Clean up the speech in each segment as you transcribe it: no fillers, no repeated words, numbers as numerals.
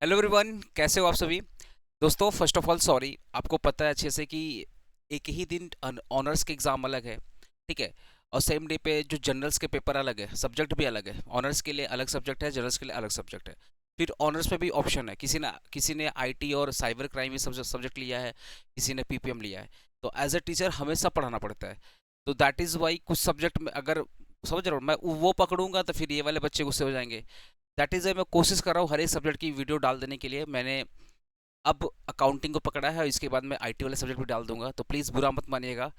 Hello everyone, कैसे हो आप सभी। दोस्तों, फर्स्ट ऑफ ऑल सॉरी, आपको पता है अच्छे से कि एक ही दिन ऑनर्स के एग्ज़ाम अलग है, ठीक है। और सेम डे पे जो जनरल्स के पेपर अलग है, सब्जेक्ट भी अलग है। ऑनर्स के लिए अलग सब्जेक्ट है, जनरल्स के लिए अलग सब्जेक्ट है। फिर ऑनर्स पे भी ऑप्शन है, किसी ने आईटी और साइबर क्राइम ये सब्जेक्ट लिया है, किसी ने पीपीएम लिया है। तो एज अ टीचर हमेशा पढ़ाना पड़ता है। तो दैट इज़ वाई कुछ सब्जेक्ट में अगर समझ रहा हूँ मैं वो पकड़ूंगा तो फिर ये वाले बच्चे गुस्से हो जाएंगे। दैट इज़ मैं कोशिश कर रहा हूँ हर एक सब्जेक्ट की वीडियो डाल देने के लिए। मैंने अब अकाउंटिंग को पकड़ा है और इसके बाद मैं आईटी वाले सब्जेक्ट भी डाल दूंगा, तो प्लीज़ बुरा मत मानिएगा।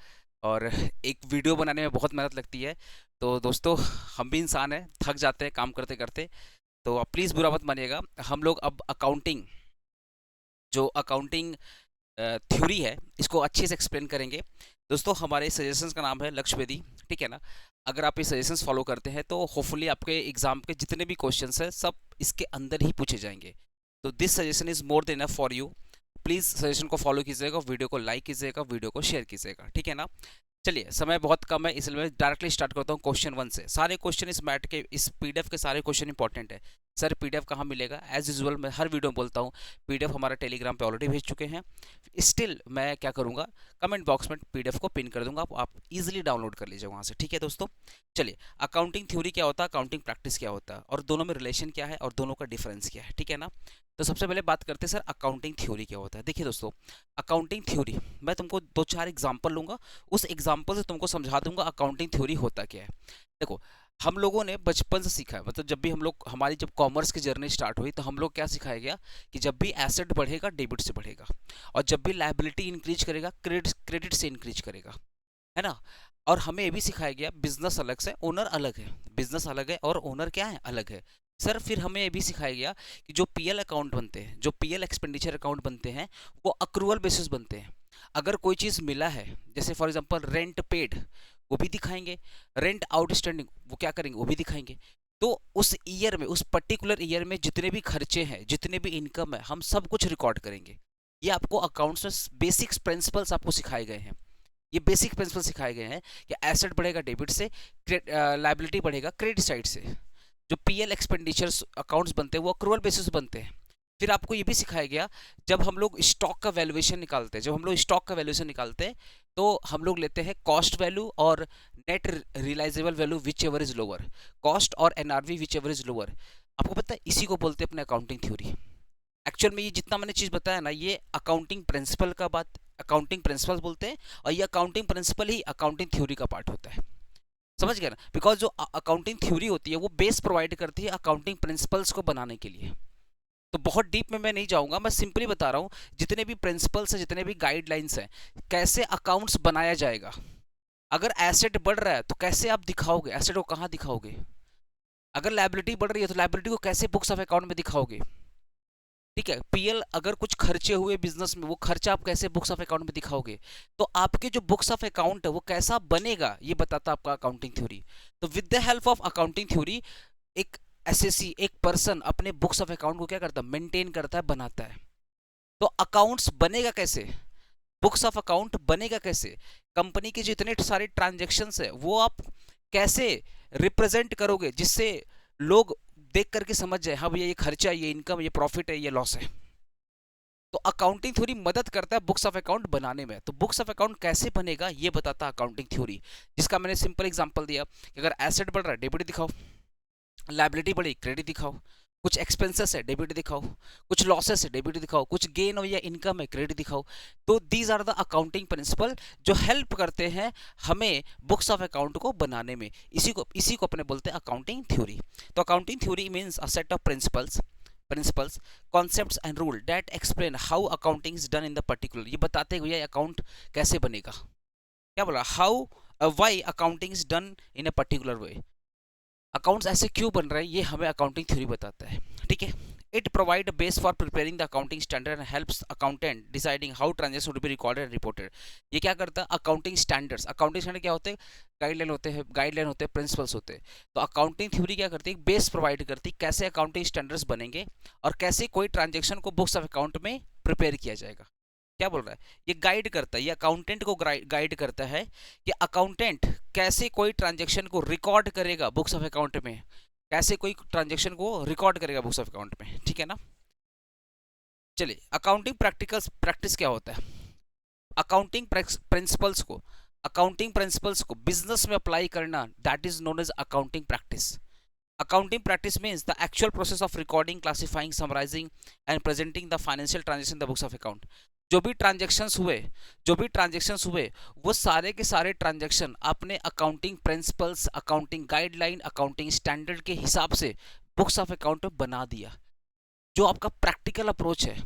और एक वीडियो बनाने में बहुत मेहनत लगती है, तो दोस्तों हम भी इंसान हैं, थक जाते हैं काम करते करते। तो आप प्लीज़ बुरा मत मानिएगा। हम लोग अब अकाउंटिंग थ्योरी है, इसको अच्छे से एक्सप्लेन करेंगे। दोस्तों, हमारे सजेशंस का नाम है लक्ष्य वेदी, ठीक है ना। अगर आप ये सजेशंस फॉलो करते हैं तो होपफुली आपके एग्जाम के जितने भी क्वेश्चंस हैं सब इसके अंदर ही पूछे जाएंगे। तो this suggestion is more than enough for you. Please suggestion को फॉलो कीजिएगा, वीडियो को लाइक कीजिएगा, वीडियो को शेयर कीजिएगा, ठीक है ना। चलिए, समय बहुत कम है इसलिए मैं डायरेक्टली स्टार्ट करता हूँ क्वेश्चन वन से। सारे क्वेश्चन इस मैट के, इस पीडीएफ के सारे क्वेश्चन इंपॉर्टेंट है। सर पीडीएफ कहाँ मिलेगा? एज यूजुअल मैं हर वीडियो में बोलता हूँ, पीडीएफ हमारा टेलीग्राम पे ऑलरेडी भेज चुके हैं। स्टिल मैं क्या करूँगा, कमेंट बॉक्स में पीडीएफ को पिन कर दूंगा, आप इजीली डाउनलोड कर लीजिए वहाँ से, ठीक है दोस्तों। चलिए, अकाउंटिंग थ्योरी क्या होता है, अकाउंटिंग प्रैक्टिस क्या होता है, और दोनों में रिलेशन क्या है और दोनों का डिफरेंस क्या है, ठीक है ना। तो सबसे पहले बात करते हैं सर अकाउंटिंग थ्योरी क्या होता है। देखिए दोस्तों, अकाउंटिंग थ्योरी मैं तुमको दो चार एग्जाम्पल लूंगा, उस एग्जाम्पल से तुमको समझा दूंगा अकाउंटिंग थ्योरी होता क्या है। देखो, हम लोगों ने बचपन से सीखा है, मतलब जब भी हम लोग, हमारी जब कॉमर्स की जर्नी स्टार्ट हुई तो हम लोग क्या सिखाया गया कि जब भी एसेट बढ़ेगा डेबिट से बढ़ेगा, और जब भी लायबिलिटी इंक्रीज करेगा क्रेडिट क्रेडिट से इंक्रीज करेगा, है ना। और हमें ये भी सिखाया गया बिजनेस अलग से ओनर अलग है, बिजनेस अलग है और ओनर क्या है, अलग है। सर फिर हमें ये भी सिखाया गया कि जो पीएल अकाउंट बनते हैं, जो पीएल एक्सपेंडिचर अकाउंट बनते हैं, वो अक्रूवल बेसिस बनते हैं। अगर कोई चीज़ मिला है, जैसे फॉर एग्जांपल रेंट पेड, वो भी दिखाएंगे। रेंट आउटस्टैंडिंग वो क्या करेंगे, वो भी दिखाएंगे। तो उस ईयर में, उस पर्टिकुलर ईयर में जितने भी खर्चे हैं, जितने भी इनकम है, हम सब कुछ रिकॉर्ड करेंगे। ये आपको अकाउंट्स में बेसिक्स प्रिंसिपल्स आपको सिखाए गए हैं। ये बेसिक प्रिंसिपल सिखाए गए हैं कि एसेट बढ़ेगा डेबिट से, लाइबिलिटी बढ़ेगा क्रेडिट साइड से। जो पीएल एक्सपेंडिचर्स अकाउंट्स बनते हैं वो अक्रूवल बेसिस बनते हैं। फिर आपको ये भी सिखाया गया, जब हम लोग स्टॉक का वैल्यूएशन निकालते हैं, तो हम लोग लेते हैं कॉस्ट वैल्यू और net realisable value whichever is lower, cost और NRV whichever is lower. आपको पता है इसी को बोलते हैं अपने अकाउंटिंग थ्योरी। एक्चुअल में ये जितना मैंने चीज़ बताया ना, ये अकाउंटिंग प्रिंसिपल का बात, अकाउंटिंग प्रिंसिपल्स बोलते हैं। और ये अकाउंटिंग प्रिंसिपल ही अकाउंटिंग थ्योरी का पार्ट होता है। समझ गया ना, बिकॉज जो अकाउंटिंग थ्योरी होती है वो बेस प्रोवाइड करती है अकाउंटिंग प्रिंसिपल्स को बनाने के लिए। तो बहुत डीप में मैं नहीं जाऊंगा, मैं सिंपली बता रहा हूँ जितने भी प्रिंसिपल्स हैं, जितने भी गाइडलाइंस हैं, कैसे अकाउंट्स बनाया जाएगा। अगर एसेट बढ़ रहा है तो कैसे आप दिखाओगे, एसेट को कहाँ दिखाओगे। अगर लायबिलिटी बढ़ रही है तो लायबिलिटी को कैसे बुक्स ऑफ अकाउंट में दिखाओगे। ठीक है, पीएल अगर कुछ खर्चे हुए बिजनेस में, वो खर्चा आप कैसे बुक्स ऑफ अकाउंट में दिखाओगे। तो आपके जो बुक्स ऑफ अकाउंट है वो कैसा बनेगा, ये बताता आपका अकाउंटिंग थ्योरी। तो with the help of accounting theory, एक एसएससी, एक पर्सन अपने बुक्स ऑफ अकाउंट को क्या करता है, मेंटेन करता है, बनाता है। तो अकाउंट्स बनेगा कैसे, बुक्स ऑफ अकाउंट बनेगा कैसे, कंपनी के जितने सारे ट्रांजेक्शन्स है वो आप कैसे रिप्रेजेंट करोगे, जिससे लोग देख करके समझ जाए हाँ भैया ये खर्चा है, ये इनकम, ये प्रॉफिट है, ये लॉस है। तो अकाउंटिंग थ्योरी मदद करता है बुक्स ऑफ अकाउंट बनाने में। तो बुक्स ऑफ अकाउंट कैसे बनेगा ये बताता है अकाउंटिंग थ्योरी, जिसका मैंने सिंपल एग्जांपल दिया कि अगर एसेट बढ़ रहा है डेबिट दिखाओ, लायबिलिटी बढ़ी क्रेडिट दिखाओ, कुछ एक्सपेंसेस है डेबिट दिखाओ, कुछ लॉसेस है डेबिट दिखाओ, कुछ गेन हो या इनकम है क्रेडिट दिखाओ। तो these are the accounting principle जो हेल्प करते हैं हमें बुक्स ऑफ अकाउंट को बनाने में। इसी को अपने बोलते हैं अकाउंटिंग थ्योरी। तो accounting theory means a set of principles, concepts and rule that explain how accounting is done in the particular। ये बताते हैं भैया अकाउंट कैसे बनेगा। क्या बोला, how why accounting is done in a particular way, accounts ऐसे क्यों बन रहे हैं ये हमें अकाउंटिंग थ्योरी बताता है, ठीक है। It provide base for preparing the accounting standard and helps accountant deciding how transaction to be recorded and reported. ये क्या करता है, अकाउंटिंग स्टैंडर्ड्स, अकाउंटिंग स्टैंडर्ड क्या होते हैं, गाइडलाइन होते हैं, प्रिंसिपल्स होते हैं। तो अकाउंटिंग थ्योरी क्या करती है, बेस प्रोवाइड करती है कैसे अकाउंटिंग स्टैंडर्ड्स बनेंगे और कैसे कोई ट्रांजेक्शन को बुक्स ऑफ अकाउंट में प्रिपेयर किया जाएगा। क्या बोल रहा है, ये गाइड करता है, ये अकाउंटेंट को गाइड करता है कि अकाउंटेंट कैसे कोई ट्रांजेक्शन को रिकॉर्ड करेगा बुक्स ऑफ अकाउंट में, कैसे कोई ट्रांजेक्शन को रिकॉर्ड करेगा बुक्स ऑफ अकाउंट में, ठीक है ना। चलिए, अकाउंटिंग प्रैक्टिस क्या होता है? अकाउंटिंग प्रिंसिपल्स को बिजनेस में अप्लाई करना, that is known as accounting practice. Accounting practice means the actual process of recording, classifying, summarising and presenting the financial transaction the books of account. जो भी transactions हुए वो सारे के सारे ट्रांजेक्शन अपने accounting principles, accounting guideline, accounting standard के हिसाब से बुक्स ऑफ अकाउंट में बना दिया। जो आपका प्रैक्टिकल अप्रोच है,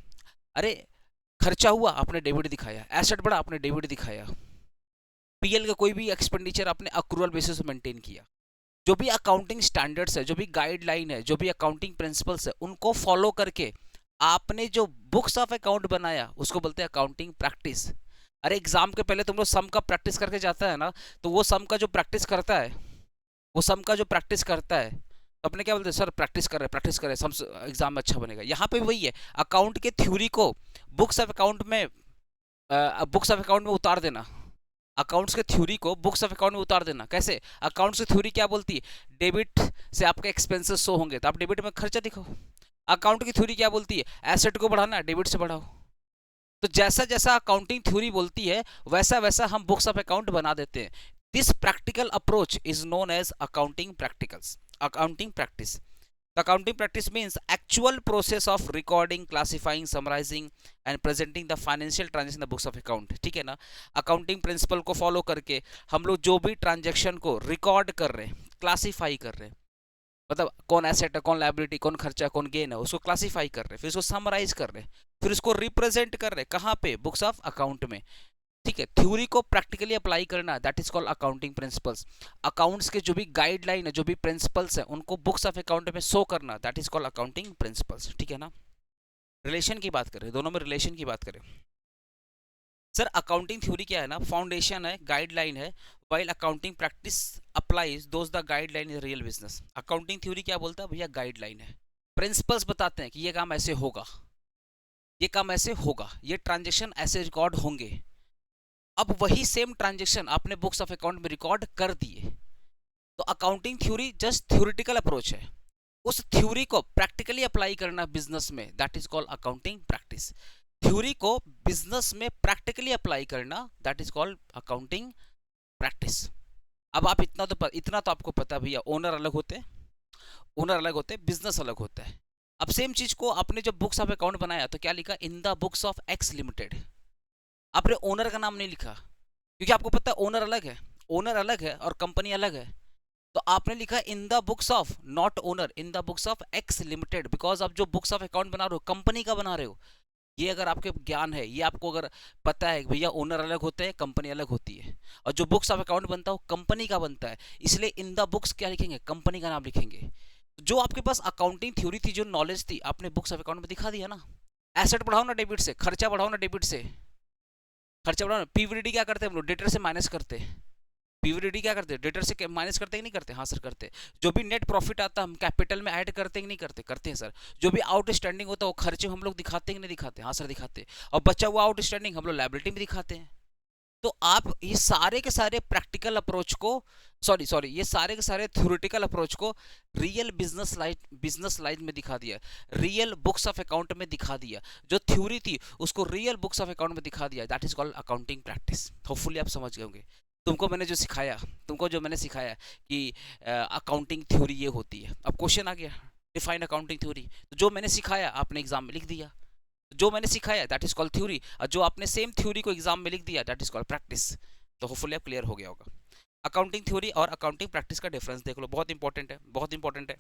अरे खर्चा हुआ आपने डेबिट दिखाया, एसेट बढ़ा आपने डेबिट दिखाया, पीएल का कोई भी एक्सपेंडिचर आपने अक्रूवल बेसिस पे मेंटेन किया। जो भी अकाउंटिंग स्टैंडर्ड्स है, जो भी गाइडलाइन है, जो भी अकाउंटिंग प्रिंसिपल्स है, उनको फॉलो करके आपने जो बुक्स ऑफ अकाउंट बनाया उसको बोलते हैं अकाउंटिंग प्रैक्टिस। अरे एग्जाम के पहले तुम लोग सम का प्रैक्टिस करके जाता है ना, तो वो सम का जो प्रैक्टिस करता है, तो अपने क्या बोलते हैं, सर प्रैक्टिस कर रहे हैं, सम एग्जाम में अच्छा बनेगा। यहाँ पे वही है, अकाउंट के थ्योरी को बुक्स ऑफ अकाउंट में उतार देना। अकाउंट्स के थ्योरी को बुक्स ऑफ अकाउंट में उतार देना। कैसे? अकाउंट्स की थ्योरी क्या बोलती है? डेबिट से आपके एक्सपेंसेस शो होंगे तो आप डेबिट में खर्चा दिखाओ। अकाउंट की थ्योरी क्या बोलती है? एसेट को बढ़ाना, डेबिट से बढ़ाओ। तो जैसा जैसा अकाउंटिंग थ्योरी बोलती है वैसा वैसा हम बुक्स ऑफ अकाउंट बना देते हैं। This practical approach is known as accounting practice. The accounting practice means actual process of recording, classifying, summarizing and presenting the financial transaction in the books of account। ठीक है ना? Accounting principle को follow करके हम लोग जो भी transaction को रिकॉर्ड कर रहे हैं, क्लासीफाई कर रहे हैं, मतलब कौन एसेट है, कौन लायबिलिटी, कौन खर्चा, कौन गेन है, उसको क्लासीफाई कर रहे हैं, फिर उसको समराइज कर रहे हैं, फिर उसको रिप्रेजेंट कर रहे हैं कहाँ पे? बुक्स ऑफ अकाउंट में। ठीक है, थ्योरी को प्रैक्टिकली अप्लाई करना, that is called accounting principles. Accounts के जो भी गाइडलाइन है, जो भी प्रिंसिपल्स है, उनको बुक्स ऑफ अकाउंट में शो करना, that is called accounting principles. ठीक है ना? रिलेशन की बात करें, दोनों में रिलेशन की बात करें, सर अकाउंटिंग थ्योरी क्या है ना, फाउंडेशन है, गाइडलाइन है, while accounting practice applies those the guideline in real business. Accounting theory क्या बोलता है भैया? गाइडलाइन है, प्रिंसिपल्स बताते हैं कि ये काम ऐसे होगा, ये काम ऐसे होगा, ये ट्रांजेक्शन ऐसे रिकॉर्ड होंगे। अब वही सेम ट्रांजेक्शन आपने बुक्स ऑफ अकाउंट में रिकॉर्ड कर दिए, तो accounting theory just theoretical approach है, उस थ्योरी को प्रैक्टिकली अप्लाई करना बिजनेस में, that is called accounting practice. Theory को बिजनेस में प्रैक्टिकली अप्लाई करना, that is called accounting practice. अब आप इतना तो आपको पता भैया, ओनर अलग होते हैं, बिजनेस अलग होता है। अब सेम चीज को आपने जब बुक्स ऑफ अकाउंट बनाया तो क्या लिखा? इन the books of x limited. आपने ओनर का नाम नहीं लिखा, क्योंकि आपको पता है ओनर अलग है और कंपनी अलग है। तो आपने लिखा इन the books of, not owner, in the books of x limited, because आप जो बुक्स ऑफ अकाउंट बना रहे हो कंपनी का बना रहे हो। ये अगर आपके ज्ञान है, ये आपको अगर पता है भैया ओनर अलग होते हैं, कंपनी अलग होती है, और जो बुक्स ऑफ अकाउंट बनता है वो कंपनी का बनता है, इसलिए इन द बुक्स क्या लिखेंगे? कंपनी का नाम लिखेंगे। जो आपके पास अकाउंटिंग थ्योरी थी, जो नॉलेज थी, आपने बुक्स ऑफ अकाउंट में दिखा दिया ना। एसेट बढ़ाओ ना डेबिट से, खर्चा बढ़ाओ ना डेबिट से, खर्चा बढ़ाओ ना। पीवीडी क्या करते हैं हम लोग? डेटर से माइनस करते हैं। पीवीडी क्या करते हैं? डेटर से माइनस करते हैं कि नहीं करते? हाँ सर करते हैं। जो भी नेट प्रॉफिट आता है हम कैपिटल में ऐड करते हैं कि नहीं करते? करते हैं सर। जो भी आउटस्टैंडिंग होता है वो खर्चे हम लोग दिखाते हैं कि नहीं दिखाते? हाँ सर दिखाते हैं। और बचा हुआ आउटस्टैंडिंग हम लोग लायबिलिटी में दिखाते हैं। तो आप ये सारे के सारे प्रैक्टिकल अप्रोच को, सॉरी ये सारे के सारे थ्योरेटिकल अप्रोच को रियल बिजनेस लाइफ में दिखा दिया, रियल बुक्स ऑफ अकाउंट में दिखा दिया। जो थ्योरी थी उसको रियल बुक्स ऑफ अकाउंट में दिखा दिया, that is called accounting practice. Hopefully आप समझ गए होंगे। तुमको जो मैंने सिखाया कि अकाउंटिंग थ्योरी ये होती है। अब क्वेश्चन आ गया, डिफाइन अकाउंटिंग थ्योरी। तो जो मैंने सिखाया आपने एग्जाम में लिख दिया, जो मैंने सिखाया दैट इज कॉल्ड थ्योरी, और जो आपने सेम थ्योरी को एग्जाम में लिख दिया दैट इज कॉल्ड प्रैक्टिस। तो होपफुली आप क्लियर हो गया होगा। अकाउंटिंग थ्योरी और अकाउंटिंग प्रैक्टिस का डिफरेंस देख लो, बहुत इंपॉर्टेंट है।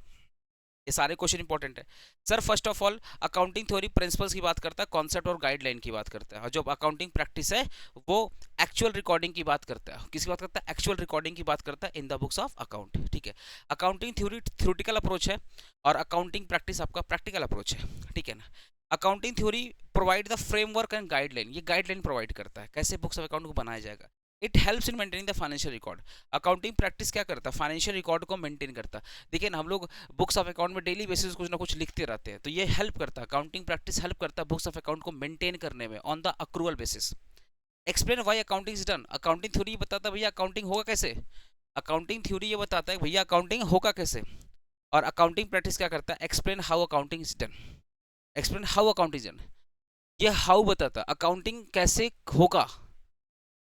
ये सारे क्वेश्चन इंपॉर्टेंट है। Sir first of all accounting theory principles की बात करता है, कॉन्सेप्ट और गाइडलाइन की बात करता है, और जो अकाउंटिंग प्रैक्टिस है वो एक्चुअल रिकॉर्डिंग की बात करता है। किसकी बात करता है? एक्चुअल रिकॉर्डिंग की बात करता है इन द बुक्स ऑफ अकाउंट। ठीक है, अकाउंटिंग थ्योरी थ्योरेटिकल अप्रोच है और अकाउंटिंग प्रैक्टिस आपका प्रैक्टिकल अप्रोच है। ठीक है ना? Accounting theory provide the framework and guideline, ये गाइडलाइन प्रोवाइड करता है कैसे बुक्स ऑफ अकाउंट को बनाया जाएगा। It helps in maintaining the financial record. Accounting practice क्या करता है? फाइनेंशियल रिकॉर्ड को मेंटेन करता है। देखिए ना, हम लोग बुक्स ऑफ अकाउंट में डेली बेसिस कुछ ना कुछ लिखते रहते हैं, तो ये हेल्प करता है, अकाउंटिंग प्रैक्टिस हेल्प करता है बुक्स ऑफ अकाउंट को मेंटेन करने में on the accrual basis. Explain why accounting is done. Accounting theory बताता है भैया अकाउंटिंग होगा कैसे। अकाउंटिंग थ्योरी ये बताता है भैया अकाउंटिंग होगा कैसे, और अकाउंटिंग प्रैक्टिस क्या करता है? Explain how accounting is done. ये हाउ बताता अकाउंटिंग कैसे होगा,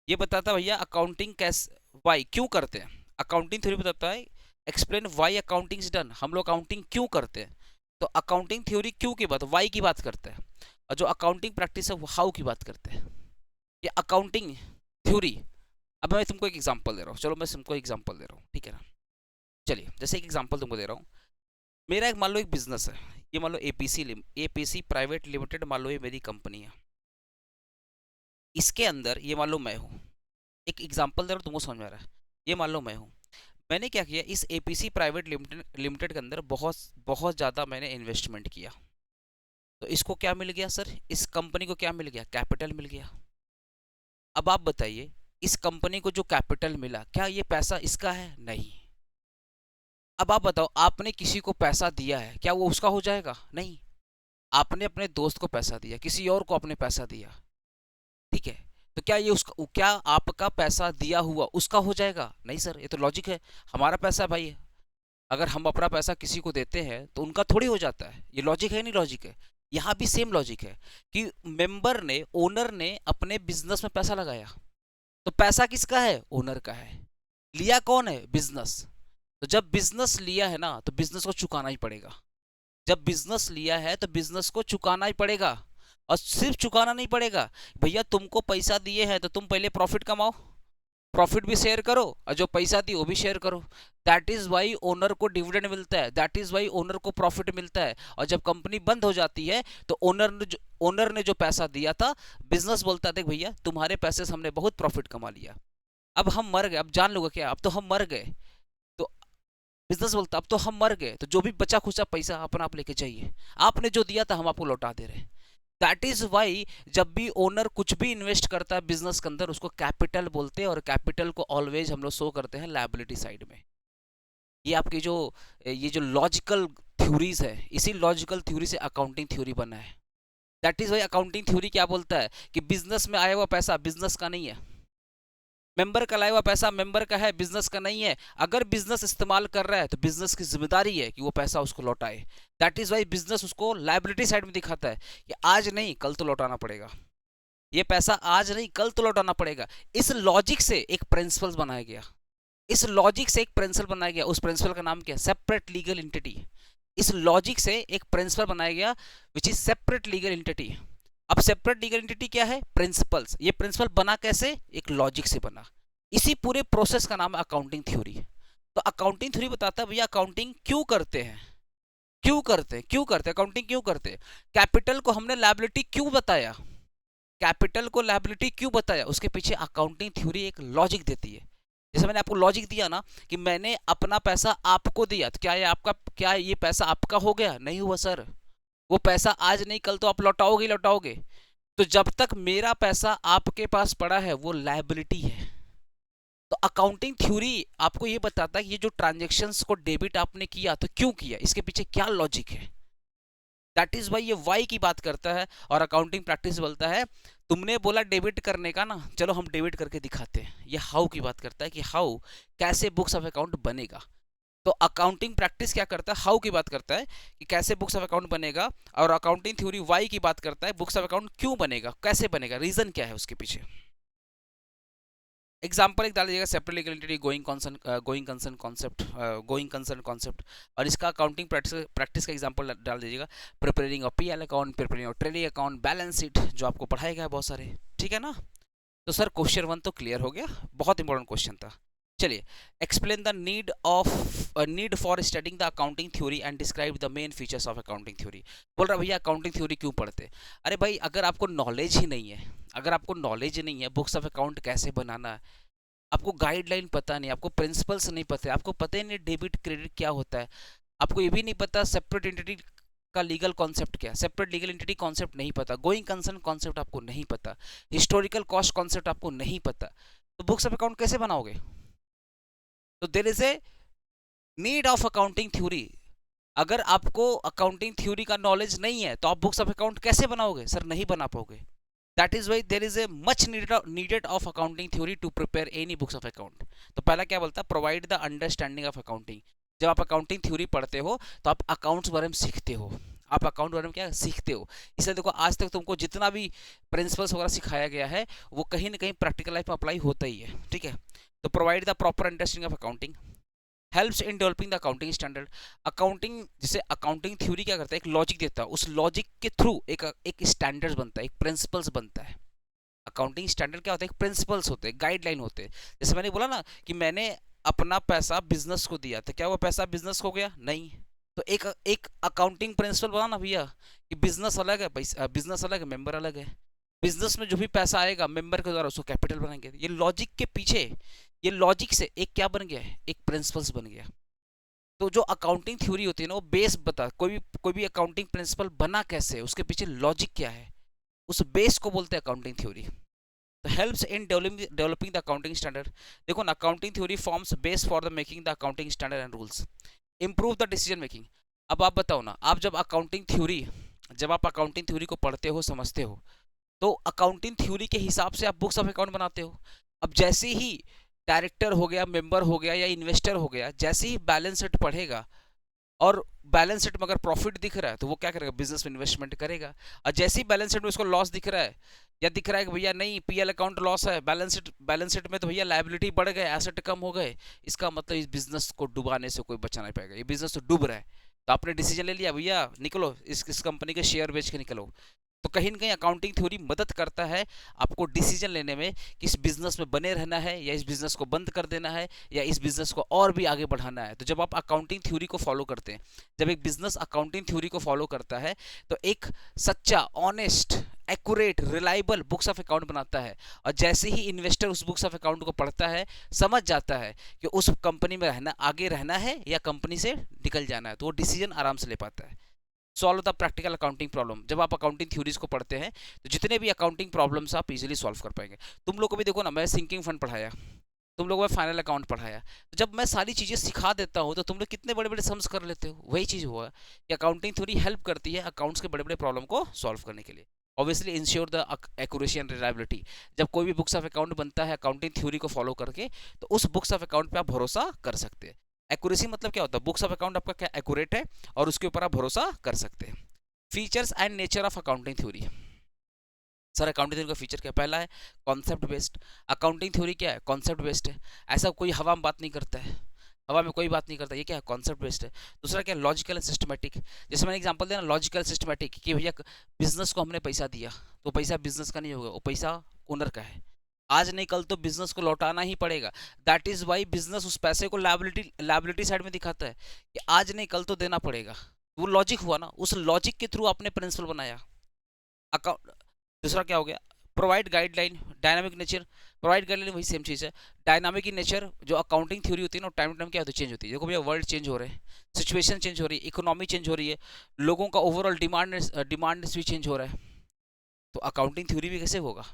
ये बताता भैया अकाउंटिंग कैसे, वाई क्यों करते हैं। अकाउंटिंग थ्योरी बताता है explain why accounting is done, हम लोग अकाउंटिंग क्यों करते हैं। तो अकाउंटिंग थ्योरी क्यों की बात, वाई की बात करता है, और जो अकाउंटिंग प्रैक्टिस है वो हाउ की बात करते हैं। ये अकाउंटिंग थ्योरी। अब मैं तुमको एक एग्जांपल दे रहा हूँ, चलो मैं तुमको एग्जांपल दे रहा हूँ, ठीक है ना। चलिए जैसे एक एग्जांपल तुमको दे रहा हूँ, मेरा एक मान लो एक बिजनेस है, ये मान लो एपीसी प्राइवेट लिमिटेड, मान लो ये मेरी कंपनी है। इसके अंदर ये मान लो मैं हूँ, एक एग्जांपल दे रहा हूँ तुमको समझ में आ रहा है। ये मान लो मैं हूँ, मैंने क्या किया, इस एपीसी प्राइवेट लिमिटेड के अंदर बहुत बहुत ज़्यादा मैंने इन्वेस्टमेंट किया। तो इसको क्या मिल गया सर, इस कंपनी को क्या मिल गया, कैपिटल मिल गया। अब आप बताइए इस कंपनी को जो कैपिटल मिला, क्या ये पैसा इसका है, नहीं। अब आप बताओ आपने किसी को पैसा दिया है, क्या वो उसका हो जाएगा, नहीं। आपने अपने दोस्त को पैसा दिया, किसी और को आपने पैसा दिया, ठीक है। तो क्या ये उसका, क्या आपका पैसा दिया हुआ उसका हो जाएगा, नहीं सर, ये तो लॉजिक है, हमारा पैसा भाई, अगर हम अपना पैसा किसी को देते हैं तो उनका थोड़ी हो जाता है, ये लॉजिक है नहीं, लॉजिक है। यहाँ भी सेम लॉजिक है कि मेंबर ने, ओनर ने अपने बिजनेस में पैसा लगाया, तो पैसा किसका है, ओनर का है। लिया कौन है, बिजनेस। तो जब बिजनेस लिया है ना तो बिजनेस को चुकाना ही पड़ेगा। जब बिजनेस लिया है तो बिजनेस को चुकाना ही पड़ेगा। और सिर्फ चुकाना नहीं पड़ेगा भैया, तुमको पैसा दिए हैं तो तुम पहले प्रॉफिट कमाओ, प्रॉफिट भी शेयर करो, और जो पैसा दी वो भी शेयर करो। दैट इज वाई ओनर को डिविडेंड मिलता है, दैट इज वाई ओनर को प्रॉफिट मिलता है। और जब कंपनी बंद हो जाती है तो ओनर ने जो पैसा दिया था, बिजनेस बोलता है देख भैया तुम्हारे पैसे से हमने बहुत प्रॉफिट कमा लिया, अब हम मर गए, अब जान लोगे क्या, अब तो हम मर गए। तो बिजनेस बोलता अब तो हम मर गए, तो जो भी बचा खुचा पैसा अपना आप लेके जाइए, आपने जो दिया था हम आपको लौटा दे रहे हैं। दैट इज वाई जब भी ओनर कुछ भी इन्वेस्ट करता है बिजनेस के अंदर, उसको कैपिटल बोलते हैं, और कैपिटल को ऑलवेज हम लोग शो करते हैं लायबिलिटी साइड में। ये आपकी जो, ये जो लॉजिकल थ्योरीज है, इसी लॉजिकल थ्योरी से अकाउंटिंग थ्योरी बना है। That is why accounting theory क्या बोलता है कि बिजनेस में आया हुआ पैसा बिजनेस का नहीं है, मेंबर का लाया हुआ पैसा मेंबर का है, बिजनेस का नहीं है। अगर बिजनेस इस्तेमाल कर रहा है तो बिजनेस की जिम्मेदारी है कि वो पैसा उसको लौटाए। दैट इज वाई बिजनेस उसको लायबिलिटी साइड में दिखाता है कि आज नहीं कल तो लौटाना पड़ेगा, ये पैसा आज नहीं कल तो लौटाना पड़ेगा। इस लॉजिक से एक प्रिंसिपल बनाया गया, इस लॉजिक से एक प्रिंसिपल बनाया गया, उस प्रिंसिपल का नाम क्या है, सेपरेट लीगल एंटिटी। इस लॉजिक से एक प्रिंसिपल बनाया गया which is separate legal entity. अब सेपरेट लीगल एंटिटी क्या है, प्रिंसिपल्स। ये प्रिंसिपल बना कैसे, एक लॉजिक से बना। इसी पूरे प्रोसेस का नाम है अकाउंटिंग थ्योरी। तो अकाउंटिंग थ्योरी बताता है भैया अकाउंटिंग क्यों करते हैं, क्यों करते हैं, क्यों करते हैं अकाउंटिंग, क्यों करते हैं। कैपिटल को हमने लायबिलिटी क्यों बताया, कैपिटल को लायबिलिटी क्यों बताया, उसके पीछे अकाउंटिंग थ्योरी एक लॉजिक देती है। जैसे मैंने आपको लॉजिक दिया ना कि मैंने अपना पैसा आपको दिया, तो क्या ये आपका, क्या ये पैसा आपका हो गया, नहीं हुआ सर। वो पैसा आज नहीं कल तो आप लौटाओगे, लौटाओगे। तो जब तक मेरा पैसा आपके पास पड़ा है वो लायबिलिटी है। तो अकाउंटिंग थ्योरी आपको ये बताता है कि ये जो ट्रांजेक्शन्स को डेबिट आपने किया तो क्यों किया, इसके पीछे क्या लॉजिक है। दैट इज वाई ये वाई की बात करता है। और अकाउंटिंग प्रैक्टिस बोलता है तुमने बोला डेबिट करने का ना, चलो हम डेबिट करके दिखाते हैं। ये हाउ की बात करता है कि हाउ, कैसे बुक्स ऑफ अकाउंट बनेगा। तो अकाउंटिंग प्रैक्टिस क्या करता है, हाउ की बात करता है कि कैसे बुक्स ऑफ अकाउंट बनेगा। और अकाउंटिंग थ्योरी वाई की बात करता है बुक्स ऑफ अकाउंट क्यों बनेगा, कैसे बनेगा, रीजन क्या है उसके पीछे। एग्जाम्पल एक डाल दीजिएगा, separate legal entity, going concern concept. और इसका अकाउंटिंग प्रैक्टिस का एग्जाम्पल डाल दीजिएगा, preparing of PL account, preparing of trading account, balance sheet, जो आपको पढ़ाया गया बहुत सारे, ठीक है ना। तो सर क्वेश्चन 1 तो क्लियर हो गया, बहुत इंपॉर्टेंट क्वेश्चन था। चलिए, explain the need for studying the accounting theory and describe the main features of accounting theory. बोल रहा भैया अकाउंटिंग थ्योरी क्यों पढ़ते। अरे भाई अगर आपको नॉलेज ही नहीं है, अगर आपको नॉलेज नहीं है बुक्स ऑफ अकाउंट कैसे बनाना है, आपको गाइडलाइन पता नहीं, आपको प्रिंसिपल्स नहीं पता, आपको पता ही नहीं डेबिट क्रेडिट क्या होता है, आपको ये भी नहीं पता सेपरेट एंटिटी का लीगल कॉन्सेप्ट क्या है, सेपरेट लीगल एंटिटी कॉन्सेप्ट नहीं पता, गोइंग कंसर्न कॉन्सेप्ट आपको नहीं पता, हिस्टोरिकल कॉस्ट कॉन्सेप्ट आपको नहीं पता, तो बुक्स ऑफ अकाउंट कैसे बनाओगे। तो there is a need of accounting theory. अगर आपको अकाउंटिंग थ्योरी का नॉलेज नहीं है तो आप बुक्स ऑफ अकाउंट कैसे बनाओगे, सर नहीं बना पाओगे। That is why there is a much needed of accounting theory to prepare any books of account. तो पहला क्या बोलता है, provide the understanding of accounting. जब आप अकाउंटिंग थ्योरी पढ़ते हो तो आप अकाउंट्स बारे में सीखते हो, आप अकाउंट बारे में क्या सीखते हो। इसलिए देखो आज तक तुमको जितना भी प्रिंसिपल्स वगैरह सिखाया गया है वो कहीं ना कहीं प्रैक्टिकल लाइफ में अप्लाई होता ही है, ठीक है। तो provide the proper understanding of accounting, helps in developing the accounting standard. Accounting जैसे अकाउंटिंग थ्योरी क्या करता है, एक लॉजिक देता है, उस लॉजिक के थ्रू एक स्टैंडर्ड बनता है, एक प्रिंसिपल्स बनता है। अकाउंटिंग स्टैंडर्ड क्या होता है, एक प्रिंसिपल्स होते हैं, गाइडलाइन होते हैं। जैसे मैंने बोला ना कि मैंने अपना पैसा बिजनेस को दिया, तो क्या वो पैसा बिजनेस को गया? नहीं। तो एक एक अकाउंटिंग प्रिंसिपल बना ना भैया कि बिजनेस अलग है, पैसा बिजनेस अलग है, मेंबर अलग है। बिजनेस में जो भी पैसा आएगा मेंबर के द्वारा उसको कैपिटल बनाएंगे। ये लॉजिक के पीछे, ये लॉजिक से एक क्या बन गया है, एक प्रिंसिपल्स बन गया। तो जो अकाउंटिंग थ्योरी होती है ना वो बेस बता, कोई भी अकाउंटिंग प्रिंसिपल बना कैसे, उसके पीछे लॉजिक क्या है, उस बेस को बोलते हैं अकाउंटिंग थ्योरी। तो helps in developing the accounting standard. देखो ना, accounting theory forms base for the making the accounting standard and rules, improve the decision making. अब आप बताओ ना, जब आप अकाउंटिंग थ्योरी को पढ़ते हो, समझते हो, तो अकाउंटिंग थ्योरी के हिसाब से आप बुक्स ऑफ अकाउंट बनाते हो। अब जैसे ही डायरेक्टर हो गया, मेंबर हो गया या इन्वेस्टर हो गया, जैसे ही बैलेंस शीट पढ़ेगा और बैलेंस शीट में अगर प्रॉफिट दिख रहा है तो वो क्या करेगा, बिजनेस में इन्वेस्टमेंट करेगा। और जैसे ही बैलेंस शीट में उसको लॉस दिख रहा है या दिख रहा है कि भैया नहीं पीएल अकाउंट लॉस है, बैलेंस शीट में तो भैया लायबिलिटी बढ़ गए, एसेट कम हो गए, इसका मतलब इस बिजनेस को डुबाने से कोई बचा नहीं पाएगा, ये बिजनेस तो डूब रहा है। तो आपने डिसीजन ले लिया भैया निकलो, इस कंपनी के शेयर बेच के निकलो। तो कहीं ना कहीं अकाउंटिंग थ्योरी मदद करता है आपको डिसीजन लेने में कि इस बिजनेस में बने रहना है या इस बिजनेस को बंद कर देना है या इस बिजनेस को और भी आगे बढ़ाना है। तो जब आप अकाउंटिंग थ्योरी को फॉलो करते हैं, जब एक बिजनेस अकाउंटिंग थ्योरी को फॉलो करता है तो एक सच्चा, honest, accurate, reliable books of account बनाता है। और जैसे ही इन्वेस्टर उस बुक्स ऑफ अकाउंट को पढ़ता है, समझ जाता है कि उस कंपनी में आगे रहना है या कंपनी से निकल जाना है, तो वो डिसीजन आराम से ले पाता है। Solve the practical accounting problem. जब आप अकाउंटिंग थ्योरीज को पढ़ते हैं तो जितने भी अकाउंटिंग प्रॉब्लम्स आप इजीली सॉल्व कर पाएंगे। तुम लोग को भी देखो ना, मैं सिंकिंग फंड पढ़ाया, तुम लोगों को फाइनल अकाउंट पढ़ाया, तो जब मैं सारी चीज़ें सिखा देता हूँ तो तुम लोग कितने बड़े बड़े सम्स कर लेते हो। वही चीज़ हुआ कि अकाउंटिंग थ्योरी हेल्प करती है अकाउंट्स के बड़े बड़े प्रॉब्लम को सॉल्व करने के लिए। Obviously ensure the accuracy and reliability. जब कोई भी बुक्स ऑफ अकाउंट बनता है अकाउंटिंग थ्योरी को फॉलो करके, तो उस बुक्स ऑफ अकाउंट पे आप भरोसा कर सकते हैं। एक्यूरेसी मतलब क्या होता है, बुक्स ऑफ अकाउंट आपका क्या एक्यूरेट है और उसके ऊपर आप भरोसा कर सकते हैं। Features and nature of accounting theory. Sir accounting theory का फीचर क्या, पहला है कॉन्सेप्ट बेस्ड। अकाउंटिंग थ्योरी क्या है, कॉन्सेप्ट बेस्ड है। ऐसा कोई हवा में बात नहीं करता है, हवा में कोई बात नहीं करता, ये क्या है, कॉन्सेप्ट बेस्ड है। दूसरा क्या है, लॉजिकल एंड सिस्टमेटिक। जैसे मैंने एग्जांपल दिया ना, लॉजिकल सिस्टमेटिक, कि भैया बिजनेस को हमने पैसा दिया तो पैसा बिजनेस का नहीं होगा, वो पैसा ओनर का है। आज नहीं कल तो बिजनेस को लौटाना ही पड़ेगा। दैट इज वाई बिजनेस उस पैसे को लायबिलिटी साइड में दिखाता है कि आज नहीं कल तो देना पड़ेगा। वो लॉजिक हुआ ना, उस लॉजिक के थ्रू आपने प्रिंसिपल बनाया अकाउंट। दूसरा क्या हो गया, provide guideline, dynamic nature. Provide guideline वही सेम चीज़ है, डायनामिक इन नेचर। जो अकाउंटिंग थ्योरी होती है ना, टाइम टू टाइम क्या होती है, चेंज होती है। देखो भैया वर्ल्ड चेंज हो रहे हैं, सिचुएशन चेंज हो रही है, इकोनॉमी चेंज हो रही है, लोगों का ओवरऑल डिमांड भी चेंज हो रहा है। तो अकाउंटिंग थ्योरी भी कैसे होगा,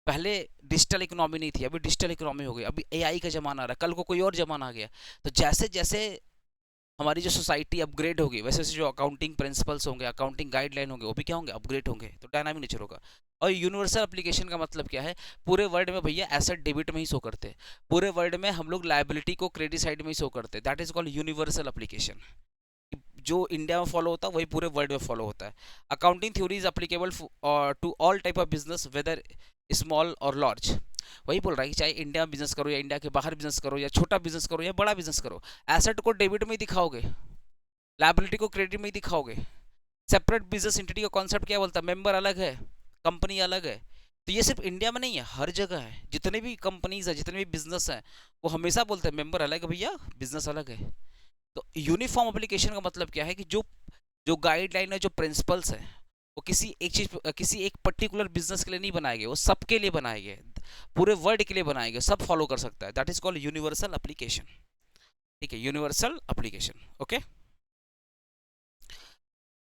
पहले डिजिटल इकोनॉमी नहीं थी, अभी डिजिटल इकोनॉमी हो गई, अभी एआई का जमाना आ रहा है, कल को कोई और जमाना आ गया। तो जैसे जैसे हमारी जो सोसाइटी अपग्रेड होगी वैसे वैसे जो अकाउंटिंग प्रिंसिपल्स होंगे, अकाउंटिंग गाइडलाइन होंगे, वो भी क्या होंगे, अपग्रेड होंगे। तो डायनामिक नेचर होगा। और यूनिवर्सल एप्लीकेशन का मतलब क्या है, पूरे वर्ल्ड में भैया एसेट डेबिट में ही शो करते हैं, पूरे वर्ल्ड में हम लोग लायबिलिटी को क्रेडिट साइड में ही शो करते हैं। That is called universal application. जो इंडिया में फॉलो होता है वही पूरे वर्ल्ड में फॉलो होता है। Accounting theory is applicable to all type of business whether small और लार्ज। वही बोल रहा है कि चाहे इंडिया में बिजनेस करो या इंडिया के बाहर बिजनेस करो या छोटा बिजनेस करो या बड़ा बिजनेस करो, एसेट को डेबिट में ही दिखाओगे, लायबिलिटी को क्रेडिट में ही दिखाओगे। सेपरेट बिजनेस एंटिटी का कॉन्सेप्ट क्या बोलता है, मेंबर अलग है, कंपनी अलग है। तो ये सिर्फ इंडिया में नहीं है, हर जगह है। जितने भी कंपनीज है, जितने भी बिजनेस हैं, वो हमेशा बोलते हैं मेंबर अलग है भैया, बिजनेस अलग है। तो यूनिफॉर्म एप्लीकेशन का मतलब क्या है कि जो जो गाइडलाइन है, जो प्रिंसिपल्स हैं, वो किसी एक पर्टिकुलर बिजनेस के लिए नहीं बनाए गए, वो सबके लिए बनाए गए, पूरे वर्ल्ड के लिए बनाए गए, सब फॉलो कर सकता है। That is called universal application. ठीक है, universal application. Okay.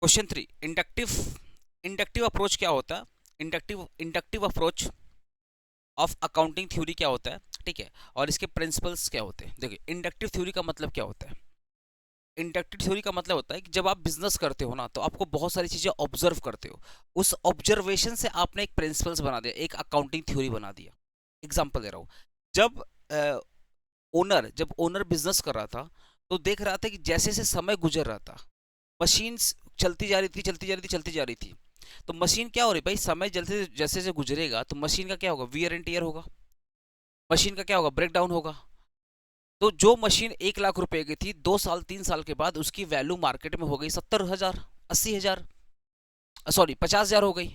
Question 3, inductive inductive approach क्या होता है, inductive approach of accounting theory क्या होता है, ठीक है, और इसके प्रिंसिपल्स क्या होते हैं। देखिए इंडक्टिव थ्योरी का मतलब क्या होता है, इंडक्टिव थ्योरी का मतलब होता है कि जब आप बिजनेस करते हो ना, तो आपको बहुत सारी चीजें ऑब्जर्व करते हो, उस ऑब्जर्वेशन से आपने एक प्रिंसिपल्स बना दिया, एक अकाउंटिंग थ्योरी बना दिया। एग्जांपल दे रहा हूँ, जब ओनर बिजनेस कर रहा था तो देख रहा था कि जैसे जैसे समय गुजर रहा था, मशीन्स चलती जा रही थी, चलती जा रही थी, चलती जा रही थी। तो मशीन क्या हो रही भाई, समय जैसे जैसे जैसे गुजरेगा तो मशीन का क्या होगा, वियर एंड टीयर होगा, मशीन का क्या होगा, ब्रेक डाउन होगा। तो जो मशीन 1 लाख रुपए की थी, 2 साल 3 साल के बाद उसकी वैल्यू मार्केट में हो गई 70,000, 80,000, सॉरी 50,000 हो गई।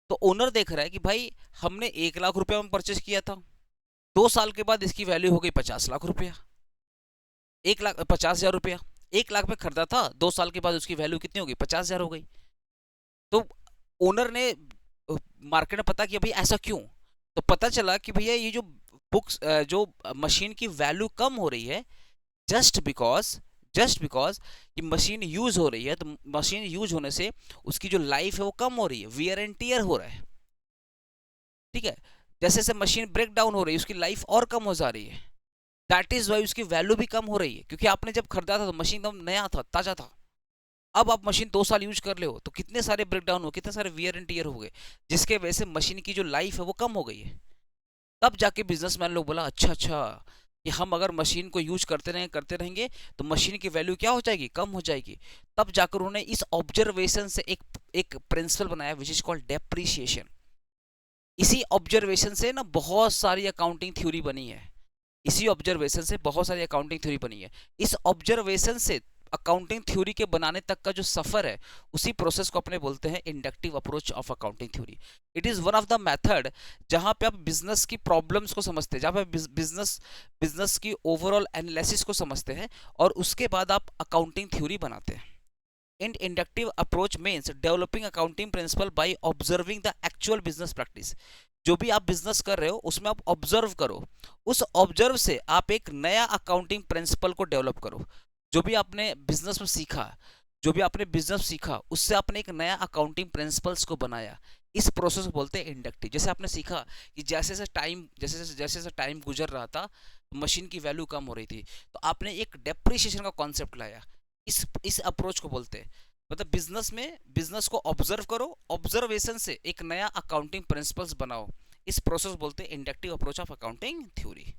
तो ओनर देख रहा है कि भाई हमने 1 लाख रुपया में परचेज किया था, 2 साल के बाद इसकी वैल्यू हो गई 50 लाख रुपया, 1 लाख 50,000 रुपया। 1 लाख में खरीदा था, 2 साल के बाद उसकी वैल्यू कितनी हो गई, 50,000 हो गई। तो ओनर ने मार्केट में पता किया भाई ऐसा क्यों, तो पता चला कि भैया ये जो बुक्स जो मशीन की वैल्यू कम हो रही है, जस्ट बिकॉज ये मशीन यूज हो रही है, तो मशीन यूज होने से उसकी जो लाइफ है वो कम हो रही है, वियर एंड टियर हो रहा है, ठीक है। जैसे जैसे मशीन ब्रेक डाउन हो रही है उसकी लाइफ और कम हो जा रही है, दैट इज वाई उसकी वैल्यू भी कम हो रही है, क्योंकि आपने जब खरीदा था तो मशीन एकदम नया था, ताजा था। अब आप मशीन 2 साल यूज कर ले हो तो कितने सारे ब्रेक डाउन हो, कितने सारे वियर एंड टियर हो गए, जिसके वजह से मशीन की जो लाइफ है वो कम हो गई है। तब जाके बिजनेसमैन लोग बोला अच्छा अच्छा, कि हम अगर मशीन को यूज करते रहेंगे तो मशीन की वैल्यू क्या हो जाएगी, कम हो जाएगी। तब जाकर उन्होंने इस ऑब्जर्वेशन से एक प्रिंसिपल बनाया विच इज कॉल्ड डेप्रिसिएशन। इसी ऑब्जर्वेशन से ना बहुत सारी अकाउंटिंग थ्योरी बनी है, इसी ऑब्जर्वेशन से बहुत सारी अकाउंटिंग थ्योरी बनी है। इस ऑब्जर्वेशन से अकाउंटिंग थ्योरी के बनाने तक का जो सफर है, उसी प्रोसेस को अपने बोलते हैं inductive approach of accounting theory. It is one of the method जहां पे आप बिजनेस की प्रॉब्लम्स को समझते हैं, जहां पे बिजनेस की ओवरऑल एनालिसिस को समझते हैं, और उसके बाद आप अकाउंटिंग थ्योरी बनाते हैं। In inductive approach means developing accounting principle by observing the actual business practice. जो भी आप बिजनेस कर रहे हो उसमें आप ऑब्जर्व करो, उस ऑब्जर्व से आप एक नया अकाउंटिंग प्रिंसिपल को डेवलप करो। जो भी आपने बिजनेस में सीखा, जो भी आपने बिजनेस सीखा, उससे आपने एक नया अकाउंटिंग प्रिंसिपल्स को बनाया। इस प्रोसेस को बोलते हैं इंडक्टिव। जैसे आपने सीखा कि जैसे जैसे टाइम गुजर रहा था, मशीन की वैल्यू कम हो रही थी, तो आपने एक डेप्रिसिएशन का कॉन्सेप्ट लाया। इस अप्रोच को बोलते हैं, मतलब बिजनेस में बिजनेस को ऑब्जर्व करो, ऑब्जर्वेशन से एक नया अकाउंटिंग प्रिंसिपल्स बनाओ। इस प्रोसेस बोलते हैं inductive approach of accounting theory,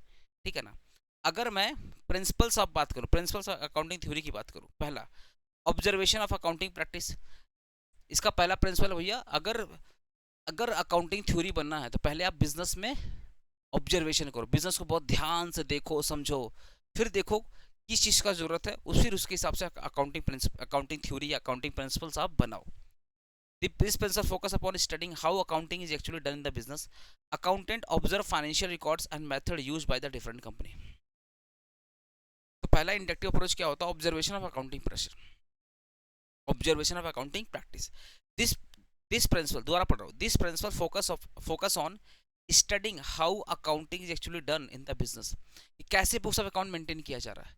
ठीक है ना। अगर मैं प्रिंसिपल्स ऑफ बात करूं, प्रिंसिपल्स ऑफ अकाउंटिंग थ्योरी की बात करूं, पहला ऑब्जर्वेशन ऑफ अकाउंटिंग प्रैक्टिस। इसका पहला प्रिंसिपल भैया, अगर अगर अकाउंटिंग थ्योरी बनना है तो पहले आप बिजनेस में ऑब्जर्वेशन करो, बिजनेस को बहुत ध्यान से देखो समझो, फिर देखो किस चीज़ का जरूरत है, फिर उसके हिसाब से अकाउंटिंग थ्योरी या अकाउंटिंग प्रिंसिपल्स आप बनाओ। This principle focus upon studying how accounting is actually done in the business. Accountant observe financial records and method used by the different company. तो पहला इंडक्टिव अप्रोच क्या होता है, observation of accounting pressure, observation of accounting practice. This this principle, दोबारा पढ़ रहा हूँ, this principle focus on studying how accounting is actually done in the business. कैसे बुक्स ऑफ अकाउंट मेंटेन किया जा रहा है,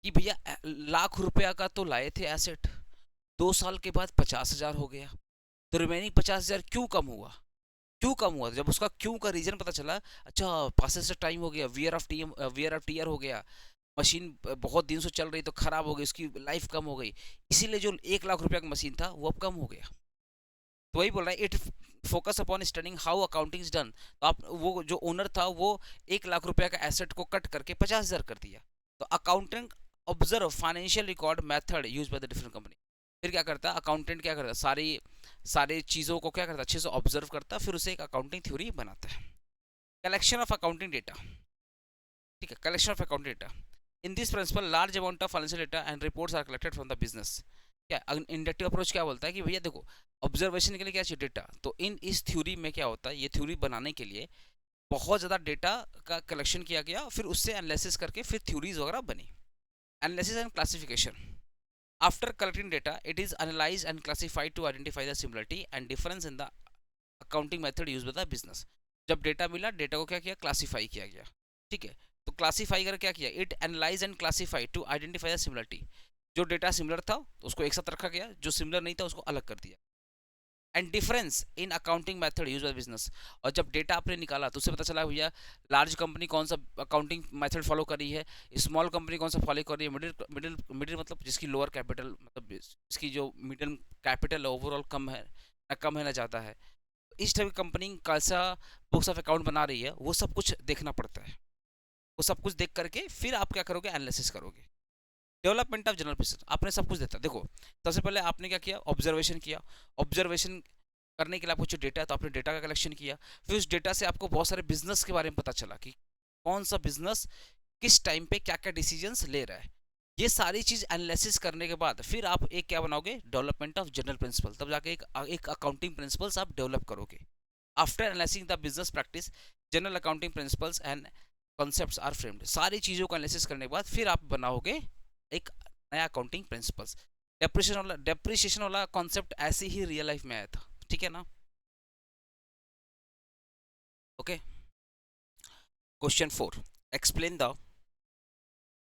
कि भैया लाख रुपया का तो लाए थे एसेट, 2 साल के बाद 50,000 हो गया, तो रिमेनिंग 50,000 क्यों कम हुआ, क्यों कम हुआ। जब उसका क्यों का रीजन पता चला, अच्छा पासेज से टाइम हो गया, वियर ऑफ टीयर हो गया, मशीन बहुत दिन से चल रही तो खराब हो गई, उसकी लाइफ कम हो गई, इसीलिए जो 1 लाख रुपया का मशीन था वो अब कम हो गया। तो वही बोल रहा है, it focus upon studying how accounting is done. तो आप वो जो ओनर था वो 1 लाख रुपया का एसेट को कट करके 50,000 कर दिया। तो accountant observe financial record method use by the different company. फिर क्या करता है अकाउंटेंट, क्या करता है सारी चीज़ों को क्या करता है, अच्छे से ऑब्जर्व करता है, फिर उसे एक अकाउंटिंग थ्योरी बनाता है। कलेक्शन ऑफ अकाउंटिंग डेटा, ठीक है, collection of accounting data. In this principle large amount of financial data and reports are collected from the business. क्या इंडक्टिव अप्रोच क्या बोलता है कि भैया देखो, ऑब्जर्वेशन के लिए क्या चाहिए, डेटा। तो इस थ्योरी में क्या होता है, ये थ्योरी बनाने के लिए बहुत ज़्यादा डेटा का कलेक्शन किया गया, फिर उससे एनालिसिस करके फिर थ्योरीज वगैरह बनी। Analysis and classification. After collecting data, it is analyzed and classified to identify the similarity and difference in the accounting method used by the business. जब डेटा मिला, डेटा को क्या किया, क्लासीफाई किया गया, ठीक है। तो क्लासीफाई कर क्या किया, it analyse and classify to identify the similarity. जो डेटा सिमिलर था उसको एक साथ रखा गया, जो सिमिलर नहीं था उसको अलग कर दिया। And difference in accounting method use by business. और जब डेटा आपने निकाला तो उससे पता चला भैया लार्ज कंपनी कौन सा अकाउंटिंग मेथड फॉलो कर रही है, स्मॉल कंपनी कौन सा फॉलो कर रही है, मिडिल मतलब जिसकी लोअर कैपिटल, मतलब जिसकी जो मिडिल कैपिटल ओवरऑल कम है ना ज़्यादा है। इस टाइप की कंपनी कैसा बुक्स ऑफ अकाउंट बना रही है, वो सब कुछ देखना पड़ता है। वो सब कुछ देख करके फिर आप क्या करोगे, एनालिसिस करोगे। डेवलपमेंट ऑफ जनरल प्रिंसिपल, आपने सब कुछ देता। देखो सबसे पहले आपने क्या किया, ऑब्जर्वेशन किया। ऑब्जर्वेशन करने के लिए आपको जो डेटा है तो आपने डेटा का कलेक्शन किया। फिर उस डेटा से आपको बहुत सारे बिजनेस के बारे में पता चला कि कौन सा बिजनेस किस टाइम पे क्या क्या डिसीजंस ले रहा है। ये सारी चीज एनालिसिस करने के बाद फिर आप एक क्या बनाओगे, डेवलपमेंट ऑफ जनरल प्रिंसिपल, तब जाके एक अकाउंटिंग प्रिंसिपल्स आप डेवलप करोगे। After analysing the business practice, general accounting principles and concepts are framed. सारी चीजों का एनालिसिस करने के बाद फिर आप बनाओगे एक नया अकाउंटिंग प्रिंसिपल्स। डेप्रिसिएशन वाला कॉन्सेप्ट ऐसे ही रियल लाइफ में आया था, ठीक है ना। Okay, question 4, explain the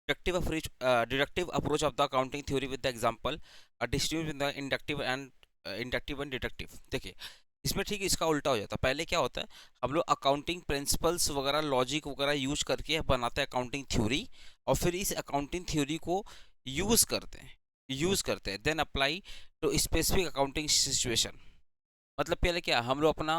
deductive approach of the accounting theory with the example, a distinction between the inductive and deductive। देखिए इसमें ठीक इसका उल्टा हो जाता है। पहले क्या होता है, हम लोग अकाउंटिंग प्रिंसिपल्स वगैरह लॉजिक वगैरह यूज करके बनाते हैं अकाउंटिंग थ्योरी, और फिर इस अकाउंटिंग थ्योरी को यूज करते हैं then apply to specific accounting situation. मतलब पहले क्या हम लोग अपना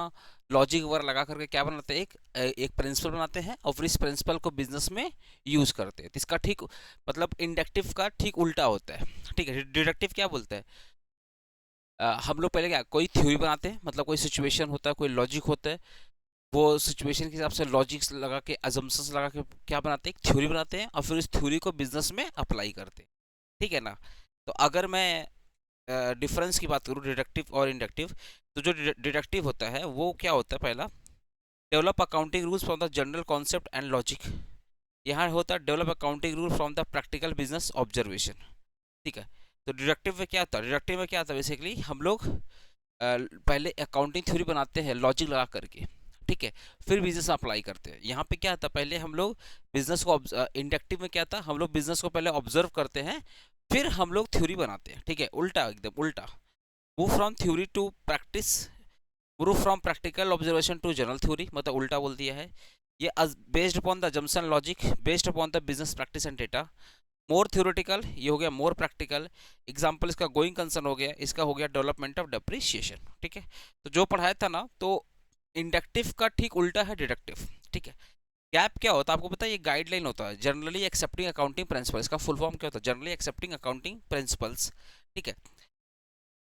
लॉजिक वगैरह लगा करके क्या बनाते हैं, एक प्रिंसिपल बनाते हैं और फिर इस प्रिंसिपल को बिजनेस में यूज करते हैं। तो इसका ठीक मतलब इंडक्टिव का ठीक उल्टा होता है, ठीक है। डिडक्टिव क्या बोलते हैं, हम लोग पहले क्या कोई थ्योरी बनाते हैं, मतलब कोई सिचुएशन होता है, कोई लॉजिक होता है, वो सिचुएशन के हिसाब से लॉजिक्स लगा के अजम्पशंस लगा के क्या बनाते हैं, एक थ्योरी बनाते हैं और फिर उस थ्योरी को बिजनेस में अप्लाई करते हैं, ठीक है ना। तो अगर मैं डिफरेंस की बात करूँ डिडक्टिव और इंडक्टिव, तो जो डिडक्टिव होता है वो क्या होता है, पहला develop accounting rules from the general concept and logic. यहाँ होता है develop accounting rule from the practical business observation, ठीक है। तो डिडक्टिव में क्या होता है, डिडक्टिव में क्या होता है, बेसिकली हम लोग पहले अकाउंटिंग थ्योरी बनाते हैं लॉजिक लगा करके, ठीक है, फिर बिजनेस अप्लाई करते हैं। यहाँ पे क्या था, पहले हम लोग बिजनेस को इंडक्टिव में क्या था, हम लोग बिजनेस को पहले ऑब्जर्व करते हैं फिर हम लोग थ्योरी बनाते हैं, ठीक है, उल्टा एकदम उल्टा। Move from theory to practice, move from practical observation to general theory, मतलब उल्टा बोल दिया है। ये based upon the assumption logic, based upon the business practice and data. More theoretical, ये हो गया मोर प्रैक्टिकल। एग्जाम्पल इसका गोइंग कंसर्न हो गया, इसका हो गया डेवलपमेंट ऑफ डेप्रिसिएशन, ठीक है। तो जो पढ़ाया था ना, तो इंडक्टिव का ठीक उल्टा है डिडक्टिव, ठीक है। गैप क्या होता है आपको पता है, ये गाइडलाइन होता है, जनरली एक्सेप्टिंग अकाउंटिंग प्रिंसिपल्स। इसका फुल फॉर्म क्या होता है, जनरली एक्सेप्टिंग अकाउंटिंग प्रिंसिपल्स, ठीक है।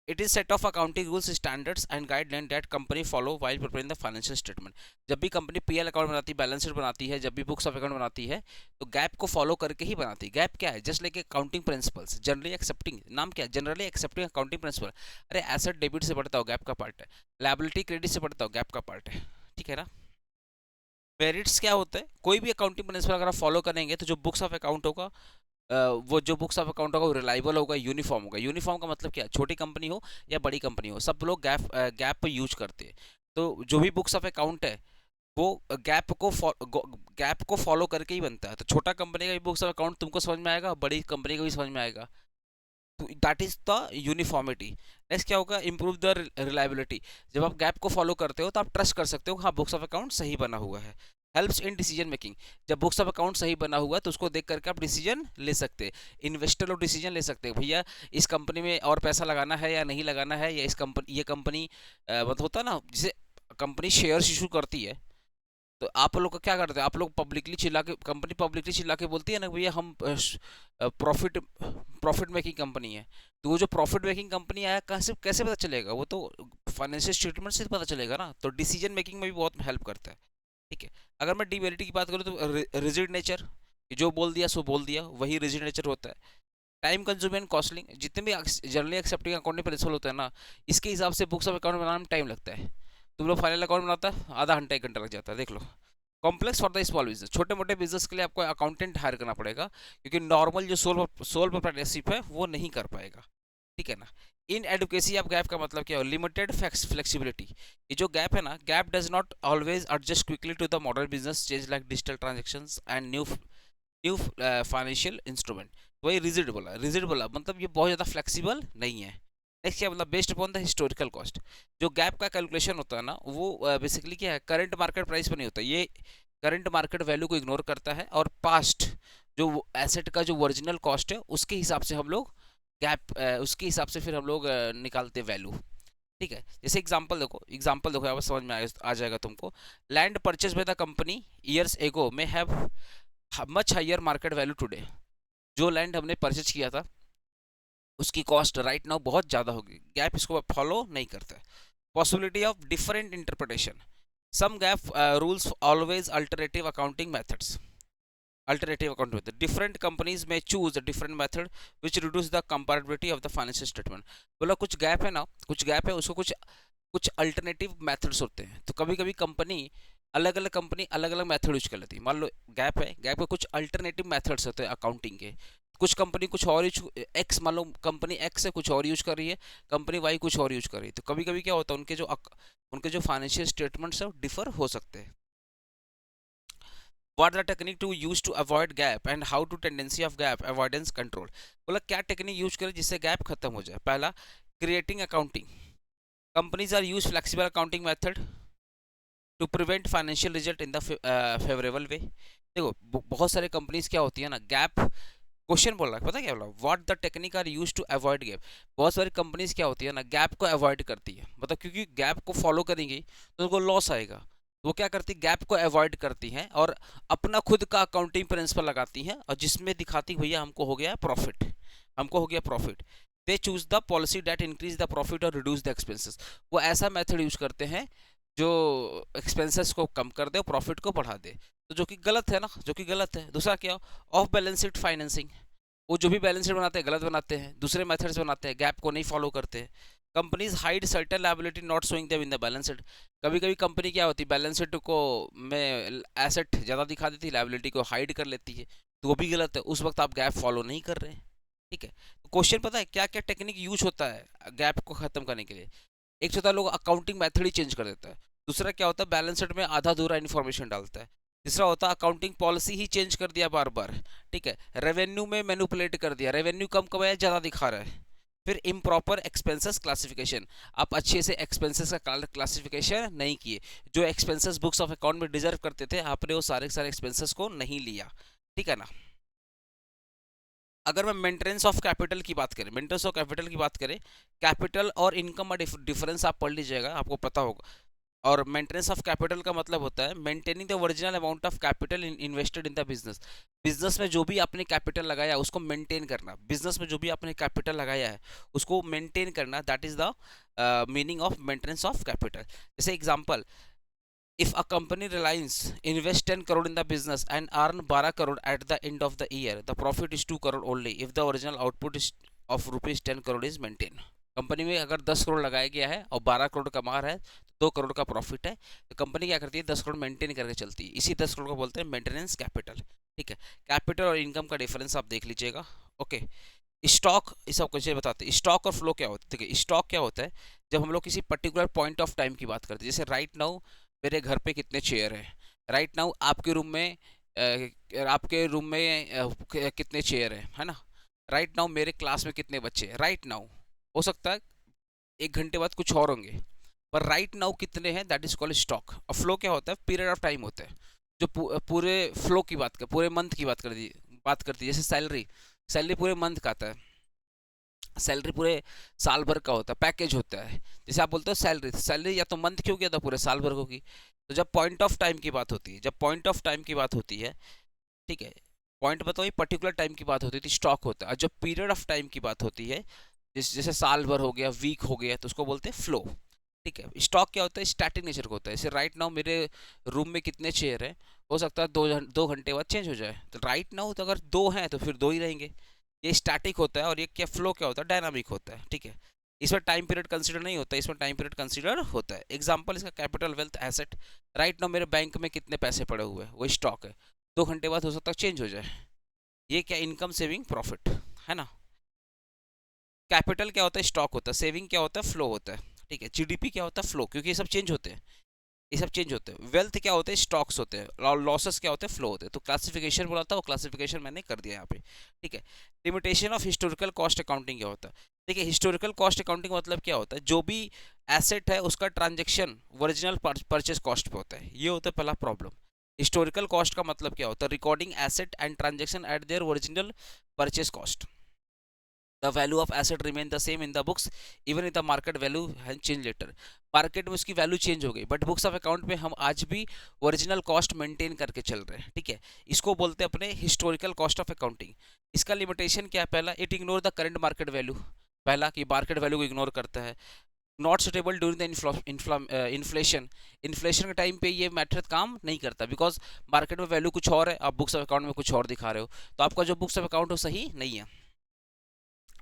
It is set of accounting rules standards and guideline that company follow while preparing the financial statement. जब भी कंपनी पीएल अकाउंट बनाती है, बैलेंस शीट बनाती है, जब भी बुक्स ऑफ अकाउंट बनाती है, तो गैप को फॉलो करके ही बनाती है। गैप क्या है, just like accounting principles, generally accepting, नाम क्या है, जनरली एक्सेप्टिंग अकाउंटिंग प्रिंसिपल। अरे एसेट डेबिट से बढ़ता हो गैप का पार्ट है, लायबिलिटी क्रेडिट से बढ़ता हो गैप का पार्ट है, ठीक है ना। मेरिट्स क्या होता है, कोई भी अकाउंटिंग प्रिंसिपल अगर आप फॉलो करेंगे तो जो बुक्स ऑफ अकाउंट होगा, वो जो बुक्स ऑफ अकाउंट होगा वो रिलायबल होगा, यूनिफॉर्म होगा। यूनिफॉर्म का मतलब क्या है, छोटी कंपनी हो या बड़ी कंपनी हो, सब लोग गैप पे यूज करते हैं। तो जो भी बुक्स ऑफ अकाउंट है वो गैप को फॉलो करके ही बनता है। तो छोटा कंपनी का भी बुक्स ऑफ अकाउंट तुमको समझ में आएगा, बड़ी कंपनी का भी समझ में आएगा। तो that is the uniformity. Next क्या होगा, इंप्रूव द रिलायबिलिटी। जब आप गैप को फॉलो करते हो तो आप ट्रस्ट कर सकते हो हाँ बुक्स ऑफ अकाउंट सही बना हुआ है। हेल्प्स इन डिसीजन मेकिंग, जब बुक्स ऑफ अकाउंट सही बना हुआ है तो उसको देख करके आप डिसीजन ले सकते हैं। इन्वेस्टर लोग डिसीजन ले सकते हैं, भैया इस कंपनी में और पैसा लगाना है या नहीं लगाना है, या इस कंपनी ये कंपनी मतलब होता है ना, जैसे कंपनी शेयर्स इशू करती है तो आप लोग क्या करते हैं, आप लोग पब्लिकली चिल्ला के, कंपनी पब्लिकली चिल्ला के बोलती है ना भैया हम प्रॉफिट मेकिंग कंपनी है। तो वो जो प्रॉफिट मेकिंग कंपनी आया कैसे कैसे पता चलेगा, वो तो फाइनेंशियल स्टेटमेंट से पता चलेगा ना। तो डिसीजन मेकिंग में भी बहुत हेल्प करता है, ठीक है। अगर मैं डीमेरिटी की बात करूँ तो रिजिड नेचर, जो बोल दिया सो बोल दिया, वही रिजिड नेचर होता है। टाइम कंज्यूमिंग एंड कॉस्टलिंग, जितने भी जनरली एक्सेप्टिंग अकाउंटिंग प्रिंसिपल होते हैं ना, इसके हिसाब से बुक्स ऑफ अकाउंट बनाने में टाइम लगता है। तुम लोग फाइनल अकाउंट बनाता है आधा घंटा 1 घंटा लग जाता है, देख लो। Complex for the small business, छोटे मोटे बिजनेस के लिए आपको अकाउंटेंट हायर करना पड़ेगा, क्योंकि नॉर्मल जो सोल प्रोप्राइटरशिप है वो नहीं कर पाएगा, ठीक है ना। इन एडुकेसी ऑफ गैप का मतलब क्या है, लिमिटेड फ्लेक्सिबिलिटी। ये जो गैप है ना, gap does not always adjust quickly to the modern business change like digital transactions and new financial instrument. वही रिजिड बोला मतलब ये बहुत ज़्यादा फ्लेक्सिबल नहीं है। नेक्स्ट क्या मतलब, based upon the historical cost. जो गैप का कैलकुलेशन होता है ना वो बेसिकली क्या है, करंट मार्केट प्राइस पर नहीं होता, ये करंट मार्केट वैल्यू को इग्नोर करता है और पास्ट जो एसेट का जो ओरिजिनल कॉस्ट है उसके हिसाब से हम लोग गैप उसके हिसाब से फिर हम लोग निकालते वैल्यू, ठीक है। जैसे एग्जांपल देखो यहाँ पर समझ में आ जाएगा तुमको। Land purchase by the company years ago में have much higher market value today. जो लैंड हमने परचेज किया था उसकी कॉस्ट राइट नाउ बहुत ज़्यादा होगी। गैप इसको फॉलो नहीं करता है। Possibility of different interpretation, some gap rules always alternative accounting methods. Alternative account method, different companies may choose a different method which reduce the comparability of the financial statement। बोला कुछ gap है ना, कुछ gap है, उसको कुछ कुछ alternative methods होते हैं। तो कभी कभी अलग अलग मेथड यूज कर लेती है। मान लो गैप है, गैप के कुछ अल्टरनेटिव मेथड्स होते हैं अकाउंटिंग के। कुछ कंपनी कुछ और यूज, एक्स मान लो कंपनी एक्स है कुछ और यूज कर रही है, कंपनी वाई कुछ और यूज कर रही है। तो कभी कभी क्या होता है, उनके जो फाइनेंशियल स्टेटमेंट्स है वो डिफर हो सकते हैं। What the technique to use to avoid gap and how to tendency of gap avoidance control। बोला क्या टेक्निक यूज करें जिससे गैप खत्म हो जाए। पहला, creating accounting, companies are use flexible accounting method to prevent financial result in the favourable way. देखो बहुत सारे कंपनीज क्या होती है ना, गैप क्वेश्चन बोल रहा है, पता क्या बोला, what the technique are use to avoid gap. बहुत सारी कंपनीज क्या होती है ना, गैप को अवॉइड करती है, मतलब क्योंकि गैप को फॉलो करेंगी तो उनको लॉस आएगा। तो वो क्या करती है, गैप को अवॉइड करती हैं और अपना खुद का अकाउंटिंग प्रिंसिपल लगाती हैं, और जिसमें दिखाती भैया हमको हो गया प्रॉफिट, हमको हो गया profit. They choose the policy that increase the profit और रिड्यूस द एक्सपेंसेस। वो ऐसा मेथड यूज करते हैं जो एक्सपेंसेस को कम कर दे और प्रॉफिट को बढ़ा दे, तो जो कि गलत है ना, जो कि गलत है। दूसरा क्या, ऑफ बैलेंस शीट फाइनेंसिंग, वो जो भी बैलेंस शीट बनाते हैं गलत बनाते हैं, दूसरे मेथड्स बनाते हैं, गैप को नहीं फॉलो करते हैं। Companies hide certain liability not showing them in the balance sheet. कभी कभी कंपनी क्या होती है, बैलेंस शीट को में एसेट ज़्यादा दिखा देती है, लायबिलिटी को हाइड कर लेती है, तो वो भी गलत है। उस वक्त आप गैप फॉलो नहीं कर रहे हैं, ठीक है। तो क्वेश्चन पता है क्या क्या टेक्निक यूज होता है गैप को खत्म करने के लिए। एक होता है लोग अकाउंटिंग मेथड ही चेंज कर देता है। दूसरा क्या होता है, बैलेंस शीट में आधा अधूरा इन्फॉर्मेशन डालता है। तीसरा होता है अकाउंटिंग पॉलिसी ही चेंज कर दिया बार बार, ठीक है। रेवेन्यू में मैनिपुलेट कर दिया, रेवेन्यू कम कमाया ज़्यादा दिखा रहा है। फिर इम्प्रॉपर एक्सपेंसेस क्लासिफिकेशन, आप अच्छे से एक्सपेंसेस का क्लासिफिकेशन नहीं किए। जो एक्सपेंसेस बुक्स ऑफ अकाउंट में डिजर्व करते थे आपने वो सारे एक्सपेंसेस को नहीं लिया, ठीक है ना। अगर मैं मेंटेनेंस ऑफ कैपिटल की बात करें, मेंटेनेंस ऑफ कैपिटल की बात करें, कैपिटल और इनकम का डिफरेंस आप पढ़ लीजिएगा, आपको पता होगा। और मेंटेनेंस ऑफ कैपिटल का मतलब होता है maintaining the original amount of capital invested in the business. Business में जो भी आपने कैपिटल लगाया उसको मेंटेन करना, बिजनेस में जो भी आपने कैपिटल लगाया है उसको मेंटेन करना, that is the meaning of maintenance of capital. जैसे example, if a company Reliance invest 10 crore in the business and earn 12 crore at the end of the year, the profit is 2 crore only if the original output is of rupees 10 crore is maintained। Company में अगर 10 करोड़ लगाया गया है और 12 करोड़ कमा रहा है तो 2 करोड़ का प्रॉफिट है, तो कंपनी क्या करती है 10 करोड़ मेंटेन करके चलती है। इसी 10 करोड़ को बोलते हैं मेंटेनेंस कैपिटल, ठीक है। कैपिटल और इनकम का डिफरेंस आप देख लीजिएगा, ओके। स्टॉक, इस सब कुछ बताते हैं स्टॉक और फ्लो क्या होता है, ठीक है। स्टॉक क्या होता है, जब हम लोग किसी पर्टिकुलर पॉइंट ऑफ टाइम की बात करते हैं, जैसे राइट नाउ मेरे घर पे कितने चेयर हैं, राइट नाउ आपके रूम में कितने चेयर हैं, है ना। राइट नाउ मेरे क्लास में कितने बच्चे हैं, राइट नाउ। हो सकता है 1 घंटे बाद कुछ और होंगे, पर राइट नाउ कितने हैं, दैट इज कॉल्ड स्टॉक। और फ्लो क्या होता है, पीरियड ऑफ टाइम होता है, जो पूरे फ्लो की बात कर, पूरे मंथ की बात करती है। जैसे सैलरी, सैलरी पूरे मंथ का आता है, सैलरी पूरे साल भर का होता है, पैकेज होता है। जैसे आप बोलते हो सैलरी, सैलरी या तो मंथ की होगी या तो पूरे साल भर होगी। तो जब पॉइंट ऑफ टाइम की बात होती है, जब पॉइंट ऑफ टाइम की बात होती है, ठीक है, पॉइंट बताओ पर्टिकुलर टाइम की बात होती थी, स्टॉक होता है। और जब पीरियड ऑफ टाइम की बात होती है, जैसे साल भर हो गया, वीक हो गया, तो उसको बोलते हैं फ्लो, ठीक है। स्टॉक क्या होता है, स्टैटिक नेचर का होता है। जैसे राइट नाउ मेरे रूम में कितने चेयर हैं, हो सकता है 2 घंटे बाद चेंज हो जाए। तो राइट नाउ तो अगर 2 हैं तो फिर 2 ही रहेंगे, ये स्टैटिक होता है। और ये क्या फ्लो क्या होता है, डायनामिक होता है, ठीक है। इसमें टाइम पीरियड कंसीडर नहीं होता, इसमें टाइम पीरियड कंसीडर होता है। एग्जांपल इसका capital wealth asset, right now मेरे बैंक में कितने पैसे पड़े हुए हैं, वो स्टॉक है। 2 घंटे बाद हो सकता है चेंज हो जाए, ये क्या इनकम सेविंग प्रॉफिट है ना। कैपिटल क्या होता है, स्टॉक होता है। सेविंग क्या होता है, फ्लो होता है, ठीक है। जीडीपी क्या होता है, फ्लो, क्योंकि ये सब चेंज होते हैं, ये सब चेंज होते हैं। वेल्थ क्या होते हैं, स्टॉक्स होते हैं। और लॉसेस क्या होते हैं, फ्लो होते हैं। तो क्लासिफिकेशन बोला था, वो क्लासिफिकेशन मैंने कर दिया यहाँ पे, ठीक है। Limitation of historical cost accounting क्या होता है, देखिए हिस्टोरिकल कॉस्ट अकाउंटिंग मतलब क्या होता है, जो भी एसेट है उसका ट्रांजेक्शन ओरिजिनल परचेज कॉस्ट पे होता है, ये होता है पहला प्रॉब्लम। हिस्टोरिकल कॉस्ट का मतलब क्या होता है, recording asset and transaction at their original purchase cost. The value of asset remain the same in the books even in the market value has change later. Market में उसकी value change हो गई but books of account में हम आज भी original cost maintain करके चल रहे हैं, ठीक है। इसको बोलते हैं अपने हिस्टोरिकल कॉस्ट ऑफ अकाउंटिंग। इसका लिमिटेशन क्या है? पहला, it ignore the current market value. पहला कि मार्केट वैल्यू को इग्नोर करता है। Not suitable during the inflation. Inflation के टाइम पे ये मेथड काम नहीं करता बिकॉज मार्केट में वैल्यू कुछ और है, आप बुक्स ऑफ अकाउंट में कुछ और दिखा रहे हो, तो आपका जो बुक्स ऑफ अकाउंट हो सही नहीं है।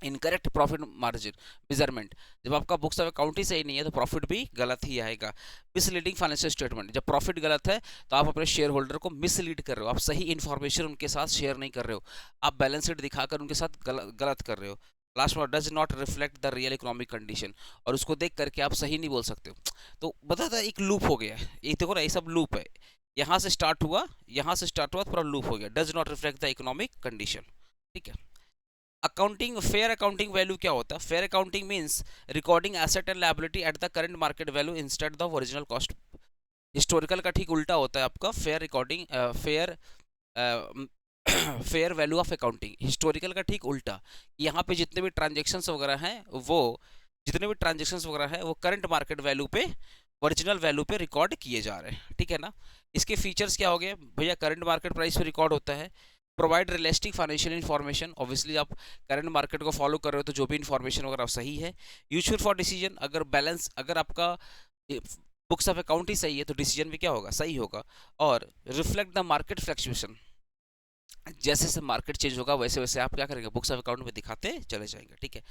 इनकरेक्ट प्रॉफिट मार्जिन मेजरमेंट, जब आपका बुक्स ऑफ अकाउंट ही सही नहीं है तो प्रॉफिट भी गलत ही आएगा। मिसलीडिंग फाइनेंशियल स्टेटमेंट, जब प्रॉफिट गलत है तो आप अपने शेयर होल्डर को मिसलीड कर रहे हो, आप सही इन्फॉर्मेशन उनके साथ शेयर नहीं कर रहे हो, आप बैलेंस शीट दिखाकर उनके साथ गलत कर रहे हो। लास्ट में does not reflect the real economic condition, और उसको देख करके आप सही नहीं बोल सकते हो। तो बताता एक लूप हो गया है, ये देखो ना, ये सब लूप है। यहाँ से स्टार्ट हुआ, यहाँ से स्टार्ट हुआ, पूरा लूप हो गया। Does not reflect the economic condition, ठीक है। अकाउंटिंग, फेयर अकाउंटिंग वैल्यू क्या होता है? Fair accounting means recording asset and liability at the current market value instead the original cost. Historical का ठीक उल्टा होता है आपका fair recording, fair fair value of accounting. Historical का ठीक उल्टा, यहाँ पे जितने भी ट्रांजेक्शन्स वगैरह हैं वो जितने भी ट्रांजेक्शन्स वगैरह हैं वो करंट मार्केट वैल्यू पे, ओरिजिनल वैल्यू पे रिकॉर्ड किए जा रहे हैं, ठीक है ना। इसके फीचर्स क्या हो गए भैया? करंट मार्केट प्राइस पे रिकॉर्ड होता है। Provide realistic financial information, obviously आप करंट मार्केट को फॉलो कर रहे हो तो जो भी इन्फॉर्मेशन वगैरह सही है। यूजफुल फॉर डिसीजन, अगर बैलेंस, अगर आपका बुक्स ऑफ अकाउंट ही सही है तो डिसीजन भी क्या होगा? सही होगा। और रिफ्लेक्ट द मार्केट फ्लक्चुएशन, जैसे जैसे मार्केट चेंज होगा वैसे वैसे आप क्या करेंगे? बुक्स ऑफ अकाउंट में दिखाते चले जाएंगे, ठीक है।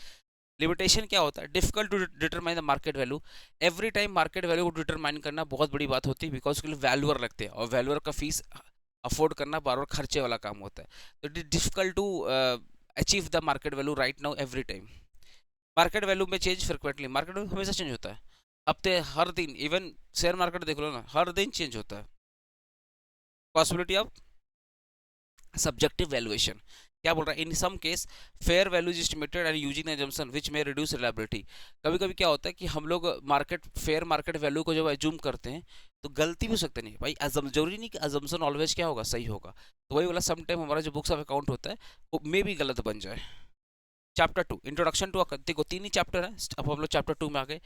लिमिटेशन क्या होता है? Difficult to determine the market value. Every time market value को डिटरमाइन करना बहुत बड़ी बात होती है बिकॉज उसके लिए वैल्यूअर लगते हैं और वैल्यूअर का फीस अफोर्ड करना बार बार खर्चे वाला काम होता है। तो it is difficult to achieve the market value right now every time. Market value में चेंज फ्रिक्वेंटली, मार्केट वैल्यू हमेशा चेंज होता है, हफ्ते, हर दिन, इवन शेयर मार्केट देख लो ना, हर दिन चेंज होता है। पॉसिबिलिटी ऑफ सब्जेक्टिव वैल्यूएशन, क्या बोल रहा है? In some case fair value is estimated and using assumption which may reduce reliability. कभी कभी क्या होता है कि हम लोग मार्केट, फेयर मार्केट वैल्यू को जब एज्यूम करते हैं तो गलती भी हो सकती नहीं भाई। जरूरी नहीं कि अजम्पशन ऑलवेज क्या होगा? सही होगा। तो वही वाला सम टाइम हमारा जो बुक्स ऑफ अकाउंट होता है वो मे भी गलत बन जाए। चैप्टर 2 इंट्रोडक्शन टू, देखो 3 ही चैप्टर है, अब हम लोग चैप्टर 2 में आ गए।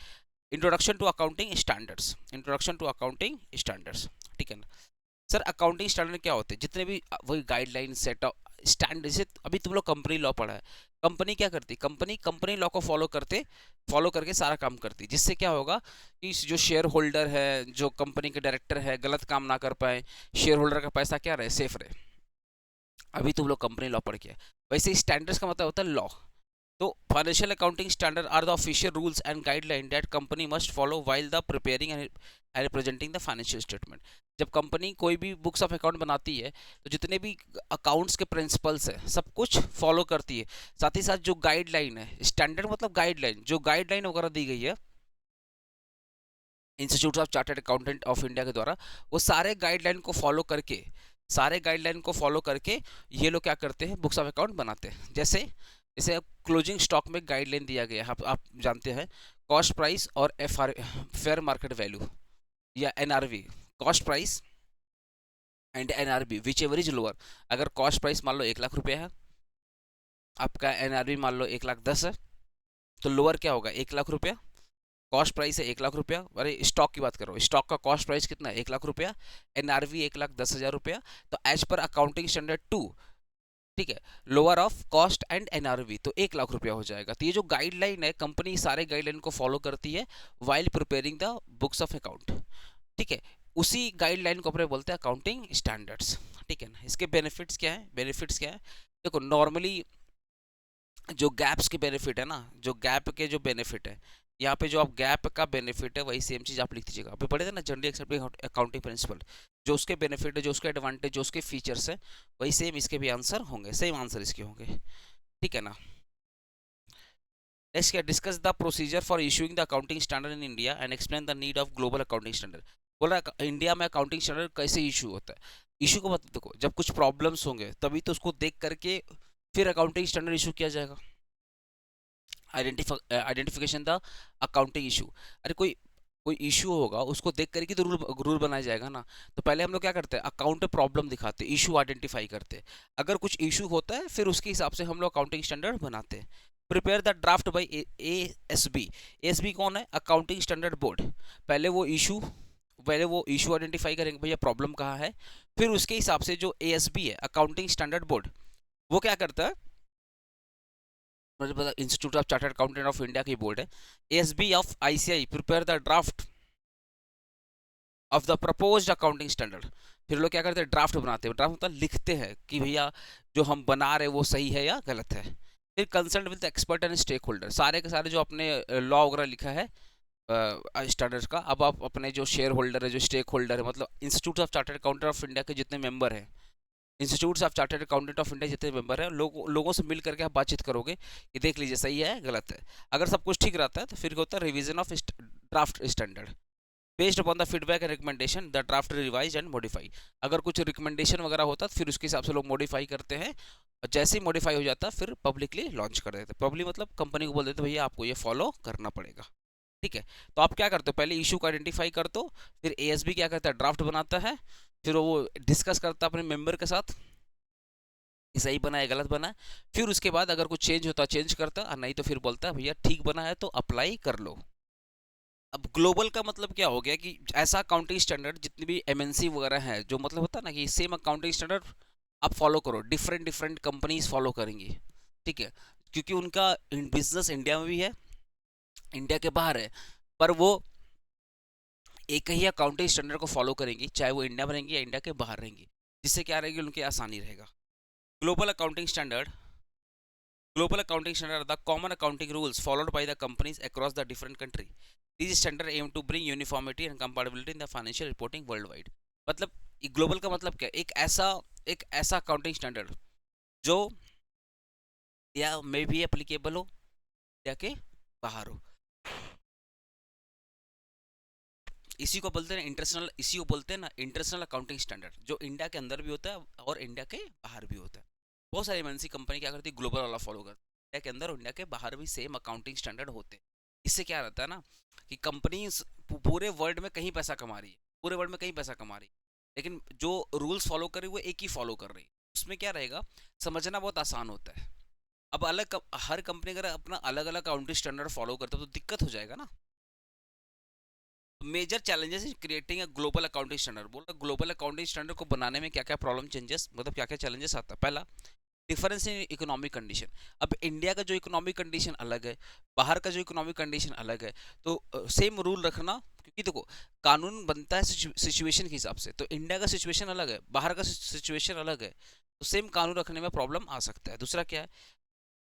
Introduction to accounting standards, introduction to accounting standards, ठीक है ना। सर अकाउंटिंग स्टैंडर्ड क्या होते हैं? जितने भी वही गाइडलाइन सेट स्टैंडर्ड, जैसे अभी तुम लोग कंपनी लॉ पढ़ा है, कंपनी क्या करती है? कंपनी लॉ को फॉलो करके सारा काम करती है, जिससे क्या होगा कि जो शेयर होल्डर है, जो कंपनी के डायरेक्टर है, गलत काम ना कर पाए, शेयर होल्डर का पैसा क्या रहे? सेफ रहे। अभी तुम लोग कंपनी लॉ पढ़ के, वैसे स्टैंडर्ड्स का मतलब होता है लॉ। तो financial accounting standard are the official rules and guideline that company must follow while the preparing and representing the financial statement. जब कंपनी कोई भी बुक्स ऑफ अकाउंट बनाती है तो जितने भी अकाउंट्स के प्रिंसिपल्स है सब कुछ फॉलो करती है। साथ ही साथ जो गाइडलाइन है, स्टैंडर्ड मतलब गाइडलाइन, जो गाइडलाइन वगैरह दी गई है institute of chartered accountant of India के द्वारा, वो सारे गाइडलाइन को फॉलो करके ये लोग क्या करते हैं? बुक्स ऑफ अकाउंट बनाते हैं। जैसे जैसे क्लोजिंग स्टॉक में गाइडलाइन दिया गया है, आप जानते हैं, कॉस्ट प्राइस और फेयर मार्केट वैल्यू या NRV, cost price and NRB which ever is lower. अगर कॉस्ट प्राइस मान लो 1 लाख रुपया है, आपका एनआरबी मान लो 1,10,000 है, तो लोअर क्या होगा? 1 लाख रुपया। कॉस्ट प्राइस है 1 लाख रुपया, अरे स्टॉक की बात करो, स्टॉक का कॉस्ट प्राइस कितना है? 1 लाख रुपया, एनआरवी 1,10,000 रुपया। तो एज पर अकाउंटिंग स्टैंडर्ड 2, ठीक है, lower of cost and NRV, तो 1 लाख रुपया हो जाएगा। तो ये जो गाइडलाइन है, कंपनी सारे गाइडलाइन को फॉलो करती है while preparing the books of account, ठीक है। उसी गाइडलाइन को अपने बोलते हैं अकाउंटिंग स्टैंडर्ड्स, ठीक है ना। इसके बेनिफिट्स क्या है? देखो नॉर्मली जो गैप्स के बेनिफिट है ना, जो गैप के जो बेनिफिट है, यहाँ पे जो आप गैप का बेनिफिट है वही सेम चीज़ आप लिख दीजिएगा। अभी पढ़े थे ना जनरली एक्सेप्टेड अकाउंटिंग प्रिंसिपल, जो उसके बेनिफिट है, जो उसके एडवांटेज, जो उसके फीचर्स है, वही सेम इसके भी आंसर होंगे, सेम आंसर इसके होंगे, ठीक है ना। नेक्स्ट क्या? Discuss the procedure for issuing the accounting standard in India and explain the need of global accounting standard. बोल रहा है इंडिया में अकाउंटिंग स्टैंडर्ड कैसे इशू होता है। इशू को मतलब देखो, जब कुछ प्रॉब्लम्स होंगे तभी तो उसको देख करके फिर अकाउंटिंग स्टैंडर्ड इशू किया जाएगा। आइडेंटिफिकेशन द अकाउंटिंग इशू, अरे कोई इशू होगा उसको देख करके तो रूल बनाया जाएगा ना। तो पहले हम लोग क्या करते हैं? अकाउंट में प्रॉब्लम दिखाते हैं, इशू आइडेंटिफाई करते हैं। अगर कुछ इशू होता है फिर उसके हिसाब से हम लोग अकाउंटिंग स्टैंडर्ड बनाते हैं। Prepare the draft by ASB। ASB कौन है? Accounting standard board. पहले वो इशू आइडेंटिफाई करेंगे, भैया प्रॉब्लम कहाँ है, फिर उसके हिसाब से जो ASB है, अकाउंटिंग स्टैंडर्ड बोर्ड, वो क्या करता है, मतलब institute of chartered accountant of India की बोर्ड है, ASB of ICAI prepare the draft of the proposed accounting standard. फिर लोग क्या करते हैं, ड्राफ्ट बनाते हैं। ड्राफ्ट मतलब लिखते हैं कि भैया जो हम बना रहे हैं वो सही है या गलत है। फिर consult with expert and stake holder, सारे के सारे जो अपने लॉ वगैरह लिखा है स्टैंडर्ड्स का, अब आप अपने जो शेयर होल्डर है, जो स्टेक होल्डर है, मतलब institute of chartered accountant of India के जितने मेंबर हैं, institute of chartered accountant of India जितने मेंबर हैं, लोगों से मिल करके आप बातचीत करोगे कि देख लीजिए सही है गलत है। अगर सब कुछ ठीक रहता है तो फिर होता है revision of draft standard based upon the feedback and recommendation the draft revise and modify. अगर कुछ रिकमेंडेशन वगैरह होता तो फिर उसके हिसाब से लोग मॉडिफाई करते हैं, और जैसे ही मॉडिफाई हो जाता फिर पब्लिकली लॉन्च कर देते। पब्लिक मतलब कंपनी को बोल देते भैया आपको ये फॉलो करना पड़ेगा, ठीक है। तो आप क्या करते हो, पहले इशू को आइडेंटिफाई कर दो, फिर ASB क्या करता है, ड्राफ्ट बनाता है, फिर वो डिस्कस करता है अपने मेंबर के साथ कि सही बना है गलत बना है, फिर उसके बाद अगर कुछ चेंज होता है चेंज करता है, नहीं तो फिर बोलता है भैया ठीक बना है तो अप्लाई कर लो। अब ग्लोबल का मतलब क्या हो गया कि ऐसा अकाउंटिंग स्टैंडर्ड जितनी भी MNC वगैरह है, जो मतलब होता है ना कि सेम अकाउंटिंग स्टैंडर्ड आप फॉलो करो, डिफरेंट डिफरेंट कंपनीज फॉलो करेंगी, ठीक है, क्योंकि उनका बिजनेस इंडिया में भी है, इंडिया के बाहर है, पर वो एक ही अकाउंटिंग स्टैंडर्ड को फॉलो करेंगी, चाहे वो इंडिया में रहेंगी या इंडिया के बाहर रहेंगी, जिससे क्या रहेगी, उनकी आसानी रहेगा। Global accounting standard Global accounting standards are the common accounting rules followed by the companies across the different country. These standards aim to bring uniformity and compatibility in the financial reporting worldwide. मतलब global का मतलब क्या है, एक ऐसा accounting standard जो या में भी एप्लीकेबल हो या के बाहर हो। इसी को बोलते हैं इंटरनेशनल, इसी को बोलते हैं ना इंटरनेशनल अकाउंटिंग स्टैंडर्ड, जो इंडिया के अंदर भी होता है और इंडिया के बाहर भी होता है। बहुत सारी MNC कंपनी क्या करती है, ग्लोबल वाला फॉलो करती है, इंडिया के अंदर और इंडिया के बाहर भी सेम अकाउंटिंग स्टैंडर्ड होते हैं। इससे क्या रहता है ना कि कंपनी पूरे वर्ल्ड में कहीं पैसा कमा रही है, पूरे वर्ल्ड में कहीं पैसा कमा रही है, लेकिन जो रूल्स फॉलो कर रही है वो एक ही फॉलो कर रही है, उसमें क्या रहेगा, समझना बहुत आसान होता है। अब हर कंपनी अगर अपना अलग अलग अकाउंटिंग स्टैंडर्ड फॉलो करता है तो दिक्कत हो जाएगा ना। Major challenges in creating a global accounting standard, बोल रहा ग्लोबल अकाउंटिंग स्टैंडर्ड को बनाने में क्या क्या प्रॉब्लम चेंजेस, मतलब क्या क्या चैलेंजेस आता है। पहला, डिफरेंस इन इकोनॉमिक कंडीशन। अब इंडिया का जो इकोनॉमिक कंडीशन अलग है, बाहर का जो इकोनॉमिक कंडीशन अलग है, तो सेम रूल रखना, क्योंकि देखो कानून बनता है सिचुएशन के हिसाब से, तो इंडिया का सिचुएशन अलग है, बाहर का सिचुएशन अलग है, तो सेम कानून रखने में प्रॉब्लम आ सकता है। दूसरा क्या है,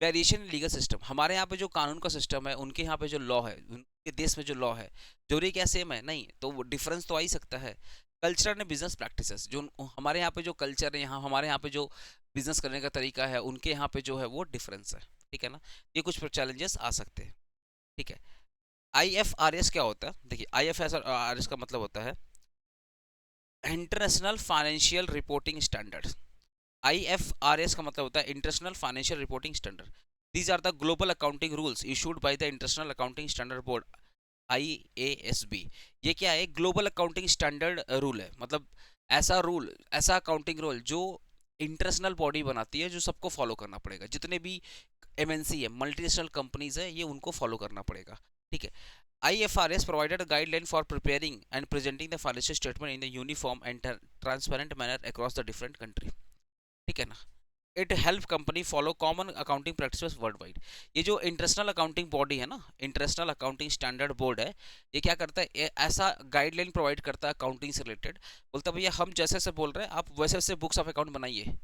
वेरिएशन इन लीगल सिस्टम। हमारे यहाँ पे जो कानून का सिस्टम है, उनके यहाँ पे जो लॉ है, उनके देश में जो लॉ है, जरूरी क्या सेम है नहीं, तो वो डिफरेंस तो आ ही सकता है। कल्चर एंड बिजनेस प्रैक्टिसेस, जो हमारे यहाँ पे जो कल्चर है, यहाँ हमारे यहाँ पे जो बिजनेस करने का तरीका है, उनके यहाँ पे जो है वो डिफरेंस है, ठीक है ना। ये कुछ चैलेंजेस आ सकते हैं, ठीक है। IFRS क्या होता है, देखिए IFRS का मतलब होता है international financial reporting standard. IFRS का मतलब होता है international financial reporting standard. These are the global accounting rules issued by the international accounting standard board IASB। ये क्या है, ग्लोबल अकाउंटिंग स्टैंडर्ड रूल है, मतलब ऐसा अकाउंटिंग रूल जो इंटरनेशनल बॉडी बनाती है, जो सबको फॉलो करना पड़ेगा, जितने भी MNC है, मल्टीनेशनल कंपनीज है, ये उनको फॉलो करना पड़ेगा, ठीक है। IFRS provided a guideline for preparing and presenting the financial statement in a uniform and transparent manner across the different country, ठीक है ना। It help company follow common accounting practices world wide. ये जो international accounting body है ना, international accounting standard board है, ये क्या करता है, ऐसा गाइडलाइन प्रोवाइड करता है अकाउंटिंग से रिलेटेड। बोलता है भैया हम जैसे से बोल रहे हैं, आप वैसे वैसे बुक्स ऑफ अकाउंट बनाइए,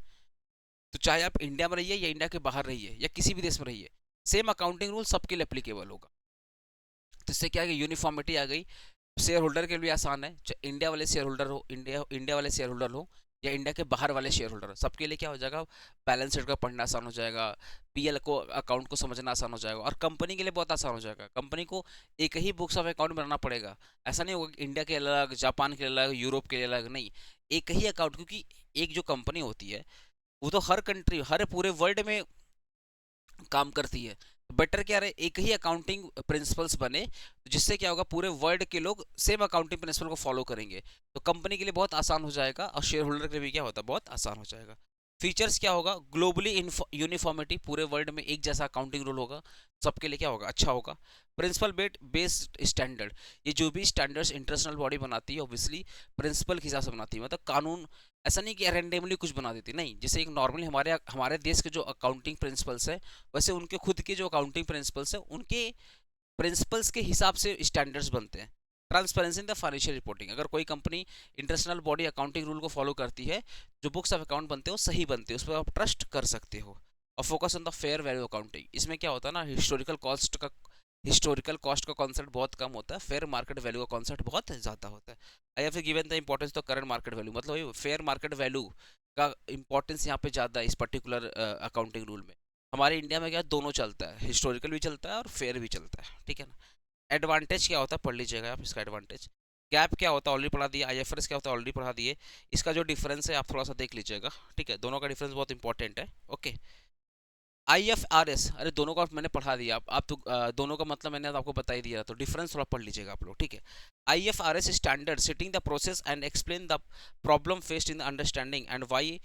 तो चाहे आप इंडिया में रहिए या इंडिया के बाहर रहिए या किसी भी देश में रहिए, सेम अकाउंटिंग रूल सबके लिए एप्लीकेबल होगा। तो इससे क्या है, यूनिफॉर्मिटी आ गई, शेयर होल्डर के लिए आसान है, चाहे इंडिया वाले शेयर होल्डर हो, इंडिया वाले शेयर होल्डर हो या इंडिया के बाहर वाले शेयर होल्डर, सबके लिए क्या हो जाएगा, बैलेंस शीट का पढ़ना आसान हो जाएगा, PL को अकाउंट को समझना आसान हो जाएगा, और कंपनी के लिए बहुत आसान हो जाएगा। कंपनी को एक ही बुक्स ऑफ अकाउंट बनाना पड़ेगा, ऐसा नहीं होगा इंडिया के अलग, जापान के अलग, यूरोप के अलग, नहीं, एक ही अकाउंट, क्योंकि एक जो कंपनी होती है वो तो हर कंट्री, हर पूरे वर्ल्ड में काम करती है। बेटर क्या रहे, एक ही अकाउंटिंग प्रिंसिपल्स बने, जिससे क्या होगा, पूरे वर्ल्ड के लोग सेम अकाउंटिंग प्रिंसिपल को फॉलो करेंगे, तो कंपनी के लिए बहुत आसान हो जाएगा और शेयर होल्डर के लिए भी क्या होता है, बहुत आसान हो जाएगा। फीचर्स क्या होगा, ग्लोबली यूनिफॉर्मिटी, पूरे वर्ल्ड में एक जैसा अकाउंटिंग रूल होगा, सबके लिए क्या होगा, अच्छा होगा। प्रिंसिपल बेस्ड स्टैंडर्ड, ये जो भी स्टैंडर्ड्स इंटरनेशनल बॉडी बनाती है ऑब्वियसली प्रिंसिपल के हिसाब से बनाती है, मतलब कानून, ऐसा नहीं कि रैंडमली कुछ बना देती, नहीं, जैसे एक नॉर्मली हमारे हमारे देश के जो अकाउंटिंग प्रिंसिपल्स है, वैसे उनके खुद के जो अकाउंटिंग प्रिंसिपल्स है, उनके प्रिंसिपल्स के हिसाब से स्टैंडर्ड्स बनते हैं। Transparency in the financial reporting, अगर कोई company international body accounting rule को फॉलो करती है, जो बुक्स ऑफ अकाउंट बनते हैं वो सही बनते हैं, उस पर आप ट्रस्ट कर सकते हो। और focus on the fair value accounting, इसमें क्या होता है ना, हिस्टोरिकल कॉस्ट का कॉन्सेप्ट बहुत कम होता है, फेयर मार्केट वैल्यू का कॉन्सेप्ट बहुत ज़्यादा होता है। I have given the importance तो करंट मार्केट वैल्यू, मतलब फेयर मार्केट वैल्यू का इंपॉर्टेंस यहाँ पे ज़्यादा है इस पर्टिकुलर अकाउंटिंग रूल में। हमारे इंडिया में क्या दोनों चलता है, हिस्टोरिकल भी चलता है और फेयर भी चलता है, ठीक है ना। एडवांटेज क्या होता है, पढ़ लीजिएगा आप इसका एडवांटेज। गैप क्या होता है, ऑलरेडी पढ़ा दिया। आईएफआरएस क्या होता है, ऑलरेडी पढ़ा दिए। इसका जो डिफरेंस है आप थोड़ा सा देख लीजिएगा, ठीक है, दोनों का डिफरेंस बहुत इंपॉर्टेंट है। ओके, आईएफआरएस, अरे दोनों का मैंने पढ़ा दिया, आप तो दोनों का मतलब मैंने आपको बता ही दिया, तो डिफरेंस थोड़ा पढ़ लीजिएगा आप लोग, ठीक है। IFRS standard sitting the process and explain the problem faced in the understanding and why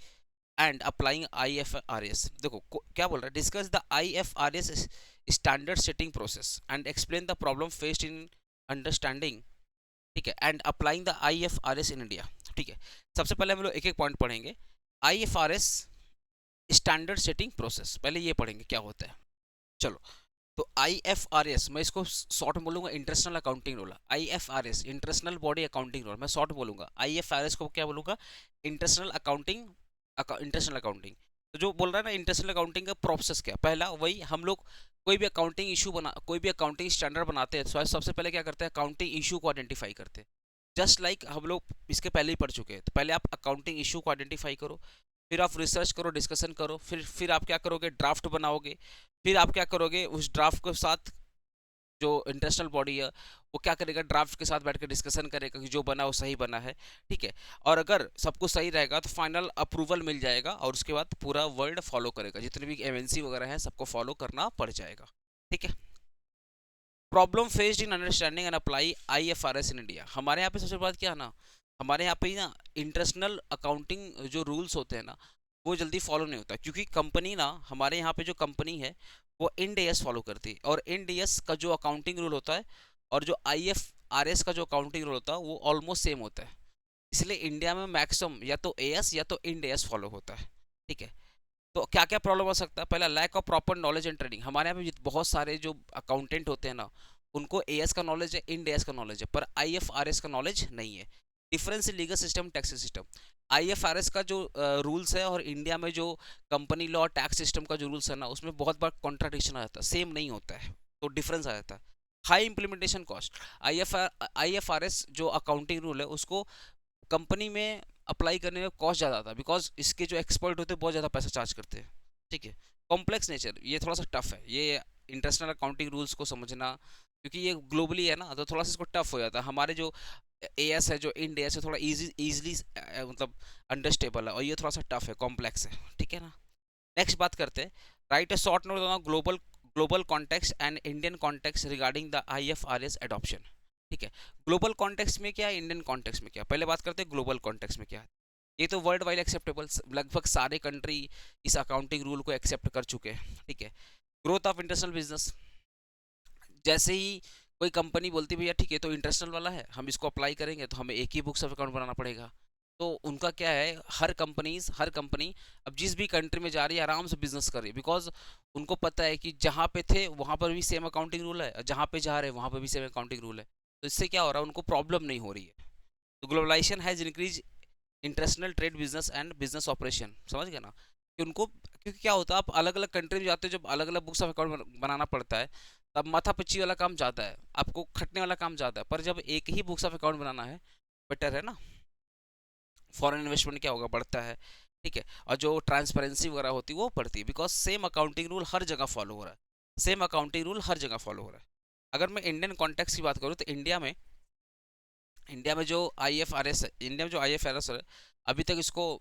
and applying IFRS. देखो क्या बोल रहा है, discuss the IFRS standard setting process and explain the problem faced in understanding, ठीक है, and applying the IFRS in India, ठीक है। सबसे पहले हम लोग एक एक पॉइंट पढ़ेंगे। आईएफआरएस स्टैंडर्ड सेटिंग प्रोसेस, पहले ये पढ़ेंगे क्या होता है। चलो, तो आईएफआरएस मैं इसको शॉर्ट में बोलूंगा, international accounting rule. IFRS international body accounting rule, मैं शॉर्ट बोलूंगा। आईएफआरएस को क्या बोलूंगा, इंटरनेशनल अकाउंटिंग, इंटरनेशनल अकाउंटिंग। तो जो बोल रहा है ना इंटरनेशनल अकाउंटिंग का प्रोसेस क्या, पहला वही हम लोग कोई भी अकाउंटिंग इशू कोई भी अकाउंटिंग स्टैंडर्ड बनाते हैं तो सबसे पहले क्या करते हैं, अकाउंटिंग इशू को आइडेंटिफाई करते हैं। जस्ट लाइक हम लोग इसके पहले ही पढ़ चुके हैं, तो पहले आप अकाउंटिंग इशू को आइडेंटिफाई करो, फिर आप रिसर्च करो, डिस्कशन करो, फिर आप क्या करोगे, ड्राफ्ट बनाओगे, फिर आप क्या करोगे, उस ड्राफ्ट के साथ जो इंटरनेशनल बॉडी है वो क्या करेगा, ड्राफ्ट के साथ बैठ कर डिस्कशन करेगा कि जो बना वो सही बना है, ठीक है। और अगर सब कुछ सही रहेगा तो फाइनल अप्रूवल मिल जाएगा, और उसके बाद पूरा वर्ल्ड फॉलो करेगा, जितने भी एमएनसी वगैरह हैं सबको फॉलो करना पड़ जाएगा, ठीक है। Problem faced in understanding and apply IFRS in India, हमारे यहाँ पे सबसे बात क्या है ना, हमारे यहाँ पे ना इंटरनेशनल अकाउंटिंग जो रूल्स होते हैं ना वो जल्दी फॉलो नहीं होता, क्योंकि कंपनी ना, हमारे यहाँ पे जो कंपनी है वो इंड एएस फॉलो करती है, और इंड एएस का जो अकाउंटिंग रूल होता है और जो आईएफआरएस का जो अकाउंटिंग रूल होता है वो ऑलमोस्ट सेम होता है। इसलिए इंडिया में मैक्सिमम या तो एएस या तो इंड एएस फॉलो होता है, ठीक है। तो क्या क्या प्रॉब्लम हो सकता है, पहला lack of proper knowledge and training, हमारे यहाँ पे बहुत सारे जो अकाउंटेंट होते हैं ना उनको एएस का नॉलेज है, इंड एएस का नॉलेज है, पर आईएफआरएस का नॉलेज नहीं है। Difference in legal system, tax system, IFRS का जो रूल्स है और इंडिया में जो कंपनी लॉ टैक्स सिस्टम का जो रूल्स है ना उसमें बहुत बार कॉन्ट्राडिक्शन आ जाता है, सेम नहीं होता है, तो डिफरेंस आ जाता है। हाई इंप्लीमेंटेशन कॉस्ट, आईएफआरएस जो अकाउंटिंग रूल है उसको कंपनी में अप्लाई करने में कॉस्ट ज़्यादा आता है, बिकॉज इसके जो एक्सपर्ट होते हैं बहुत ज़्यादा पैसा चार्ज करते हैं, ठीक है। कॉम्प्लेक्स नेचर, ये थोड़ा सा टफ है, ये इंटरनेशनल अकाउंटिंग रूल्स को समझना, क्योंकि ये ग्लोबली है ना तो थोड़ा सा इसको टफ हो जाता है। हमारे जो एएस है, जो इंड एएस है, थोड़ा इजीली मतलब अंडरस्टेबल है, और ये थोड़ा सा टफ है, कॉम्प्लेक्स है, ठीक है ना। नेक्स्ट बात करते हैं, right a short note on global global context and Indian context regarding the IFRS adoption, ठीक है। ग्लोबल कॉन्टेक्स्ट में क्या है, इंडियन कॉन्टेक्स्ट में क्या, पहले बात करते हैं ग्लोबल कॉन्टेक्स्ट में क्या है। ये तो वर्ल्ड वाइड एक्सेप्टेबल, लगभग सारे कंट्री इस अकाउंटिंग रूल को एक्सेप्ट कर चुके हैं, ठीक है। ग्रोथ ऑफ इंटरनेशनल बिजनेस, जैसे ही कोई कंपनी बोलती भैया ठीक है तो इंटरनेशनल वाला है, हम इसको अप्लाई करेंगे तो हमें एक ही बुक्स ऑफ अकाउंट बनाना पड़ेगा, तो उनका क्या है, हर कंपनी अब जिस भी कंट्री में जा रही है आराम से बिजनेस कर रही है, बिकॉज उनको पता है कि जहाँ पे थे वहाँ पर भी सेम अकाउंटिंग रूल है, और जहाँ पे जा रहे हैं वहाँ पर भी सेम अकाउंटिंग रूल है, तो इससे क्या हो रहा है, उनको प्रॉब्लम नहीं हो रही है। तो globalisation has increase international trade business and business operation, समझ गए ना, कि उनको, क्योंकि क्या होता है आप अलग अलग कंट्री में जाते हो, जब अलग अलग बुक्स ऑफ अकाउंट बनाना पड़ता है तब माथा पच्ची वाला काम ज़्यादा है, आपको खटने वाला काम ज़्यादा है, पर जब एक ही बुक्स ऑफ अकाउंट बनाना है बेटर है ना, फॉरेन इन्वेस्टमेंट क्या होगा, बढ़ता है, ठीक है, और जो ट्रांसपेरेंसी वगैरह होती है वो बढ़ती है, बिकॉज सेम अकाउंटिंग रूल हर जगह फॉलो हो रहा है, सेम अकाउंटिंग रूल हर जगह फॉलो हो रहा है। अगर मैं इंडियन कॉन्टेक्स्ट की बात करूँ तो इंडिया में जो आईएफआरएस है, इंडिया में जो आईएफआरएस है अभी तक इसको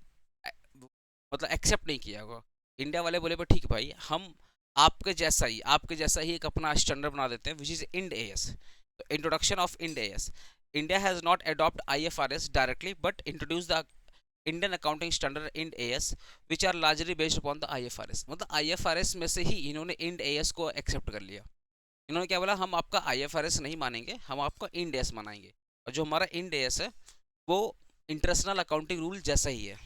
मतलब एक्सेप्ट नहीं किया होगा। इंडिया वाले बोले पर ठीक भाई, हम आपके जैसा ही एक अपना स्टैंडर्ड बना देते हैं, विच इज इंड एएस। तो introduction of Ind AS, India has not adopt IFRS directly but introduce the Indian accounting standard Ind AS which are largely based upon the IFRS. मतलब आईएफआरएस में से ही इन्होंने Ind AS को accept कर लिया। इन्होंने क्या बोला, हम आपका आईएफआरएस नहीं मानेंगे, हम आपका इंड एएस मानेंगे। और जो हमारा इंड एएस है वो इंटरनेशनल अकाउंटिंग रूल जैसा ही है।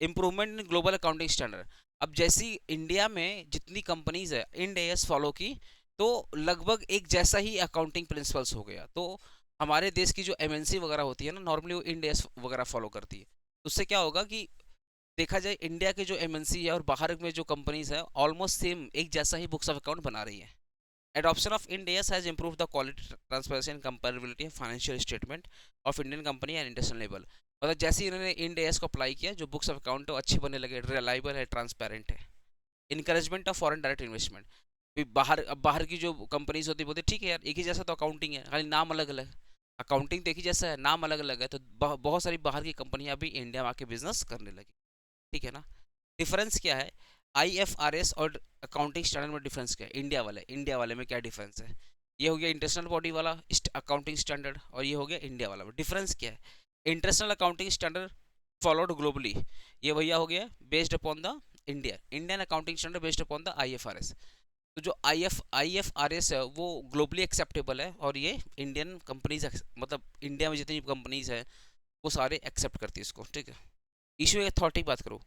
Improvement in global accounting standard, अब जैसी इंडिया में जितनी कंपनीज है इंड एएस फॉलो की, तो लगभग एक जैसा ही अकाउंटिंग प्रिंसिपल्स हो गया। तो हमारे देश की जो एमएनसी वगैरह होती है ना, नॉर्मली वो इंड एएस वगैरह फॉलो करती है। उससे क्या होगा कि देखा जाए इंडिया के जो एमएनसी है और बाहर में जो कंपनीज है ऑलमोस्ट सेम एक जैसा ही बुक्स ऑफ अकाउंट बना रही है। Adoption of Ind AS has improved the quality, transparency and comparability of financial statement of Indian company and international level। मतलब जैसे ही इन्होंने इंड एएस को अप्लाई किया, जो बुक्स ऑफ अकाउंट है अच्छे बनने लगे, रिलायबल है, ट्रांसपेरेंट है। Encouragement of foreign direct investment, बाहर की जो कंपनीज होती है बोलते ठीक है यार एक ही जैसा तो अकाउंटिंग है, खाली नाम अलग अलग। अकाउंटिंग तो एक ही जैसा है, नाम अलग अलग है, तो बहुत सारी बाहर की कंपनियां भी इंडिया में आके बिजनेस करने लगी। ठीक है ना। डिफरेंस क्या है आईएफआरएस और अकाउंटिंग स्टैंडर्ड में? डिफरेंस क्या है? इंडिया वाले में क्या डिफरेंस है? ये हो गया इंटरनेशनल बॉडी वाला अकाउंटिंग स्टैंडर्ड और ये हो गया इंडिया वाला। डिफरेंस क्या है? International accounting standard followed globally, ये भैया हो गया based upon the Indian accounting standard based upon the IFRS. तो जो आईएफआरएस है वो ग्लोबली एक्सेप्टेबल है और ये इंडियन कंपनीज मतलब इंडिया में जितनी कंपनीज है वो सारे एक्सेप्ट करती है इसको। ठीक है। इशू अथॉरिटी की बात करूँ,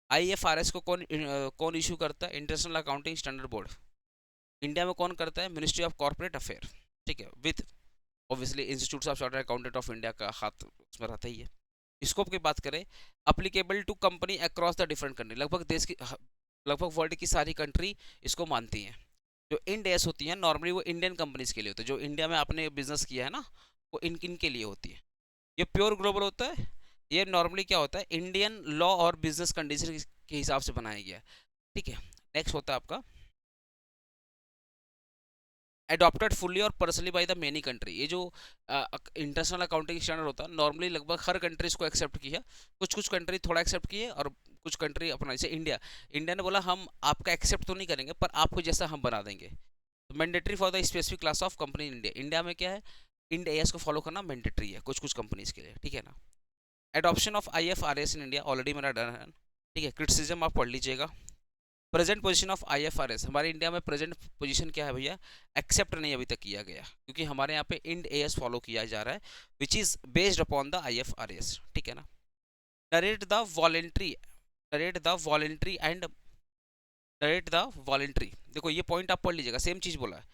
आईएफआरएस को कौन इशू करता है? International accounting standard board. India में कौन करता है? Ministry of corporate affair. ठीक है, with obviously institute of chartered accountant of India का हाथ उसमें रहता ही है। स्कोप की बात करें, applicable to company across the different country, लगभग वर्ल्ड की सारी कंट्री इसको मानती हैं। जो इंड एस होती है नॉर्मली वो इंडियन कंपनीज के लिए होता है, जो इंडिया में आपने बिजनेस किया है ना वो इनके लिए होती है। ये प्योर ग्लोबल होता है। ये नॉर्मली क्या होता है, इंडियन लॉ और बिजनेस कंडीशन के हिसाब से बनाया गया है। ठीक है। नेक्स्ट होता है आपका एडॉप्टेड फुल्ली और personally by the many country. ये जो इंटरनेशनल अकाउंटिंग स्टैंडर्ड होता है नॉर्मली लगभग हर कंट्रीज को एक्सेप्ट किया, कुछ कंट्री थोड़ा एक्सेप्ट किए और कुछ कंट्री अपना। जैसे इंडिया ने बोला हम आपका एक्सेप्ट तो नहीं करेंगे पर आपको जैसा हम बना देंगे। Mandatory for the specific class of company in India. India में क्या है, इंड एएस को फॉलो करना मैंडेटरी है कुछ कंपनीज के लिए। ठीक है ना। Adoption of IFRS in India already मेरा डन है। ठीक है। क्रिटिसिज्म आप पढ़ लीजिएगा। प्रेजेंट पोजीशन ऑफ आईएफआरएस, हमारे इंडिया में प्रेजेंट पोजीशन क्या है भैया? एक्सेप्ट नहीं अभी तक किया गया क्योंकि हमारे यहाँ पे इंड एएस फॉलो किया जा रहा है which is based upon the IFRS. ठीक है ना। Narrate the voluntary and narrate the voluntary, देखो ये पॉइंट आप पढ़ लीजिएगा, सेम चीज बोला है।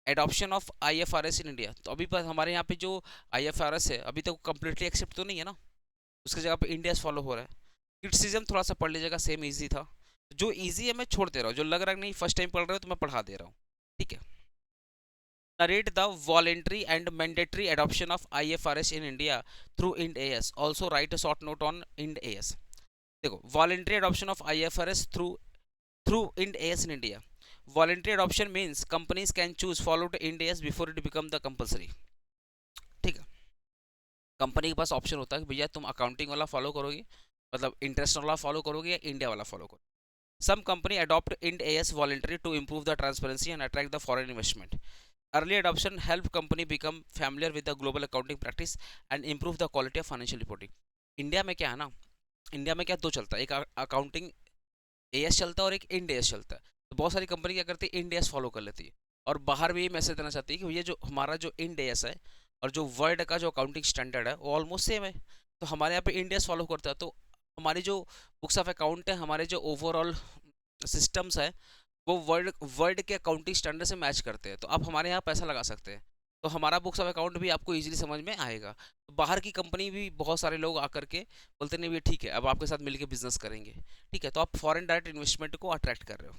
Adoption of IFRS in India, तो अभी पर हमारे यहाँ पे जो आईएफआरएस है अभी तक कंप्लीटली एक्सेप्ट तो नहीं है ना, उसकी जगह पे इंडिया फॉलो हो रहा है। क्रिटिसिज्म थोड़ा सा पढ़ लीजिएगा, सेम इजी था। जो इजी है मैं छोड़ दे रहा हूँ, जो लग रहा है नहीं फर्स्ट टाइम पढ़ रहे हो तो मैं पढ़ा दे रहा हूँ। ठीक है। Narrate the voluntary and mandatory adoption of IFRS in India through Ind AS, also write a short note on Ind AS. देखो voluntary adoption of IFRS through Ind AS in India. Voluntary adoption means companies can choose follow to Ind AS before it become the compulsory. ठीक है। Company के पास option होता है कि भैया तुम accounting वाला फॉलो करोगे, मतलब इंटरनेशनल वाला फॉलो करोगे या इंडिया वाला फॉलो करोगे। Some company adopt Ind AS voluntary to improve the transparency and attract the foreign investment. Early adoption help company become familiar with the global accounting practice and improve the quality of financial reporting. India में क्या है ना, India में क्या दो चलता है, एक अकाउंटिंग एएस चलता है और एक इंड एएस चलता है। तो बहुत सारी कंपनी क्या करती है, इंड एएस फॉलो कर लेती है और बाहर भी ये मैसेज देना चाहती है कि भैया जो हमारा जो इंड एएस है और जो वर्ल्ड का जो अकाउंटिंग स्टैंडर्ड है वो ऑलमोस्ट सेम है, तो हमारे यहाँ पे इंड एएस फॉलो करता है। तो हमारी जो बुक्स ऑफ अकाउंट है, हमारे जो ओवरऑल सिस्टम्स है वो वर्ल्ड के अकाउंटिंग स्टैंडर्ड से मैच करते हैं, तो आप हमारे यहाँ पैसा लगा सकते हैं, तो हमारा बुक्स ऑफ अकाउंट भी आपको इजीली समझ में आएगा। तो बाहर की कंपनी भी बहुत सारे लोग आकर के बोलते नहीं भैया ठीक है अब आपके साथ मिलकर बिजनेस करेंगे। ठीक है। तो आप फॉरेन डायरेक्ट इन्वेस्टमेंट को अट्रैक्ट कर रहे हो।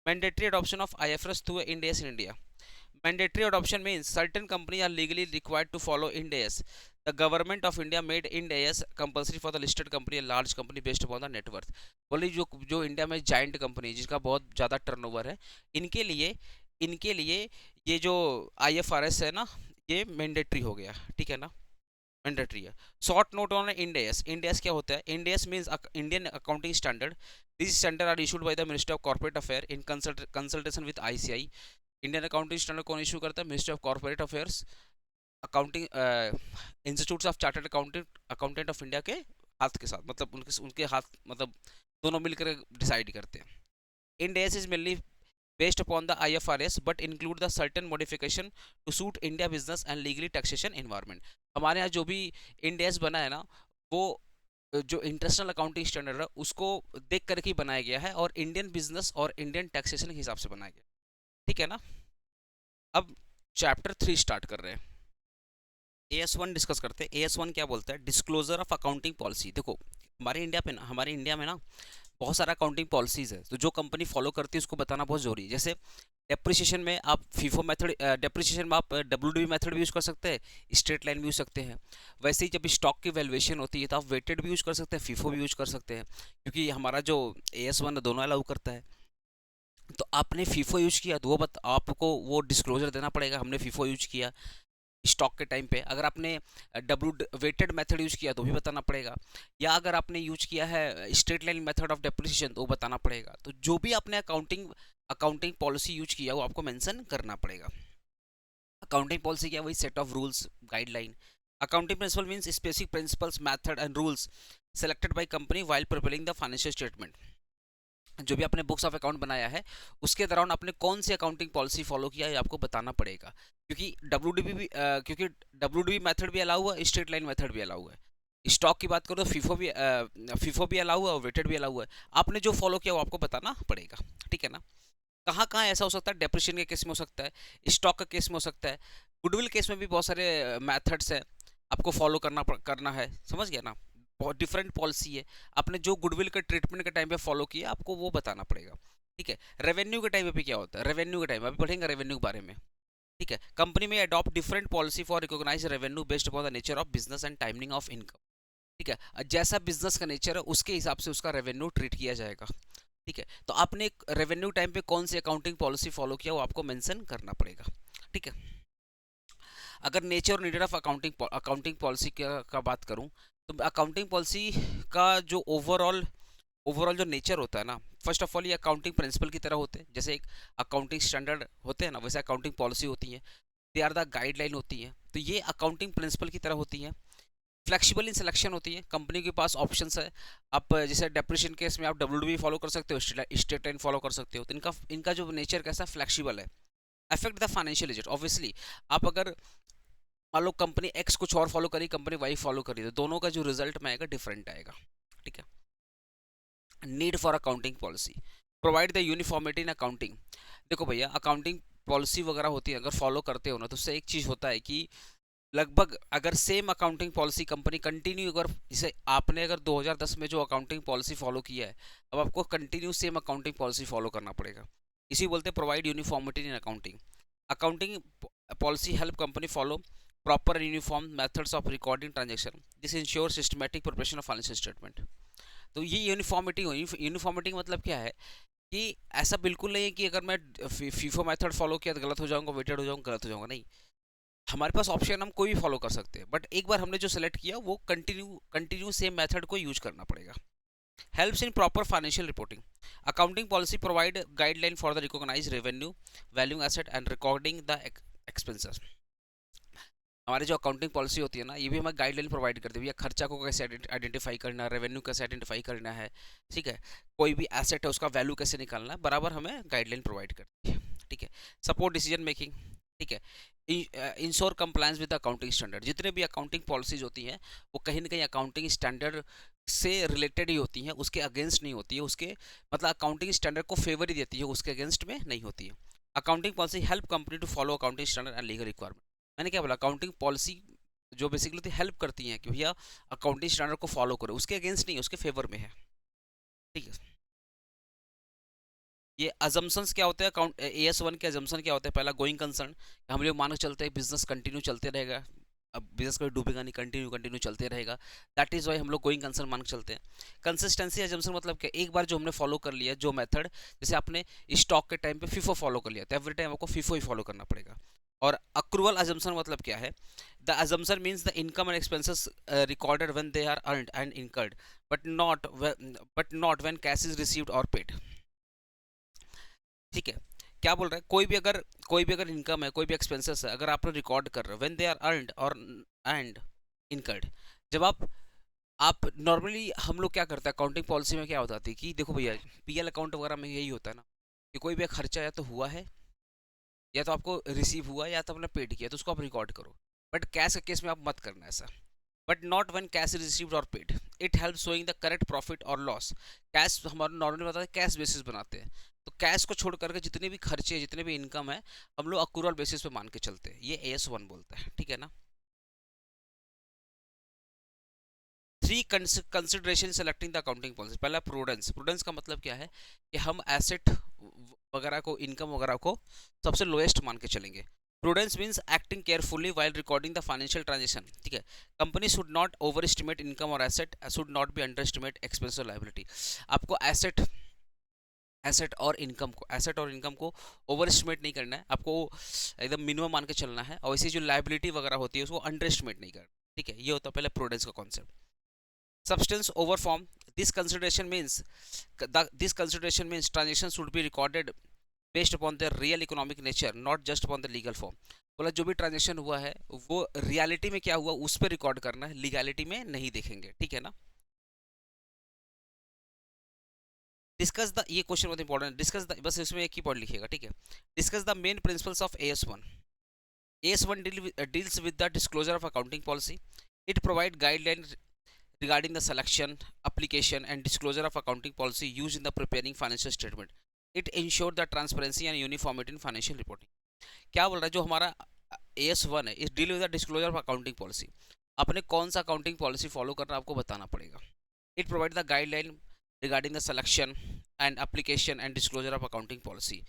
Mandatory adoption of IFRS through Ind AS in India. Mandatory adoption means certain companies are legally required to follow Ind AS. The government of India made Ind AS compulsory for the listed company, a large company based upon the net worth. बोली जो India में giant company जिसका बहुत ज़्यादा turnover है, इनके लिए ये जो आईएफआरएस है ना ये मैंडेटरी हो गया। ठीक है ना, मैंडेटरी है। Short note on Ind AS. Ind AS क्या होता है? Ind AS means Indian accounting standard. This standard are issued by the ministry of corporate affair in consultation with ICI. Indian accounting standard कौन issue करता है? Ministry of corporate affairs, accounting institutes of chartered accountant of India के हाथ के साथ, मतलब उनके उनके हाथ, मतलब दोनों मिलकर डिसाइड करते हैं। End S is mainly based upon the IFRS but include the certain modification to suit India business and legally taxation environment। हमारे यहाँ जो भी इंड एस बना है ना, वो जो इंटरनेशनल अकाउंटिंग स्टैंडर्ड है उसको देख करके बनाया गया है और इंडियन बिजनेस और इंडियन टैक्सेशन के हिसाब से बनाया गया। ठीक है ना। अब चैप्टर 3 स्टार्ट कर रहे हैं। AS1 डिस्कस करते हैं। AS1 क्या बोलता है? Disclosure of accounting policy. देखो हमारे इंडिया में ना बहुत सारा अकाउंटिंग पॉलिसीज है, तो जो कंपनी फॉलो करती है उसको बताना बहुत जरूरी है। जैसे डेप्रिसिएशन में आप फीफो मेथड, डेप्रिसिएशन में आप डब्ल्यूडीवी मेथड भी यूज़ कर सकते हैं, स्ट्रेट लाइन भी यूज़ सकते हैं। वैसे ही जब स्टॉक की वैल्यूएशन होती है तो आप वेटेड भी यूज़ कर सकते हैं, फीफो भी यूज़ कर सकते हैं, क्योंकि हमारा जो AS1 दोनों अलाउ करता है। तो आपने फीफो यूज किया तो वो आपको वो डिस्क्लोजर देना पड़ेगा, हमने फीफो यूज किया स्टॉक के टाइम पे। अगर आपने डब्ल्यू वेटेड मेथड यूज किया तो भी बताना पड़ेगा, या अगर आपने यूज किया है straight line method of depreciation तो वो बताना पड़ेगा। तो जो भी आपने अकाउंटिंग पॉलिसी यूज किया वो आपको मेंशन करना पड़ेगा। अकाउंटिंग पॉलिसी क्या है? वही set of rules, guideline. Accounting principle means specific principles, method and rules selected by company while preparing the financial statement. जो भी आपने बुक्स ऑफ अकाउंट बनाया है उसके दौरान आपने कौन सी अकाउंटिंग पॉलिसी फॉलो किया है आपको बताना पड़ेगा, क्योंकि डब्ल्यूडीबी मेथड भी अलाउ है, स्ट्रेट लाइन मेथड भी अलाउ है। स्टॉक की बात करो तो फीफो भी अलाउ है और वेटेड भी अलाउ है। आपने जो फॉलो किया वो आपको बताना पड़ेगा। ठीक है ना। कहाँ कहाँ ऐसा हो सकता है? डेप्रिसिएशन के केस में हो सकता है, स्टॉक का केस में हो सकता है, गुडविल केस में भी बहुत सारे मेथड्स हैं आपको फॉलो करना है। समझ गया ना। बहुत डिफरेंट पॉलिसी है। आपने जो गुडविल के ट्रीटमेंट के टाइम पे फॉलो किया आपको वो बताना पड़ेगा। ठीक है। रेवेन्यू के टाइम पे क्या होता है? रेवेन्यू के टाइम अभी पढ़ेंगे रेवेन्यू के बारे में। ठीक है। कंपनी में adopt different policy for recognise revenue based upon the nature of business and timing of income. ठीक है। जैसा बिजनेस का नेचर है उसके हिसाब से उसका रेवेन्यू ट्रीट किया जाएगा। ठीक है। तो आपने रेवेन्यू टाइम पे कौन सी अकाउंटिंग पॉलिसी फॉलो किया वो आपको मेंशन करना पड़ेगा। ठीक है। अगर नेचर और नीडेड ऑफ अकाउंटिंग पॉलिसी का बात करूं तो अकाउंटिंग पॉलिसी का जो ओवरऑल जो नेचर होता है ना, फर्स्ट ऑफ ऑल ये अकाउंटिंग प्रिंसिपल की तरह होते हैं। जैसे एक अकाउंटिंग स्टैंडर्ड होते हैं ना, वैसे अकाउंटिंग पॉलिसी होती है। दे आर द गाइडलाइन होती है। तो ये अकाउंटिंग प्रिंसिपल की तरह होती है। फ्लेक्सिबल इन सिलेक्शन होती है, कंपनी के पास ऑप्शंस है। आप जैसे डेप्रिसिएशन केस में आप डब्ल्यूडीबी फॉलो कर सकते हो, स्ट्रेट लाइन फॉलो कर सकते हो। तो इनका जो नेचर कैसा फ्लेक्सिबल है। Affect the financial result obviously. आप अगर मान लो कंपनी एक्स कुछ और फॉलो करी, कंपनी वाई फॉलो करी, तो दोनों का जो रिजल्ट में आएगा डिफरेंट आएगा। ठीक है। Need for accounting policy provide the uniformity in accounting. देखो भैया, अकाउंटिंग पॉलिसी वगैरह होती है, अगर फॉलो करते हो ना तो उससे एक चीज़ होता है कि लगभग अगर same accounting policy company continue, अगर जैसे आपने अगर 2010 में जो अकाउंटिंग पॉलिसी फॉलो किया है अब आपको continue same accounting policy follow करना पड़ेगा। इसी बोलते हैं provide uniformity in accounting. Accounting policy help company follow proper uniform methods of recording transaction. This ensure systematic preparation of financial statement. तो ये यूनिफॉर्मिटी का मतलब क्या है कि ऐसा बिल्कुल नहीं है कि अगर मैं फीफो मेथड फॉलो किया तो गलत हो जाऊंगा, वेटेड हो जाऊंगा, गलत हो जाऊंगा। नहीं, हमारे पास ऑप्शन हम कोई भी फॉलो कर सकते हैं, बट एक बार हमने जो सेलेक्ट किया वो कंटिन्यू सेम मेथड को यूज करना पड़ेगा। Helps in proper financial reporting. Accounting policy provide guideline for the recognise revenue, value asset and recording the expenses. हमारी जो अकाउंटिंग पॉलिसी होती है ना, ये भी हमें गाइडलाइन प्रोवाइड करती है भैया, खर्चा को कैसे आइडेंटिफाई करना है, रेवेन्यू कैसे आइडेंटिफाई करना है। ठीक है। कोई भी एसेट है उसका वैल्यू कैसे निकालना है, बराबर हमें गाइडलाइन प्रोवाइड करती है। ठीक है। Support decision making. ठीक है। Ensure compliance with accounting standard. जितने भी अकाउंटिंग पॉलिसीज होती हैं वो कहीं ना कहीं अकाउंटिंग स्टैंडर्ड से रिलेटेड ही होती हैं, उसके अगेंस्ट नहीं होती है। उसके मतलब अकाउंटिंग स्टैंडर्ड को फेवर ही देती है, उसके अगेंस्ट में नहीं होती है। Accounting policy help company to follow accounting standard and legal requirement. मैंने क्या बोला? अकाउंटिंग पॉलिसी जो बेसिकली हेल्प करती हैं कि भैया अकाउंटिंग स्टैंडर्ड को फॉलो करो, उसके अगेंस्ट नहीं, उसके फेवर में है। ठीक है। ये अजम्पशंस क्या होते हैं? अकाउंट AS1 के अजम्पशन क्या होते हैं? पहला गोइंग कंसर्न, हम लोग मान के चलते हैं बिजनेस कंटिन्यू चलते रहेगा, अब बिजनेस कभी डूबेगा नहीं, कंटिन्यू कंटिन्यू चलते रहेगा। दैट इज वाई हम लोग गोइंग कंसर्न मान के चलते हैं। कंसिस्टेंसी अजम्पशन मतलब क्या? एक बार जो हमने फॉलो कर लिया जो मेथड, जैसे आपने स्टॉक के टाइम पे फीफो फॉलो कर लिया तो एवरी टाइम आपको फीफो ही फॉलो करना पड़ेगा। और अक्रूवल अजम्पशन मतलब क्या है? The assumption means the income and expenses recorded when they are earned and incurred but not when cash is received और पेड। ठीक है। क्या बोल रहा है? कोई भी अगर इनकम है, कोई भी एक्सपेंसेस है, अगर आप रिकॉर्ड कर रहे हो व्हेन दे आर अर्नड और एंड इनकर्ड, जब आप आप नॉर्मली हम लोग क्या करते हैं अकाउंटिंग पॉलिसी में क्या होता है कि देखो भैया, पीएल अकाउंट वगैरह में यही होता है ना कि कोई भी खर्चा या तो हुआ है या तो आपको रिसीव हुआ या तो आपने पेड किया तो उसको आप रिकॉर्ड करो। बट कैश के केस में आप मत करना ऐसा। But not when cash is received और paid, it help showing the correct profit और लॉस। कैश हमारा नॉर्मली बताते हैं कैश बेसिस बनाते हैं, तो कैश को छोड़ करके जितने भी खर्चे जितने भी इनकम है हम लोग अक्रूवल बेसिस पे मान के चलते हैं, ये AS1 बोलता है, ठीक है ना। Three consideration selecting the accounting policy. पहला प्रूडेंस। प्रूडेंस का मतलब क्या है कि हम एसेट वगैरह को, इनकम वगैरह को सबसे लोएस्ट मान के चलेंगे। Prudence means acting carefully while recording the financial transaction, ठीक है। Company should not over estimate income और asset, should not be under estimate expense और लायबिलिटी। आपको एसेट एसेट और इनकम को ओवर एस्टिमेट नहीं करना है, आपको एकदम मिनिमम मान के चलना है, और इसी जो लायबिलिटी वगैरह होती है उसको अंडर एस्टिमेट नहीं करना, ठीक है। ये होता है पहले प्रूडेंस का concept. Substance over form. This consideration means this consideration means transaction should be recorded based upon their real economic nature, not just upon the legal form. बोला जो भी ट्रांजेक्शन हुआ है वो रियलिटी में क्या हुआ उस पर रिकॉर्ड करना है, लीगैलिटी में नहीं देखेंगे, ठीक है ना। डिस्कस द, ये क्वेश्चन बहुत इंपॉर्टेंट, डिस्कस द, बस इसमें एक ही पॉइंट लिखिएगा, ठीक है। Discuss the main principles of AS1। AS1 deals with the disclosure of accounting policy. It provides guidelines regarding the selection, application, and disclosure of accounting policy used in the preparing financial statement. It ensures the transparency and uniformity in financial reporting. क्या बोल रहा है जो हमारा AS1 है, इस deal with the disclosure of accounting policy. आपने कौन सा अकाउंटिंग पॉलिसी फॉलो करना आपको बताना पड़ेगा। It provide the guideline regarding the selection and application and disclosure of accounting policy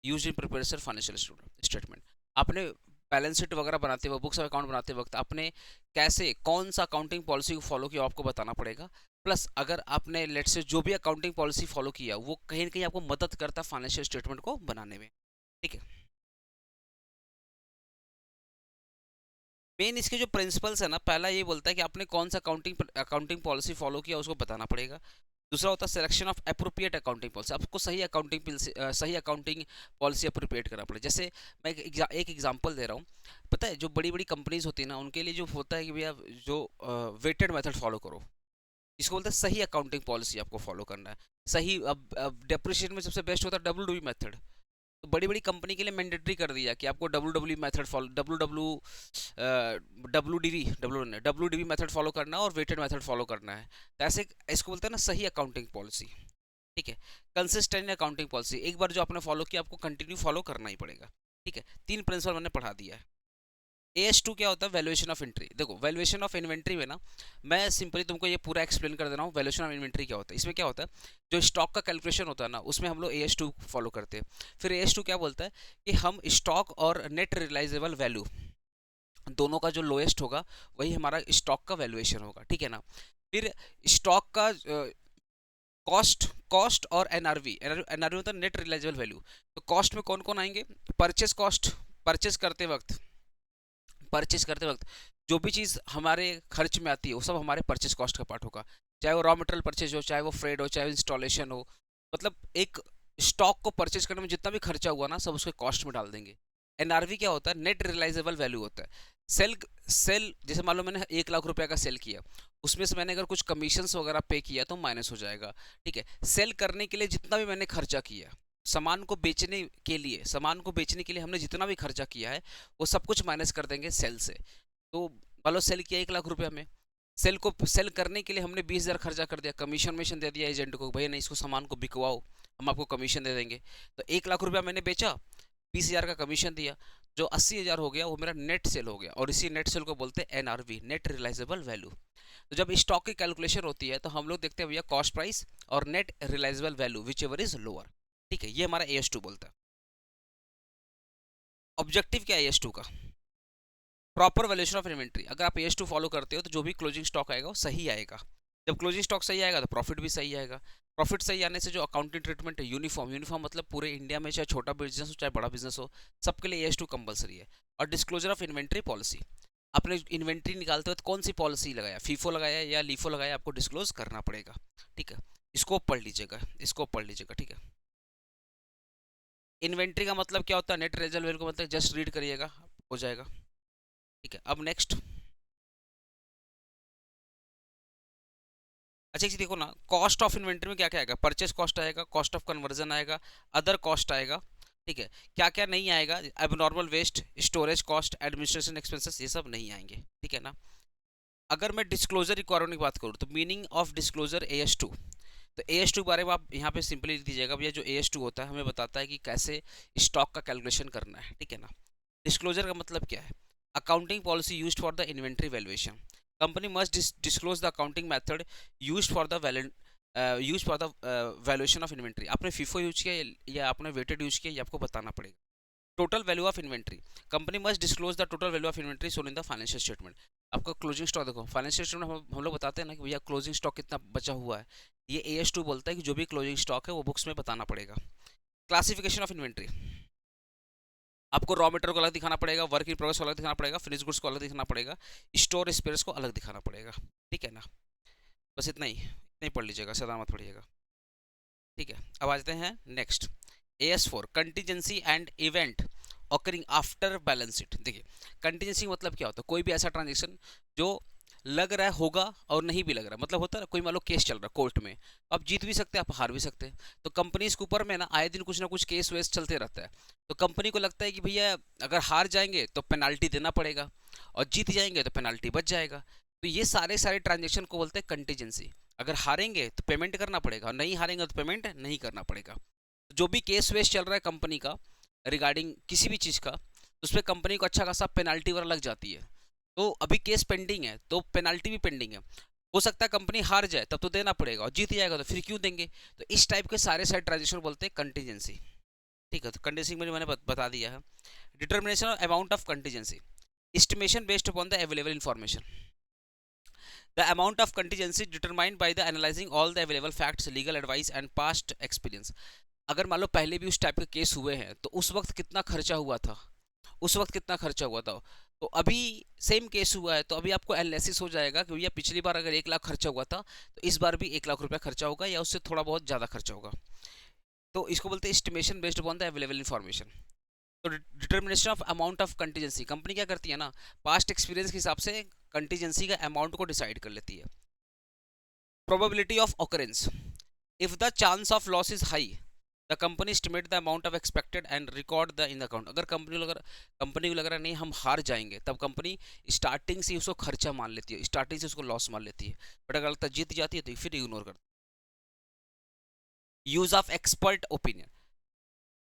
used in preparation financial statement. आपने बैलेंस शीट वगैरह बनाते वक्त, बुक्स ऑफ अकाउंट बनाते वक्त आपने कैसे कौन सा अकाउंटिंग पॉलिसी को फॉलो किया आपको बताना पड़ेगा। प्लस अगर आपने लेट से जो भी अकाउंटिंग पॉलिसी फॉलो किया वो कहीं ना कहीं आपको मदद करता फाइनेंशियल स्टेटमेंट को बनाने में, ठीक है। मेन इसके जो प्रिंसिपल्स है ना, पहला ये बोलता है कि आपने कौन सा अकाउंटिंग पॉलिसी फॉलो किया उसको बताना पड़ेगा। दूसरा होता है selection of appropriate accounting policy, आपको सही अकाउंटिंग पॉलिसी अप्रोप्रिएट करना पड़ेगा। जैसे मैं एक एग्जांपल दे रहा हूँ। पता है जो बड़ी बड़ी कंपनीज होती है ना उनके लिए जो होता है कि भैया जो वेटेड मेथड फॉलो करो, इसको बोलते हैं सही अकाउंटिंग पॉलिसी आपको फॉलो करना है। सही, अब डेप्रिसिएशन में सबसे बेस्ट होता है WW मेथड। तो बड़ी बड़ी कंपनी के लिए मैंडेटरी कर दिया कि आपको WW method follow, WDV method follow करना है और वेटेड मेथड फॉलो करना है। तो ऐसे इसको बोलते हैं ना सही अकाउंटिंग पॉलिसी, ठीक है। कंसिस्टेंट अकाउंटिंग पॉलिसी, एक बार जो आपने फॉलो किया आपको कंटिन्यू फॉलो करना ही पड़ेगा, ठीक है। तीन प्रिंसिपल मैंने पढ़ा दिया है। AS2 क्या होता है, वैल्यूएशन ऑफ इन्वेंट्री। देखो वैल्यूएशन ऑफ इन्वेंट्री में ना मैं सिंपली तुमको ये पूरा एक्सप्लेन कर दे रहा हूँ। वैल्यूएशन ऑफ इन्वेंट्री क्या होता है, इसमें क्या होता है जो स्टॉक का कैलकुलेशन होता है ना उसमें हम लोग AS2 फॉलो करते हैं। फिर AS2 क्या बोलता है कि हम स्टॉक और नेट रियलाइजेबल वैल्यू दोनों का जो लोएस्ट होगा वही हमारा स्टॉक का वैल्यूएशन होगा, ठीक है ना। फिर स्टॉक का कॉस्ट कॉस्ट और एनआरवी होता है नेट रियलाइजेबल वैल्यू। तो कॉस्ट में कौन कौन आएंगे, परचेस कॉस्ट, परचेस करते वक्त जो भी चीज़ हमारे खर्च में आती है वो सब हमारे परचेस कॉस्ट का पार्ट होगा। चाहे वो रॉ मटेरियल परचेज हो, चाहे वो फ्रेड हो, चाहे वो इंस्टॉलेशन हो। मतलब एक स्टॉक को परचेज करने में जितना भी खर्चा हुआ ना सब उसके कॉस्ट में डाल देंगे। एनआरवी क्या होता है, नेट रियलाइजेबल वैल्यू होता है। सेल सेल जैसे मान लो मैंने 1 लाख रुपए का सेल किया, उसमें से मैंने अगर कुछ कमीशंस वगैरह पे किया तो माइनस हो जाएगा, ठीक है। सेल करने के लिए जितना भी मैंने खर्चा किया, सामान को बेचने के लिए हमने जितना भी खर्चा किया है वो सब कुछ माइनस कर देंगे सेल से। तो मान लो सेल किया 1 लाख रुपया में, सेल करने के लिए हमने 20,000 खर्चा कर दिया, कमीशन दे दिया एजेंट को, भैया नहीं इसको सामान को बिकवाओ हम आपको कमीशन दे देंगे। तो 1 लाख रुपया मैंने बेचा, 20,000 का कमीशन दिया, जो 80,000 हो गया वो मेरा नेट सेल हो गया। और इसी नेट सेल को बोलते हैं NRV, नेट रियलाइजेबल वैल्यू। तो जब स्टॉक की कैलकुलेशन होती है तो हम लोग देखते हैं भैया कॉस्ट प्राइस और net realisable value whichever is lower, ठीक है। ये हमारा AS2 बोलता है। ऑब्जेक्टिव क्या है AS2 का, प्रॉपर वैल्यूएशन ऑफ इन्वेंट्री। अगर आप AS2 फॉलो करते हो तो जो भी क्लोजिंग स्टॉक आएगा वो सही आएगा। जब क्लोजिंग स्टॉक सही आएगा तो प्रॉफिट भी सही आएगा। प्रॉफिट सही आने से जो अकाउंटिंग ट्रीटमेंट है यूनिफॉर्म मतलब पूरे इंडिया में चाहे छोटा बिजनेस हो चाहे बड़ा बिजनेस हो सबके लिए AS2 कंपलसरी है। और डिस्क्लोजर ऑफ इन्वेंट्री पॉलिसी, आपने इन्वेंट्री निकालते वक्त कौन सी पॉलिसी लगाया, फीफो लगाया या लीफो लगाया, आपको डिस्क्लोज करना पड़ेगा, ठीक है। इसको पढ़ लीजिएगा, ठीक है। इन्वेंट्री का मतलब क्या होता है, नेट रिजल्ट वैल्यू का मतलब जस्ट रीड करिएगा हो जाएगा, ठीक है। अब नेक्स्ट अच्छा एक चीज देखो ना, कॉस्ट ऑफ इन्वेंट्री में क्या क्या आएगा, परचेस कॉस्ट आएगा, कॉस्ट ऑफ कन्वर्जन आएगा, अदर कॉस्ट आएगा, ठीक है। क्या क्या नहीं आएगा, abnormal waste, storage cost, administration expenses, ये सब नहीं आएंगे, ठीक है ना। अगर मैं डिस्क्लोजर रिक्वायरमेंट की बात करूँ तो मीनिंग ऑफ डिस्क्लोजर AS2, तो AS2 के बारे में आप यहाँ पे सिंपली लिख दीजिएगा भैया, जो AS2 होता है हमें बताता है कि कैसे स्टॉक का कैलकुलेशन करना है, ठीक है ना। डिस्क्लोजर का मतलब क्या है, accounting policy used for the inventory valuation, company must disclose the accounting method used for the valuation of inventory. आपने फीफो यूज किया या आपने वेटेड यूज किया, ये आपको बताना पड़ेगा। Total value of inventory, company must disclose the total value of inventory shown in the financial statement. आपका क्लोजिंग स्टॉक देखो, फाइनेंशियल स्टेटमेंट हम लोग बताते हैं ना कि भैया क्लोजिंग स्टॉक कितना बचा हुआ है, ये AS2 बोलता है कि जो भी क्लोजिंग स्टॉक है वो बुक्स में बताना पड़ेगा। क्लासिफिकेशन ऑफ इन्वेंट्री, आपको रॉ मटेरियल को अलग दिखाना पड़ेगा, वर्क इन प्रोग्रेस को अलग दिखाना पड़ेगा, फिनिश गुड्स को अलग दिखाना पड़ेगा, स्टोर स्पेयर्स को अलग दिखाना पड़ेगा, ठीक है ना। बस इतना ही पढ़ लीजिएगा, ज़्यादा मत पढ़िएगा, ठीक है। अब आ जाते हैं next, AS4 contingency and event occurring after balance sheet. देखिए कंटीजेंसी मतलब क्या होता है, कोई भी ऐसा ट्रांजेक्शन जो लग रहा है होगा और नहीं भी लग रहा है, मतलब होता है ना, कोई मान लो केस चल रहा है कोर्ट में, आप जीत भी सकते हैं आप हार भी सकते हैं। तो कंपनीज के ऊपर में ना आए दिन कुछ ना कुछ केस वेस चलते रहता है, तो कंपनी को लगता है कि भैया अगर हार जाएंगे तो पेनाल्टी देना पड़ेगा, और जीत जाएंगे तो पेनाल्टी बच जाएगा। तो ये सारे सारे ट्रांजेक्शन को बोलते हैं कंटीजेंसी। अगर हारेंगे तो पेमेंट करना पड़ेगा, और नहीं हारेंगे तो पेमेंट नहीं करना पड़ेगा। जो भी केस वेस चल रहा है कंपनी का रिगार्डिंग किसी भी चीज़ का, तो उस पर कंपनी को अच्छा खासा पेनाल्टी वगैरह लग जाती है। तो अभी केस पेंडिंग है तो पेनाल्टी भी पेंडिंग है, हो सकता है कंपनी हार जाए तब तो देना पड़ेगा, और जीत जाएगा तो फिर क्यों देंगे। तो इस टाइप के सारे सारे ट्रांजेक्शन बोलते हैं कंटीजेंसी, ठीक है। तो कंटीजेंसी में मैंने बता दिया है। Determination of amount of contingency, estimation based upon the available information. The amount of contingency determined by the analyzing all the available facts, legal advice and past experience। अगर मान लो पहले भी उस टाइप के केस हुए हैं तो उस वक्त कितना खर्चा हुआ था, उस वक्त कितना खर्चा हुआ था। तो अभी सेम केस हुआ है तो अभी आपको एनालिसिस हो जाएगा कि भैया पिछली बार अगर 1 लाख खर्चा हुआ था तो इस बार भी 1 लाख रुपया खर्चा होगा या उससे थोड़ा बहुत ज़्यादा खर्चा होगा। तो इसको बोलते हैं estimation based upon the available information. तो determination of amount of contingency, company क्या करती है ना, पास्ट एक्सपीरियंस के हिसाब से कंटीजेंसी का अमाउंट को डिसाइड कर लेती है। Probability of occurrence, if the chance of loss is high the company estimate the amount of expected and record the in the account. अगर कंपनी को लग रहा है नहीं हम हार जाएंगे, तब कंपनी स्टार्टिंग से उसको खर्चा मान लेती है, स्टार्टिंग से उसको लॉस मान लेती है। बट अगर लगता जीत जाती है तो फिर इग्नोर करती है। Use of expert opinion,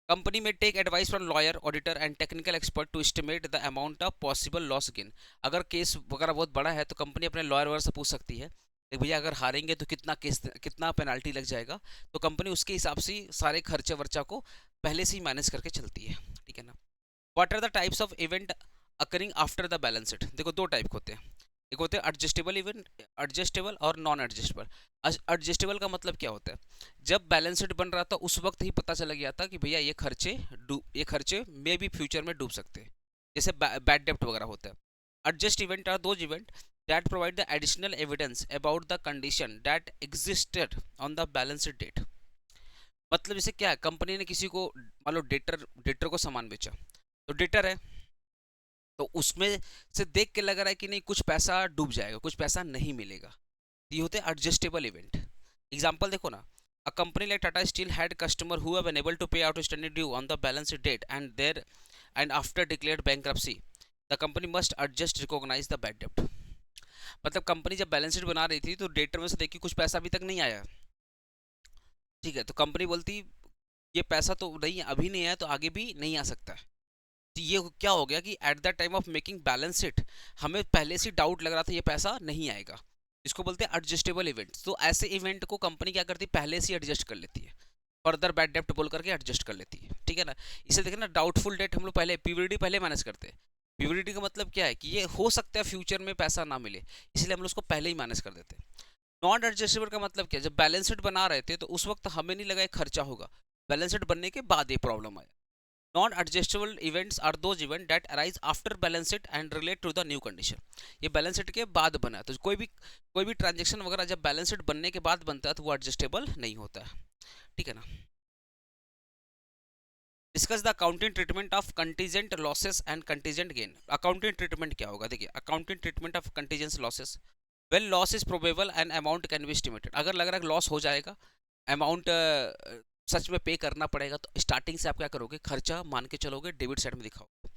company में take advice from lawyer, auditor and technical expert to estimate the amount of possible loss gain. अगर केस वगैरह बहुत बड़ा है तो कंपनी अपने लॉयर वगैरह से पूछ सकती है कि भैया अगर हारेंगे तो कितना पेनाल्टी लग जाएगा। तो कंपनी उसके हिसाब से सारे खर्चे वर्चा को पहले से ही मैनेज करके चलती है, ठीक है ना। What are the types of event occurring after the balance sheet. देखो दो टाइप होते हैं, एक होते हैं एडजस्टेबल इवेंट, एडजस्टेबल और नॉन एडजस्टेबल। एडजस्टेबल का मतलब क्या होता है, जब बैलेंस शीट बन रहा था उस वक्त ही पता चला गया था कि भैया ये खर्चे में भी फ्यूचर में डूब सकते हैं, जैसे बैड डेप्ट वगैरह होता है। Adjust event are those event that provide the additional evidence about the condition that existed on the balance sheet date. मतलब जैसे क्या है, कंपनी ने किसी को मान लो डेटर को सामान बेचा, तो डेटर है तो उसमें से देख के लग रहा है कि नहीं कुछ पैसा डूब जाएगा, कुछ पैसा नहीं मिलेगा। ये होते हैं एडजस्टेबल इवेंट। एग्जांपल देखो ना, a company like Tata steel had customer who have unable to pay outstanding due on the balance date and after declared bankruptcy the company must adjust recognise the bad डेब्ट। मतलब company जब balance sheet बना रही थी तो debtor में से देखी कुछ पैसा अभी तक नहीं आया, ठीक है। तो कंपनी बोलती ये पैसा तो नहीं अभी नहीं आया तो आगे भी नहीं आ सकता है। तो ये क्या हो गया कि at the time of making balance sheet हमें पहले से डाउट लग रहा था ये पैसा नहीं आएगा। इसको बोलते हैं एडजस्टेबल इवेंट। तो ऐसे इवेंट को कंपनी क्या करती है, पहले से एडजस्ट कर लेती है, फर्दर बैड डेप्ट बोल करके एडजस्ट कर लेती है, ठीक है ना। इसे देखें ना, डाउटफुल डेट हम लोग पहले पीवीडी पहले मैनेज करते हैं। पीवीडी का मतलब क्या है कि ये हो सकता है फ्यूचर में पैसा ना मिले, इसलिए हम लोग उसको पहले ही मैनेज कर देते हैं। नॉन एडजस्टेबल का मतलब क्या है, जब बैलेंस शीट बना रहे थे तो उस वक्त हमें नहीं लगा खर्चा होगा, बैलेंस शीट बनने के बाद ये प्रॉब्लम आया। Non adjustable events are those event that arise after balance sheet and relate to the new condition. ये बैलेंस शीट के बाद बना है, तो कोई भी ट्रांजेक्शन वगैरह जब बैलेंस शीट बनने के बाद बनता है तो वो एडजस्टेबल नहीं होता है, ठीक है ना। Discuss the accounting treatment of contingent losses and contingent gain. Accounting treatment क्या होगा, देखिए accounting treatment of contingent losses, when loss is probable and amount can be estimated, अगर लग रहा है कि लॉस हो जाएगा, अमाउंट सच में पे करना पड़ेगा, तो स्टार्टिंग से आप क्या करोगे, खर्चा मान के चलोगे, डेबिट साइड में दिखाओगे,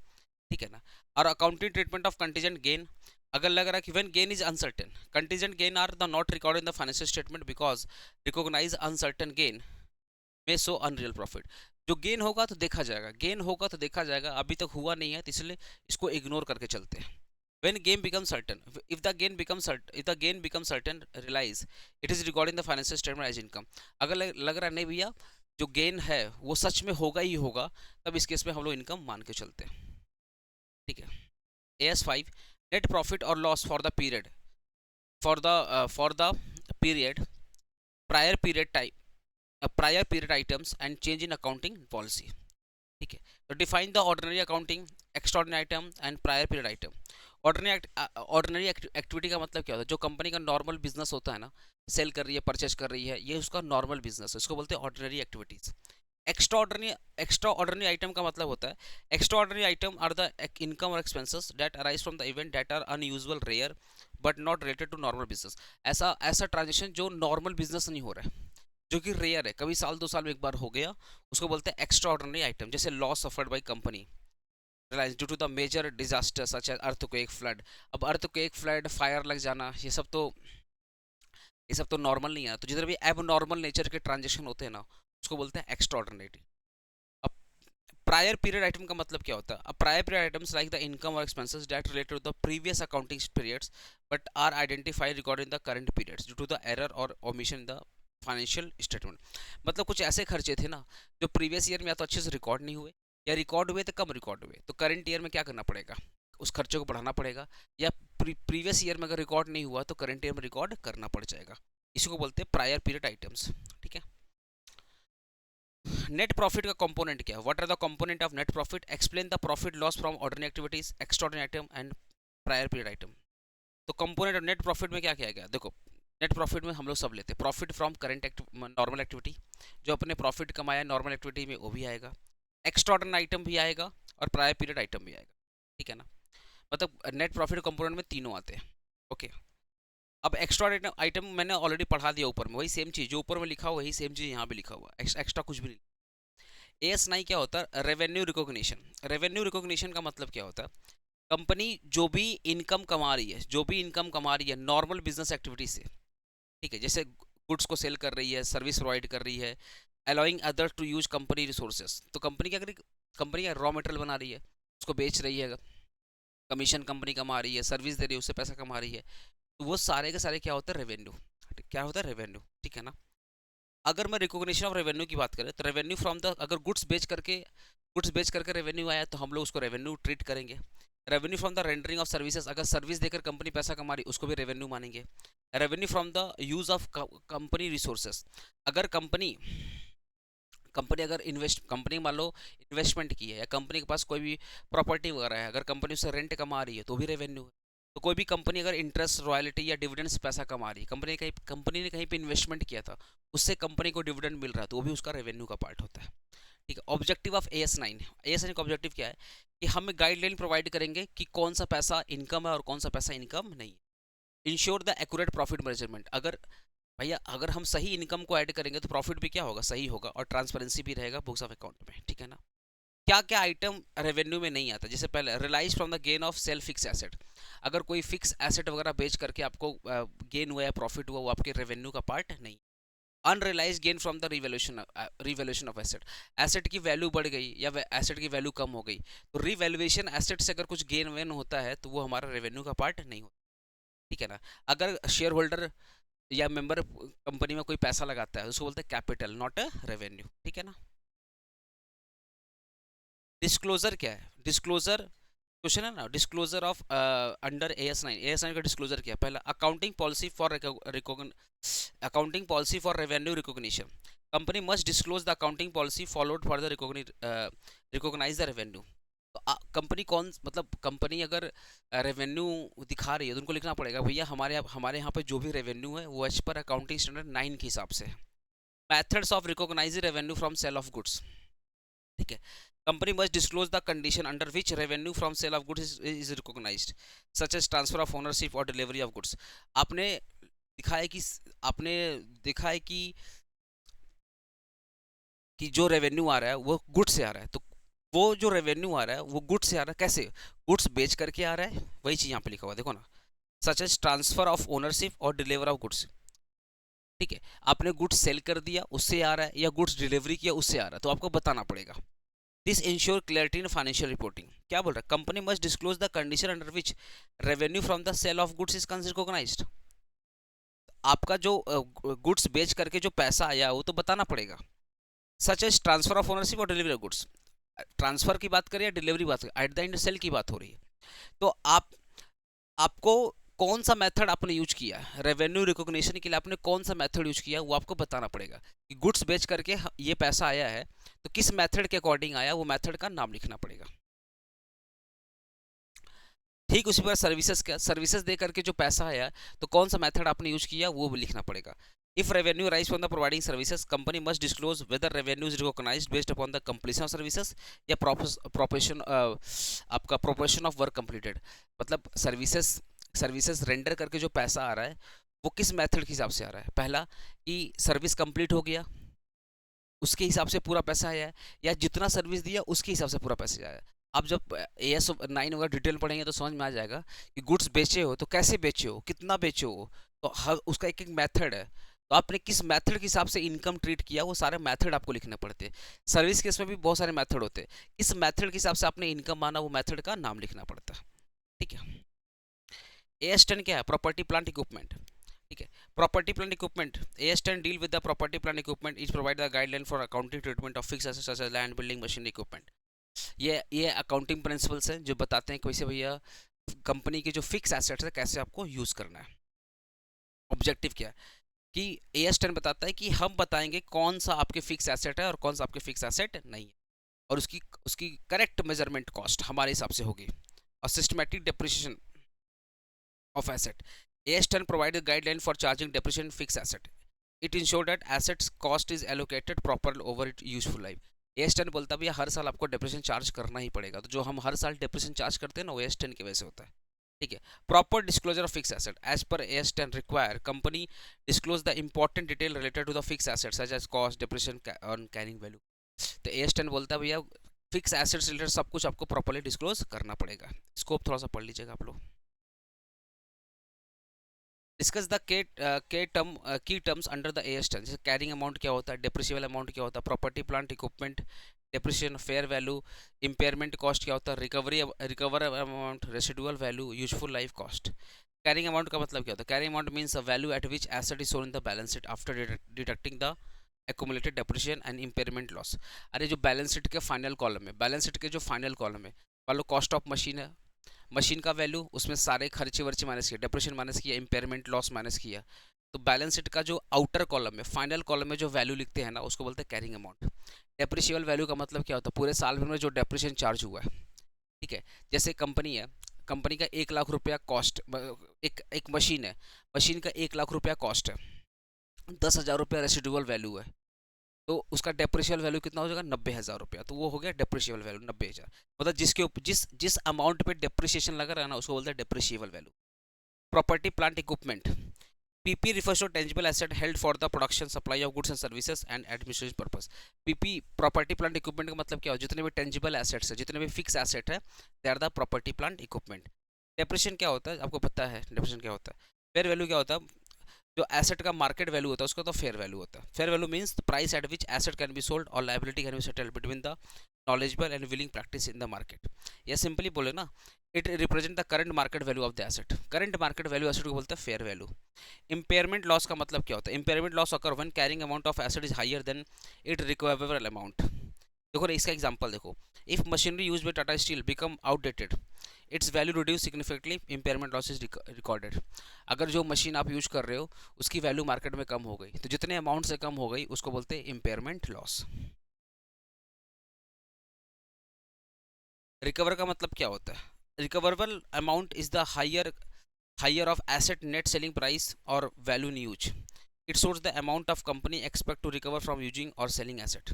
ठीक है ना। और accounting treatment of contingent gain, अगर लग रहा है कि when gain is uncertain, contingent gain are the not record in the financial statement because recognise uncertain gain may show unreal profit, जो गेन होगा तो देखा जाएगा, गेन होगा तो देखा जाएगा, अभी तक हुआ नहीं है, तो इसलिए इसको इग्नोर करके चलते हैं। when gain becomes certain, if the gain becomes certain, realize it is recorded in the financial statement as income, अगर लग रहा नहीं भैया जो गेन है वो सच में होगा ही होगा, तब इस केस में हम लोग इनकम मान के चलते हैं, ठीक है। AS5 नेट प्रॉफिट और loss for the period, for the period prior period type, prior period items and change in accounting policy, ठीक है। तो define the ordinary accounting, extraordinary item and prior period item. Ordinary activity का मतलब क्या होता है, जो कंपनी का नॉर्मल बिजनेस होता है ना, सेल कर रही है, परचेज कर रही है, ये उसका नॉर्मल बिजनेस है, इसको बोलते हैं ordinary activities. Extraordinary item का मतलब होता है, extraordinary item are the income और expenses that arise from the event that are unusual, rare but not related to normal business. ऐसा ऐसा ट्रांजेक्शन जो नॉर्मल बिजनेस नहीं हो रहा है, जो कि रेयर है, कभी साल 2 साल में एक बार हो गया, उसको बोलते हैं एक्स्ट्रा ऑर्डिनरी आइटम। जैसे loss suffered by company due to the major disaster such as earthquake, flood. अब अर्थक्वेक, फ्लड, फायर लग जाना, ये सब तो नॉर्मल नहीं है, तो जिधर भी एब नॉर्मल नेचर के ट्रांजेक्शन होते हैं ना, उसको बोलते हैं एक्स्ट्रा ऑर्डिनरी। अब प्रायर पीरियड आइटम का मतलब क्या होता है, अब prior period items like the income और expenses that related to the previous accounting periods but are identified record in the current periods due to the error और omission in the financial statement. मतलब कुछ ऐसे खर्चे थे ना जो previous year में या तो अच्छे से रिकॉर्ड नहीं हुए, या रिकॉर्ड हुए तो कम रिकॉर्ड हुए, तो करंट ईयर में क्या करना पड़ेगा, उस खर्चे को बढ़ाना पड़ेगा, या प्रीवियस ईयर में अगर रिकॉर्ड नहीं हुआ तो करंट ईयर में रिकॉर्ड करना पड़ जाएगा। इसी को बोलते हैं प्रायर पीरियड आइटम्स, ठीक है। नेट प्रॉफिट का कंपोनेंट क्या है, what are the component of net profit, explain the profit loss from ordinary activities, extraordinary item and prior period item. तो कंपोनेंट ऑफ नेट प्रॉफिट में क्या किया गया, देखो नेट प्रॉफिट में हम लोग सब लेते हैं, profit from current normal activity, जो अपने प्रॉफिट कमाया नॉर्मल एक्टिविटी में वो भी आएगा, एक्स्ट्राऑर्डिनरी आइटम भी आएगा और प्रायर पीरियड आइटम भी आएगा, ठीक है ना। मतलब नेट प्रॉफिट कंपोनेंट में तीनों आते हैं, ओके। अब एक्स्ट्रा आइटम मैंने ऑलरेडी पढ़ा दिया ऊपर में, वही सेम चीज़ जो ऊपर में लिखा हुआ वही सेम चीज़ यहाँ पे लिखा हुआ, एक्स्ट्रा कुछ भी नहीं। AS9 क्या होता है, रेवेन्यू रिकॉग्निशन। रेवेन्यू रिकॉग्निशन का मतलब क्या होता है, कंपनी जो भी इनकम कमा रही है, नॉर्मल बिजनेस एक्टिविटी से, ठीक है, जैसे गुड्स को सेल कर रही है, सर्विस प्रोवाइड कर रही है, allowing other to use company resources, तो कंपनी क्या करेगी, कंपनी का रॉ मटेरियल बना रही है, उसको बेच रही है, कमीशन कंपनी कमा रही है, सर्विस दे रही है, उससे पैसा कमा रही है, तो वो सारे के सारे क्या होता है, रेवेन्यू। क्या होता है, रेवेन्यू, ठीक है ना। अगर मैं रिकॉग्निशन ऑफ रेवेन्यू की बात करें तो रेवेन्यू फ्रॉम द, अगर गुड्स बेच करके रेवेन्यू आया तो हम लोग उसको रेवेन्यू ट्रीट करेंगे। Revenue from the rendering of services, अगर सर्विस देकर कंपनी पैसा कमा रही उसको भी रेवेन्यू मानेंगे। Revenue from the use of company resources, अगर कंपनी अगर कंपनी मान लो इन्वेस्टमेंट की है, या कंपनी के पास कोई भी प्रॉपर्टी वगैरह है, अगर कंपनी उससे रेंट कमा रही है तो भी रेवेन्यू है। तो कोई भी कंपनी अगर इंटरेस्ट, रॉयल्टी या डिविडेंड्स पैसा कमा रही है, कंपनी ने कहीं पे इन्वेस्टमेंट किया था, उससे कंपनी को डिविडेंड मिल रहा है, तो वो भी उसका रेवेन्यू का पार्ट होता है, ठीक है। ऑब्जेक्टिव ऑफ AS9 का ऑब्जेक्टिव क्या है, कि हम गाइडलाइन प्रोवाइड करेंगे कि कौन सा पैसा इनकम है और कौन सा पैसा इनकम नहीं है। Ensure the accurate profit measurement, अगर भैया अगर हम सही इनकम को ऐड करेंगे तो प्रॉफिट भी क्या होगा, सही होगा, और ट्रांसपेरेंसी भी रहेगा बुक्स ऑफ अकाउंट में, ठीक है ना। क्या क्या आइटम रेवेन्यू में नहीं आता, जैसे पहले realise from the gain of sale fix asset, अगर कोई फिक्स एसेट वगैरह बेच करके आपको गेन हुआ या प्रॉफिट हुआ, वो आपके रेवेन्यू का पार्ट नहीं। Unrealise gain from the revaluation of asset, asset की वैल्यू बढ़ गई या एसेट की वैल्यू कम हो गई, तो रिवैल्यूएशन एसेट से अगर कुछ गेन वेन होता है तो वो हमारा रेवेन्यू का पार्ट नहीं होता, ठीक है ना। अगर शेयर होल्डर या मेंबर कंपनी में कोई पैसा लगाता है उसको बोलते हैं कैपिटल, नॉट अ रेवेन्यू, ठीक है ना। डिस्क्लोजर क्या है, डिस्क्लोजर क्वेश्चन है ना, डिस्क्लोजर ऑफ अंडर AS9 का डिस्क्लोजर क्या है, पहला accounting policy for revenue recognition, company must disclose the accounting policy followed for the recognise the revenue. तो कंपनी मतलब कंपनी अगर रेवेन्यू दिखा रही है तो उनको लिखना पड़ेगा भैया हमारे यहाँ पे जो भी रेवेन्यू है वो एज पर अकाउंटिंग स्टैंडर्ड 9 के हिसाब से है। Methods of recognising revenue from sale of goods, ठीक है। Company must disclose the condition under which revenue from sale of goods is recognised such as transfer of ownership और delivery of goods. आपने दिखा है कि आपने देखा है कि जो रेवेन्यू आ रहा है वो गुड्स से आ रहा है, तो वो जो रेवेन्यू आ रहा है वो गुड्स से आ रहा है, कैसे? गुड्स बेच करके आ रहा है, वही चीज़ यहाँ पे लिखा हुआ देखो ना, such as transfer of ownership और डिलीवर ऑफ गुड्स। ठीक है, आपने गुड्स सेल कर दिया उससे आ रहा है, या गुड्स डिलीवरी किया उससे आ रहा है, तो आपको बताना पड़ेगा। This ensure clarity in financial reporting. क्या बोल रहा है? Company must disclose the condition under which revenue from the sale of goods is recognised. आपका जो गुड्स बेच करके जो पैसा आया वो तो बताना पड़ेगा। Such as transfer of ownership और डिलीवरी ऑफ गुड्स, ट्रांसफर की बात करें या डिलीवरी बात करें, एट द एंड सेल की बात हो रही है। तो आपको कौन सा मेथड आपने यूज किया है रेवेन्यू रिकॉग्निशन के लिए, आपने कौन सा मेथड यूज किया वो आपको बताना पड़ेगा कि गुड्स बेच करके ये पैसा आया है तो किस मेथड के अकॉर्डिंग आया, वो मेथड का नाम लिखना पड़ेगा। ठीक उसी प्रकार सर्विसेज का, सर्विसेज दे करके जो पैसा आया तो कौन सा मेथड आपने यूज किया वो भी लिखना पड़ेगा। If revenue rise from the providing services company must disclose whether revenue is recognised based upon the completion of services या प्रोपोर्शन आपका प्रोपोर्शन ऑफ वर्क कंप्लीटेड। मतलब सर्विसेज रेंडर करके जो पैसा आ रहा है वो किस मेथड के हिसाब से आ रहा है? पहला कि सर्विस कंप्लीट हो गया उसके हिसाब से पूरा पैसा आया है, या जितना सर्विस दिया उसके हिसाब से पूरा पैसा आया है। आप जब AS9 वगैरह डिटेल पढ़ेंगे तो समझ में आ जाएगा कि गुड्स बेचे हो तो कैसे बेचे हो, कितना बेचे हो, तो हर उसका एक एक मेथड है। तो आपने किस मेथड के हिसाब से इनकम ट्रीट किया वो सारे मेथड आपको लिखने पड़ते हैं। सर्विस केस में भी बहुत सारे मेथड होते हैं, किस मेथड के हिसाब से आपने इनकम माना वो मेथड का नाम लिखना पड़ता है। ठीक है। AS10 क्या है? Property plant equipment. ठीक है, property plant equipment, AS10 deal with the property plant equipment is provide the guideline for accounting treatment of fix assets such as land building machinery equipment. ये अकाउंटिंग प्रिंसिपल्स हैं जो बताते हैं कैसे भैया company के जो फिक्स एसेट्स है कैसे आपको यूज करना है। ऑब्जेक्टिव क्या है कि AS10 बताता है कि हम बताएंगे कौन सा आपके फिक्स एसेट है और कौन सा आपके फिक्स एसेट नहीं है, और उसकी उसकी करेक्ट मेजरमेंट कॉस्ट हमारे हिसाब से होगी, और systematic depreciation of asset. AS10 provide a guideline for charging depreciation fixed asset. It ensure that assets cost is allocated properly over its useful life. AS10 बोलता भैया हर साल आपको डेप्रिसिएशन चार्ज करना ही पड़ेगा, तो जो हम हर साल डेप्रिसिएशन चार्ज करते हैं ना वो AS10 की वजह से होता है। ठीक है। Proper disclosure of fix asset as per AS10 require company disclose the important detail related to the fix asset such as cost depreciation on carrying value. तो AS10 बोलता है भैया फिक्स एसेट्स रिलेटेड सब कुछ आपको प्रॉपर्ली डिस्क्लोज करना पड़ेगा। Scope थोड़ा सा पढ़ लीजिएगा आप लोग। Discuss the key terms under the AS10। जैसे कैरिंग अमाउंट क्या होता है, डेप्रिसिएबल अमाउंट क्या होता है, property plant equipment depreciation, fair value, impairment cost क्या होता है, recover amount, residual value, useful life cost. Carrying amount का मतलब क्या होता है? Carrying amount means a value eight which asset is shown in the balance sheet after deducting the accumulated depreciation and impairment loss. अरे जो balance sheet के final column है, balance sheet के जो फाइनल कॉलम है, मान लो कॉस्ट ऑफ मशीन है, machine का वैल्यू उसमें सारे खर्चे वर्चे माइनस किया, डेप्रिसिएशन माइनस किया, इम्पेयरमेंट लॉस माइनस किया, तो बैलेंस शीट का जो आउटर कॉलम है, फाइनल कॉलम में जो वैल्यू लिखते हैं ना उसको बोलते हैं कैरिंग अमाउंट। डेप्रिशिएबल वैल्यू का मतलब क्या होता है? पूरे साल भर में जो डेप्रिसिएशन चार्ज हुआ है। ठीक है, जैसे कंपनी है, कंपनी का 1 लाख रुपया कॉस्ट, एक मशीन है, मशीन का 1 लाख रुपया कॉस्ट है, 10,000 रुपया रेसिडुअल वैल्यू है, तो उसका डेप्रिशिएबल वैल्यू कितना हो जाएगा? 90,000 रुपया। तो वो हो गया डेप्रिशिएबल वैल्यू 90,000। मतलब जिसके ऊपर जिस अमाउंट पे डेप्रिसिएशन लगा रहा है ना उसको बोलते हैं depreciable value. Property plant equipment, PP refers to tangible asset held for the production, supply of goods and services and administrative purpose. PP property plant equipment का मतलब क्या हो? जितने भी टेंजिबल एसेट्स है, जितने भी फिक्स एसेट है, they are the property plant equipment. Depreciation क्या होता है? आपको पता है डेप्रिसिएशन क्या होता है? फेयर वैल्यू क्या होता है? जो एसेट का मार्केट वैल्यू होता है उसका तो फेयर वैल्यू होता है। Fair value means the price at which asset can be sold और liability can be settled between the knowledgeable and willing practice in the market। या सिंपली बोले ना, it represent the current market value of the asset. Current market value asset को बोलते हैं fair value. Impairment loss का मतलब क्या होता है? Impairment loss occur when carrying amount of asset is higher than it recoverable amount. देखो ना इसका एग्जांपल देखो, if machinery used by Tata steel become outdated its value reduce significantly, impairment loss is recorded. अगर जो मशीन आप use कर रहे हो उसकी वैल्यू मार्केट में कम हो गई, तो जितने अमाउंट से कम हो गई उसको बोलते हैं इम्पेयरमेंट लॉस। रिकवर का मतलब क्या होता है? Recoverable amount is the higher of asset net selling price और value in use. It shows the amount of company expect to recover from using और सेलिंग एसेट।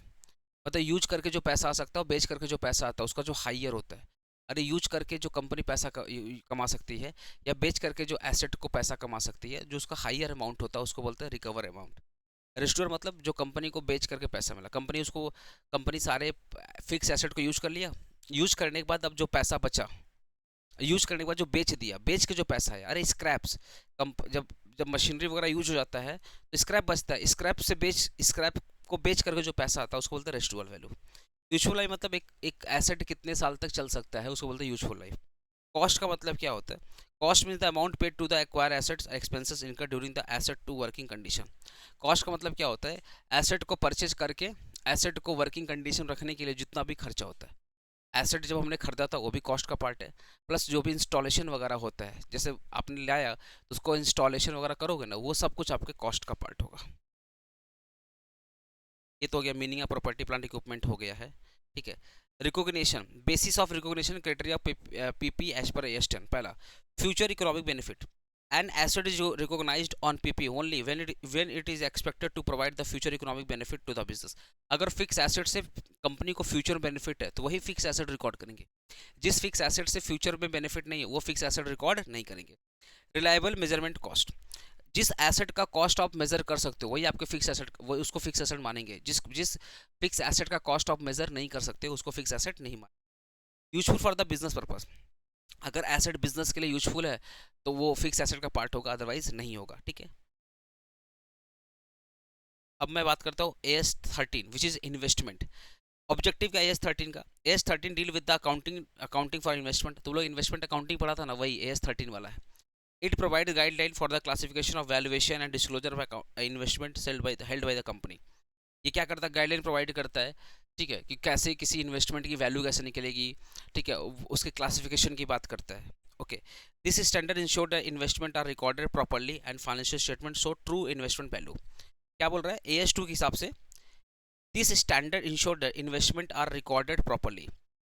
मतलब यूज करके जो पैसा आ सकता है और बेच करके जो पैसा आता है उसका जो हाइयर होता है। अरे यूज करके जो कंपनी पैसा कमा सकती है या बेच करके जो एसेट को पैसा कमा सकती है, जो उसका हाइयर अमाउंट होता है उसको बोलते हैं रिकवर अमाउंट। रेस्टोर मतलब जो कंपनी को बेच करके पैसा मिला, कंपनी सारे फिक्स एसेट को यूज कर लिया, यूज करने के बाद अब जो पैसा बचा, यूज करने के बाद जो बेच दिया, बेच के जो पैसा है, अरे स्क्रैप्स, जब जब मशीनरी वगैरह यूज हो जाता है तो स्क्रैप बचता है, स्क्रैप को बेच करके जो पैसा आता है उसको बोलते हैं रेसिडुअल वैल्यू। यूजफुल लाइफ मतलब एक एसेट कितने साल तक चल सकता है उसको बोलते हैं यूजफुल लाइफ। कॉस्ट का मतलब क्या होता है? Cost means the amount paid to the acquire assets expenses incur during the asset to working condition. Cost का मतलब क्या होता है? एसेट को परचेज करके एसेट को वर्किंग कंडीशन रखने के लिए जितना भी खर्चा होता है। एसेट जब हमने खरीदा था वो भी कॉस्ट का पार्ट है, प्लस जो भी इंस्टॉलेशन वगैरह होता है, जैसे आपने लाया तो उसको इंस्टॉलेशन वगैरह करोगे ना, वो सब कुछ आपके कॉस्ट का पार्ट होगा। ये तो हो गया meaning of property plant equipment हो गया है, ठीक है। Recognition, basis of recognition criteria PP as per एस10। पहला, future economic benefit, an asset is recognized on PP only when it is expected to provide the future economic benefit to the business। अगर fix asset से company को future benefit है तो वही fix asset record करेंगे, जिस fix asset से future में बेनिफिट नहीं है वो फिक्स एसेट रिकॉर्ड नहीं करेंगे। रिलायबल मेजरमेंट कॉस्ट, जिस एसेट का कॉस्ट आप मेजर कर सकते हो वही आपके फिक्स एसेट, वो उसको फिक्स एसेट मानेंगे। जिस जिस फिक्स एसेट का कॉस्ट आप मेजर नहीं कर सकते उसको फिक्स एसेट नहीं मानेंगे। Useful for the business purpose, अगर एसेट बिजनेस के लिए यूजफुल है तो वो फिक्स एसेट का पार्ट होगा, अदरवाइज नहीं होगा, ठीक है। अब मैं बात करता हूँ AS13 which is investment. Objective क्या AS13 का? AS13 deal with the accounting for investment. तुम लोग इन्वेस्टमेंट अकाउंटिंग पढ़ा था ना, वही AS13 वाला है। It provide guideline for the classification of valuation and disclosure of investment held by the company. ये क्या करता है? गाइडलाइन प्रोवाइड करता है, ठीक है, कि कैसे किसी इन्वेस्टमेंट की वैल्यू कैसे निकलेगी, ठीक है, उसके क्लासिफिकेशन की बात करता है। Okay, this standard ensure the investment are recorded properly and financial statement show true investment value. क्या बोल रहा है AS2 के हिसाब से? This standard ensure the investment are recorded properly.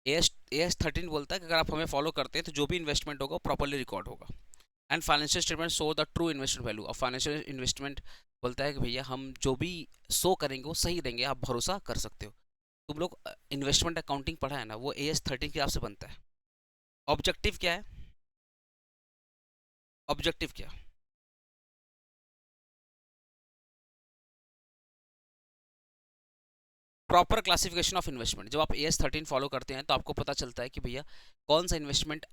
AS13 बोलता है कि अगर आप हमें फॉलो करते हैं तो जो भी इन्वेस्टमेंट होगा प्रॉपर्ली रिकॉर्ड होगा। And financial statement show the true investment value. और फाइनेंशियल इन्वेस्टमेंट बोलता है कि भैया हम जो भी शो करेंगे वो सही देंगे, आप भरोसा कर सकते हो। तुम लोग इन्वेस्टमेंट अकाउंटिंग पढ़ा है ना, वो AS13 के हिसाब से बनता है। ऑब्जेक्टिव क्या है? ऑब्जेक्टिव क्या? Proper classification of investment. जब आप AS13 फॉलो करते हैं तो आपको पता चलता है कि भैया कौन सा इन्वेस्टमेंट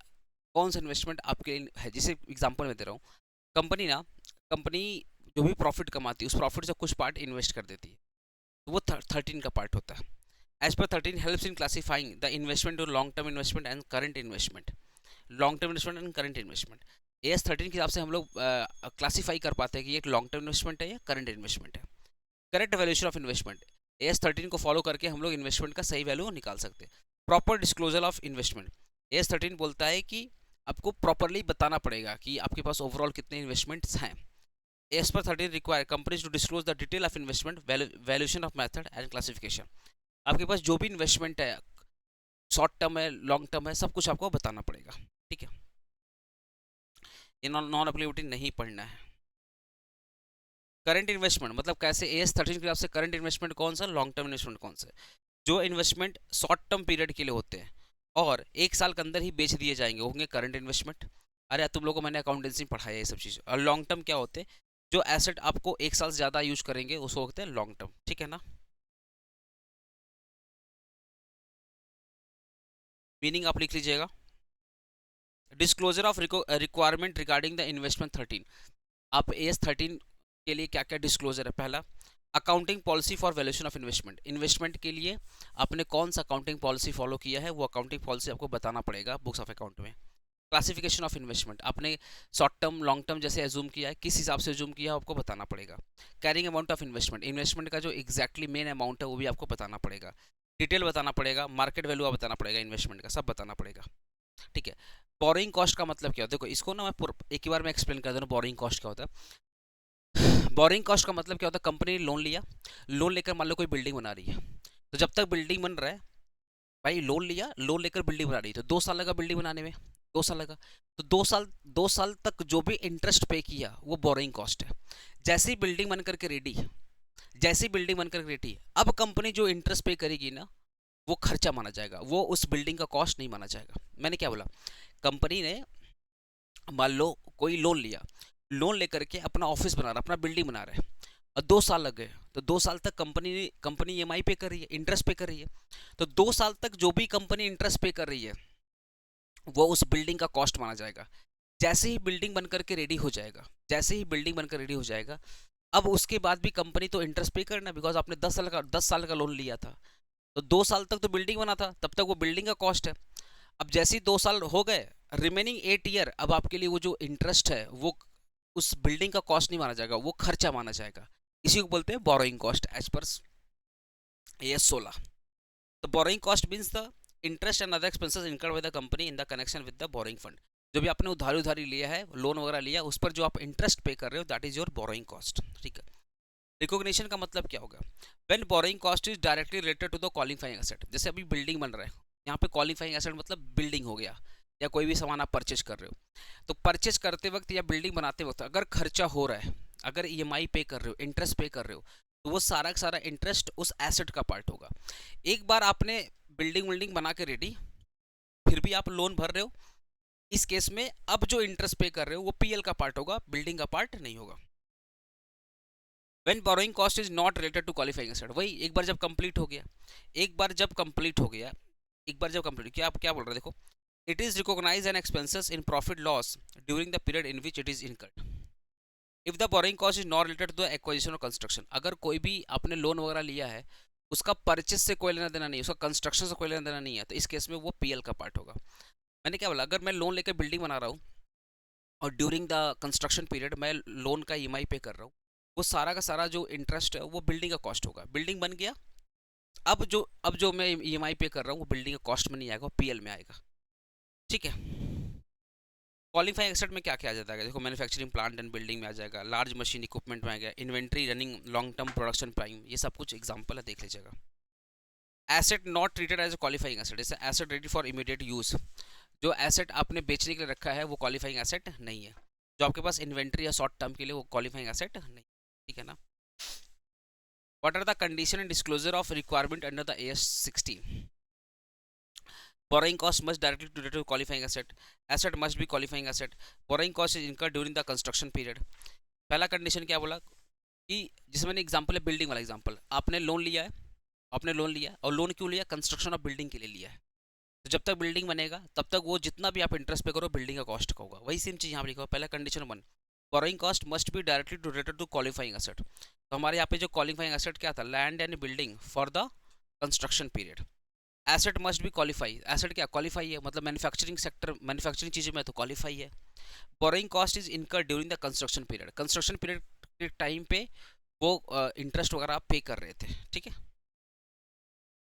आपके लिए है। जैसे एग्जांपल मैं दे रहा हूँ, कंपनी जो भी प्रॉफिट कमाती है उस प्रॉफिट से कुछ पार्ट इन्वेस्ट कर देती है, तो वो 13 का पार्ट होता है। As per 13 helps in classifying the investment to long term investment and current investment. Long term investment and current investment AS13 के हिसाब से हम लोग क्लासीफाई कर पाते हैं कि ये एक लॉन्ग टर्म इन्वेस्टमेंट है या करंट इन्वेस्टमेंट है। Correct valuation of investment, AS13 को फॉलो करके हम लोग इन्वेस्टमेंट का सही वैल्यू निकाल सकते हैं। Proper disclosure of investment, AS13 बोलता है कि आपको प्रॉपरली बताना पड़ेगा कि आपके पास ओवरऑल कितने इन्वेस्टमेंट्स हैं। As per 13 require companies to disclose the detail of investment valuation of method and classification. आपके पास जो भी इन्वेस्टमेंट है, शॉर्ट टर्म है, लॉन्ग टर्म है, सब कुछ आपको बताना पड़ेगा, ठीक है। ये नॉन एप्लीकेबिलिटी नहीं पढ़ना है। करंट इन्वेस्टमेंट मतलब कैसे? AS13 के हिसाब से करंट इन्वेस्टमेंट कौन सा, लॉन्ग टर्म इन्वेस्टमेंट कौन सा? जो इन्वेस्टमेंट शॉर्ट टर्म पीरियड के लिए होते हैं और एक साल के अंदर ही बेच दिए जाएंगे होंगे करंट इन्वेस्टमेंट। अरे तुम लोगों को मैंने अकाउंटेंसी पढ़ाया ये सब चीज़। और लॉन्ग टर्म क्या होते हैं? जो एसेट आपको एक साल से ज़्यादा यूज करेंगे उसको होते हैं लॉन्ग टर्म, ठीक है ना। मीनिंग आप लिख लीजिएगा। Disclosure of requirement regarding the investment 13। आप AS13 के लिए क्या क्या डिस्क्लोजर है? पहला, accounting policy for valuation of investment. Investment के लिए आपने कौन सा अकाउंटिंग पॉलिसी फॉलो किया है वो अकाउंटिंग पॉलिसी आपको बताना पड़ेगा बुक्स ऑफ अकाउंट में। क्लासिफिकेशन ऑफ इन्वेस्टमेंट, आपने शॉर्ट टर्म लॉन्ग टर्म जैसे एज्यूम किया है, किस हिसाब से एज्यूम किया है आपको बताना पड़ेगा। कैरिंग अमाउंट ऑफ इन्वेस्टमेंट का जो एक्जैक्टली मेन अमाउंट है वो भी आपको बताना पड़ेगा। डिटेल बताना पड़ेगा, मार्केट वैल्यू बताना पड़ेगा, इन्वेस्टमेंट का सब बताना पड़ेगा, ठीक है। बोरिंग कॉस्ट का मतलब क्या होता है? देखो इसको ना मैं एक ही बार में एक्सप्लेन कर दूँ बोरिंग कॉस्ट क्या होता है। बोरिंग कॉस्ट का मतलब क्या होता है? कंपनी ने लोन लिया, लोन लेकर मान लो कोई बिल्डिंग बना रही है, तो जब तक बिल्डिंग बन रहा है, भाई लोन लिया, लोन लेकर बिल्डिंग बना रही है तो 2 साल लगा बिल्डिंग बनाने में, 2 साल लगा, तो 2 साल तक जो भी इंटरेस्ट पे किया वो बोरिंग कॉस्ट है। जैसे ही बिल्डिंग बन करके रेडी, जैसी बिल्डिंग बनकर रेडी है, अब कंपनी जो इंटरेस्ट पे करेगी ना वो खर्चा माना जाएगा, वो उस बिल्डिंग का कॉस्ट नहीं माना जाएगा। मैंने क्या बोला, कंपनी ने मान लो कोई लोन लिया, लोन लेकर के अपना ऑफिस बना रहा, अपना बिल्डिंग बना रहा है, और 2 साल लग गए, तो 2 साल तक कंपनी ईएमआई पे कर रही है, इंटरेस्ट पे कर रही है। तो 2 साल तक जो भी कंपनी इंटरेस्ट पे कर रही है वो उस बिल्डिंग का कॉस्ट माना जाएगा। जैसे ही बिल्डिंग बनकर के रेडी हो जाएगा, जैसे ही बिल्डिंग बनकर रेडी हो जाएगा, अब उसके बाद भी कंपनी तो इंटरेस्ट पे करना, बिकॉज आपने 10 साल का लोन लिया था, तो 2 साल तक तो बिल्डिंग बना था, तब तक वो बिल्डिंग का कॉस्ट है। अब जैसे ही 2 साल हो गए, रिमेनिंग 8 ईयर, अब आपके लिए वो जो इंटरेस्ट है वो उस बिल्डिंग का कॉस्ट नहीं माना जाएगा, वो खर्चा माना जाएगा। इसी को बोलते हैं borrowing cost as per AS 16। तो borrowing cost means the interest and other expenses incurred by the company in the connection with the borrowing fund. जो भी आपने उधारी लिया है, लोन वगैरह लिया, उस पर जो आप इंटरेस्ट पे कर रहे हो, that is your borrowing cost. ठीक है। रिकॉग्निशन का मतलब क्या होगा, when borrowing cost is directly related to the qualifying asset. जैसे अभी बिल्डिंग बन रहा है, यहाँ पे क्वालिफाइंग एसेट मतलब बिल्डिंग हो गया, या कोई भी सामान आप परचेज कर रहे हो, तो परचेज करते वक्त या बिल्डिंग बनाते वक्त अगर खर्चा हो रहा है, अगर ईएमआई पे कर रहे हो, इंटरेस्ट पे कर रहे हो, तो वो सारा का सारा इंटरेस्ट उस एसेट का पार्ट होगा। एक बार आपने बिल्डिंग बना के रेडी, फिर भी आप लोन भर रहे हो, इस केस में अब जो इंटरेस्ट पे कर रहे हो वो पीएल का पार्ट होगा, बिल्डिंग का पार्ट नहीं होगा। When borrowing cost is not related to qualifying asset, वही एक बार जब कंप्लीट हो गया, एक बार जब कंप्लीट हो गया, एक बार जब कंप्लीट क्या, आप क्या बोल रहे हैं, देखो, it is recognise an expenses in profit loss during the period in which it is incurred if the boring cost is not related to the acquisition और कंस्ट्रक्शन। अगर कोई भी आपने लोन वगैरह लिया है, उसका परचेस से कोई लेना देना नहीं है, उसका कंस्ट्रक्शन से कोई लेना देना नहीं है, तो इस केस में वो पीएल का पार्ट होगा। मैंने क्या बोला, अगर मैं लोन लेकर बिल्डिंग बना रहा हूँ और ड्यूरिंग द कंस्ट्रक्शन पीरियड मैं लोन का ईएमआई पे कर रहा हूँ, वो सारा का सारा जो इंटरेस्ट है वो बिल्डिंग का कॉस्ट होगा। बिल्डिंग बन गया, अब जो मैं ईएमआई पे कर रहा हूँ वो बिल्डिंग का कॉस्ट में नहीं आएगा, वो पीएल में आएगा। ठीक है। क्वालिफाइंग एसेट में क्या क्या आ जाता है, देखो, मैन्युफैक्चरिंग प्लांट एंड बिल्डिंग में आ जाएगा, लार्ज मशीन इक्विपमेंट में आ गया, inventory running long term production prime, ये सब कुछ एग्जांपल है, देख लीजिएगा। Asset not treated as a qualifying asset, जैसे asset ready for immediate use, जो एसेट आपने बेचने के लिए रखा है वो क्वालिफाइंग एसेट नहीं है। जो आपके पास इन्वेंट्री या शॉर्ट टर्म के लिए, वो क्वालिफाइंग एसेट नहीं। ठीक है ना। What are the condition and disclosure of requirement under the AS 16? Borrowing cost must directly relate to qualifying asset. Asset must be qualifying asset. Borrowing cost is incurred during the construction period. पहला condition क्या बोला कि जिसमें मैंने example है, building वाला example, आपने loan लिया है, आपने लोन लिया, और लोन क्यों लिया, कंस्ट्रक्शन ऑफ बिल्डिंग के लिए लिया है। तो जब तक बिल्डिंग बनेगा तब तक वो जितना भी आप इंटरेस्ट पे करो बिल्डिंग का कॉस्ट का होगा। वही सेम चीज़ यहाँ पर लिखा हुआ, पहला condition 1, borrowing cost must be directly related to qualifying asset. तो हमारे यहाँ पे जो क्वालिफाइंग एसेट क्या था, land and building for the construction period. Asset must be qualify, asset क्या क्वालिफाई है, मतलब मैन्युफैक्चरिंग सेक्टर, मैन्युफैक्चरिंग चीज़ों में तो क्वालिफाई है। बोरोइंग कॉस्ट इज इनकर during the construction period, construction period के टाइम पे वो इंटरेस्ट वगैरह आप पे कर रहे थे। ठीक है।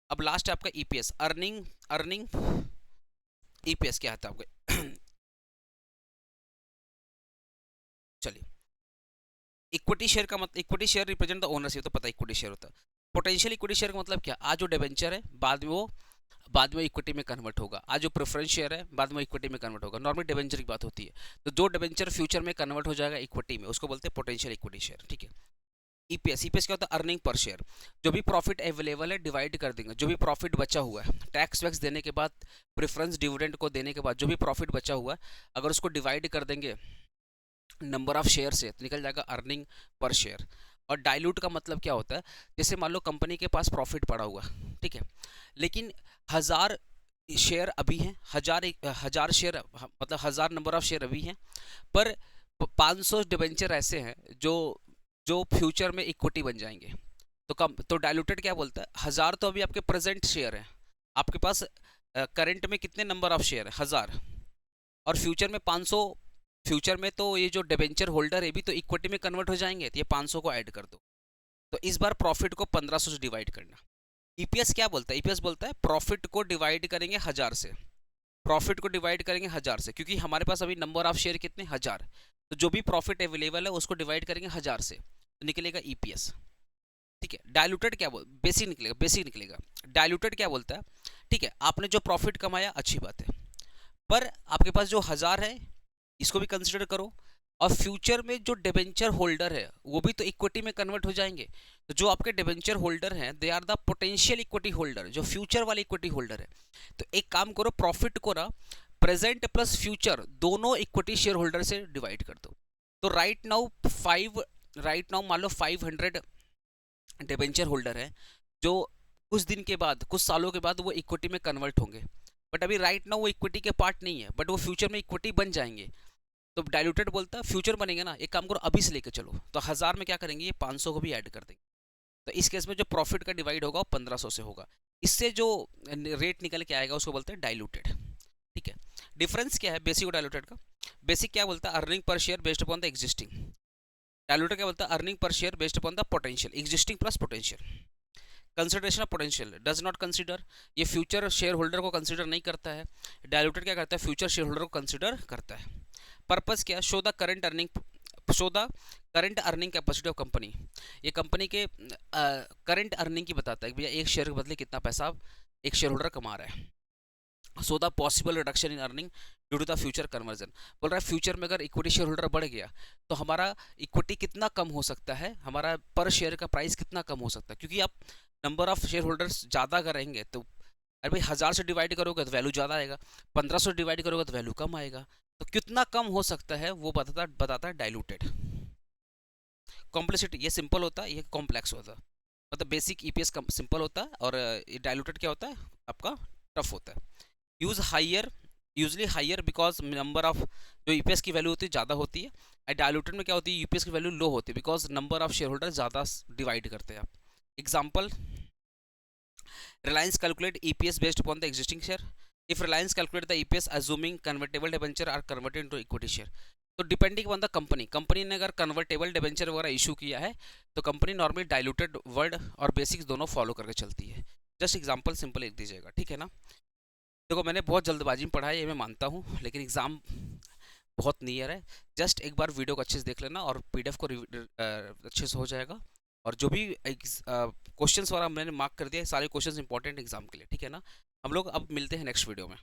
अब लास्ट है आपका ईपीएस, अर्निंग ईपीएस क्या आता है आपके चलिए, इक्विटी शेयर का मतलब, equity share represent the ownership, तो पता है इक्विटी शेयर होता है। पोटेंशियल इक्विटी शेयर का मतलब क्या, आज जो डिबेंचर है बाद में इक्विटी में कन्वर्ट होगा, आज जो प्रेफरेंस शेयर है बाद में इक्विटी में कन्वर्ट होगा। नॉर्मली डिबेंचर की बात होती है, तो जो डिबेंचर फ्यूचर में कन्वर्ट हो जाएगा इक्विटी में, उसको बोलते हैं पोटेंशियल इक्विटी शेयर। ठीक है। ईपीएस क्या होता है, अर्निंग पर शेयर। जो भी प्रॉफिट अवेलेबल है डिवाइड कर देंगे, जो भी प्रॉफिट बचा हुआ है टैक्स वैक्स देने के बाद, प्रेफरेंस डिविडेंड को देने के बाद जो भी प्रॉफिट बचा हुआ है, अगर उसको डिवाइड कर देंगे नंबर ऑफ शेयर से, तो निकल जाएगा अर्निंग पर शेयर। और डाइल्यूट का मतलब क्या होता है, जैसे मान लो कंपनी के पास प्रॉफिट पड़ा हुआ, ठीक है, लेकिन 1000 शेयर अभी हैं, 1000 शेयर मतलब 1000 नंबर ऑफ शेयर अभी हैं, पर 500 डिबेंचर ऐसे हैं जो फ्यूचर में इक्विटी बन जाएंगे। तो डाइल्यूटेड क्या बोलता है, 1000 तो अभी आपके प्रेजेंट शेयर है, आपके पास करंट में कितने नंबर ऑफ शेयर है, 1000, और फ्यूचर में 500, फ्यूचर में तो ये जो डिबेंचर होल्डर है भी तो इक्विटी में कन्वर्ट हो जाएंगे, तो ये 500 को ऐड कर दो। तो इस बार प्रॉफिट को 1500 से डिवाइड करना। ईपीएस क्या बोलता है, ईपीएस बोलता है प्रॉफिट को डिवाइड करेंगे 1000 से, प्रॉफिट को डिवाइड करेंगे 1000 से, क्योंकि हमारे पास अभी नंबर ऑफ शेयर कितने, 1000, तो जो भी प्रॉफिट अवेलेबल है उसको डिवाइड करेंगे 1000 से, तो निकलेगा ईपीएस। ठीक है। डाइल्यूटेड क्या बोल, बेसिक निकलेगा। डाइल्यूटेड क्या बोलता है, ठीक है, आपने जो प्रॉफिट कमाया अच्छी बात है, पर आपके पास जो 1000 है इसको भी कंसिडर करो, और फ्यूचर में जो डिबेंचर होल्डर है वो भी तो इक्विटी में कन्वर्ट हो जाएंगे। तो जो आपके डिबेंचर होल्डर हैं they are the potential equity holder, जो फ्यूचर वाले इक्विटी होल्डर है। तो एक काम करो, प्रॉफिट को ना प्रेजेंट प्लस फ्यूचर दोनों इक्विटी शेयर होल्डर से डिवाइड कर दो। तो राइट नाउ मान लो 500 डिबेंचर होल्डर है जो कुछ दिन के बाद, कुछ सालों के बाद वो इक्विटी में कन्वर्ट होंगे। बट अभी राइट नाउ वो इक्विटी के पार्ट नहीं है, बट वो फ्यूचर में इक्विटी बन जाएंगे। तो डाइल्यूटेड बोलता है फ्यूचर बनेंगे ना, एक काम करो अभी से लेके चलो। तो 1000 में क्या करेंगे, ये 500 को भी ऐड कर देंगे। तो इस केस में जो प्रॉफिट का डिवाइड होगा वो 1500 से होगा। इससे जो रेट निकल के आएगा उसको बोलते हैं डाइल्यूटेड। ठीक है, डिफरेंस क्या है बेसिक और डाइल्यूटेड का? बेसिक क्या बोलता है, earning per share based upon the existing. Diluted क्या बोलता है, earning per share based upon the potential, existing plus potential. Consideration of potential does not consider, ये फ्यूचर शेयर होल्डर को कंसिडर नहीं करता है। डाइल्यूटेड क्या करता है, फ्यूचर शेयर होल्डर को कंसिडर करता है। पर्पस क्या, show the current earning capacity of company. ये कंपनी के करंट अर्निंग की बताता है कि भैया एक शेयर के बदले कितना पैसा एक शेयर होल्डर कमा रहा है। So the possible reduction in earning due to the future conversion. बोल रहा है फ्यूचर में अगर इक्विटी शेयर होल्डर बढ़ गया तो हमारा इक्विटी कितना कम हो सकता है, हमारा पर शेयर का प्राइस कितना कम हो सकता है। क्योंकि आप नंबर ऑफ शेयर होल्डर्स ज़्यादा अगर रहेंगे तो अरे भाई 1000 से डिवाइड करोगे तो वैल्यू ज़्यादा आएगा, 1500 से डिवाइड करोगे तो वैल्यू कम आएगा। तो कितना कम हो सकता है वो बताता है डाइल्यूटेड। कॉम्प्लेक्सिटी, ये सिंपल होता है, ये कॉम्प्लेक्स होता है। मतलब बेसिक ईपीएस सिंपल होता है और डाइल्यूटेड क्या होता है आपका टफ होता है। Usually higher because number of, जो ईपीएस की वैल्यू होती है ज़्यादा होती है। एंड डाइल्यूटेड में क्या होती है, यूपीएस की वैल्यू लो होती है because number of share holder ज़्यादा डिवाइड करते हैं आप। Example, Reliance calculate EPS based upon the existing share. If Reliance calculate the EPS assuming convertible debenture are converted into equity share, तो डिपेंडिंग ऑन द कंपनी ने अगर convertible debenture वगैरह issue किया है तो कंपनी नॉर्मली डाइल्यूटेड वर्ड और basics दोनों follow करके चलती है। जस्ट एग्जांपल सिंपल लिख दीजिएगा, ठीक है ना। देखो मैंने बहुत जल्दबाजी में पढ़ा है ये मैं मानता हूँ, लेकिन एग्ज़ाम बहुत नियर है। जस्ट एक बार वीडियो को अच्छे से देख लेना और पीडीएफ को अच्छे से हो जाएगा। और जो भी क्वेश्चंस वगैरह मैंने मार्क कर दिया, सारे क्वेश्चंस इंपॉर्टेंट एग्जाम के लिए, ठीक है ना। हम लोग अब मिलते हैं नेक्स्ट वीडियो में।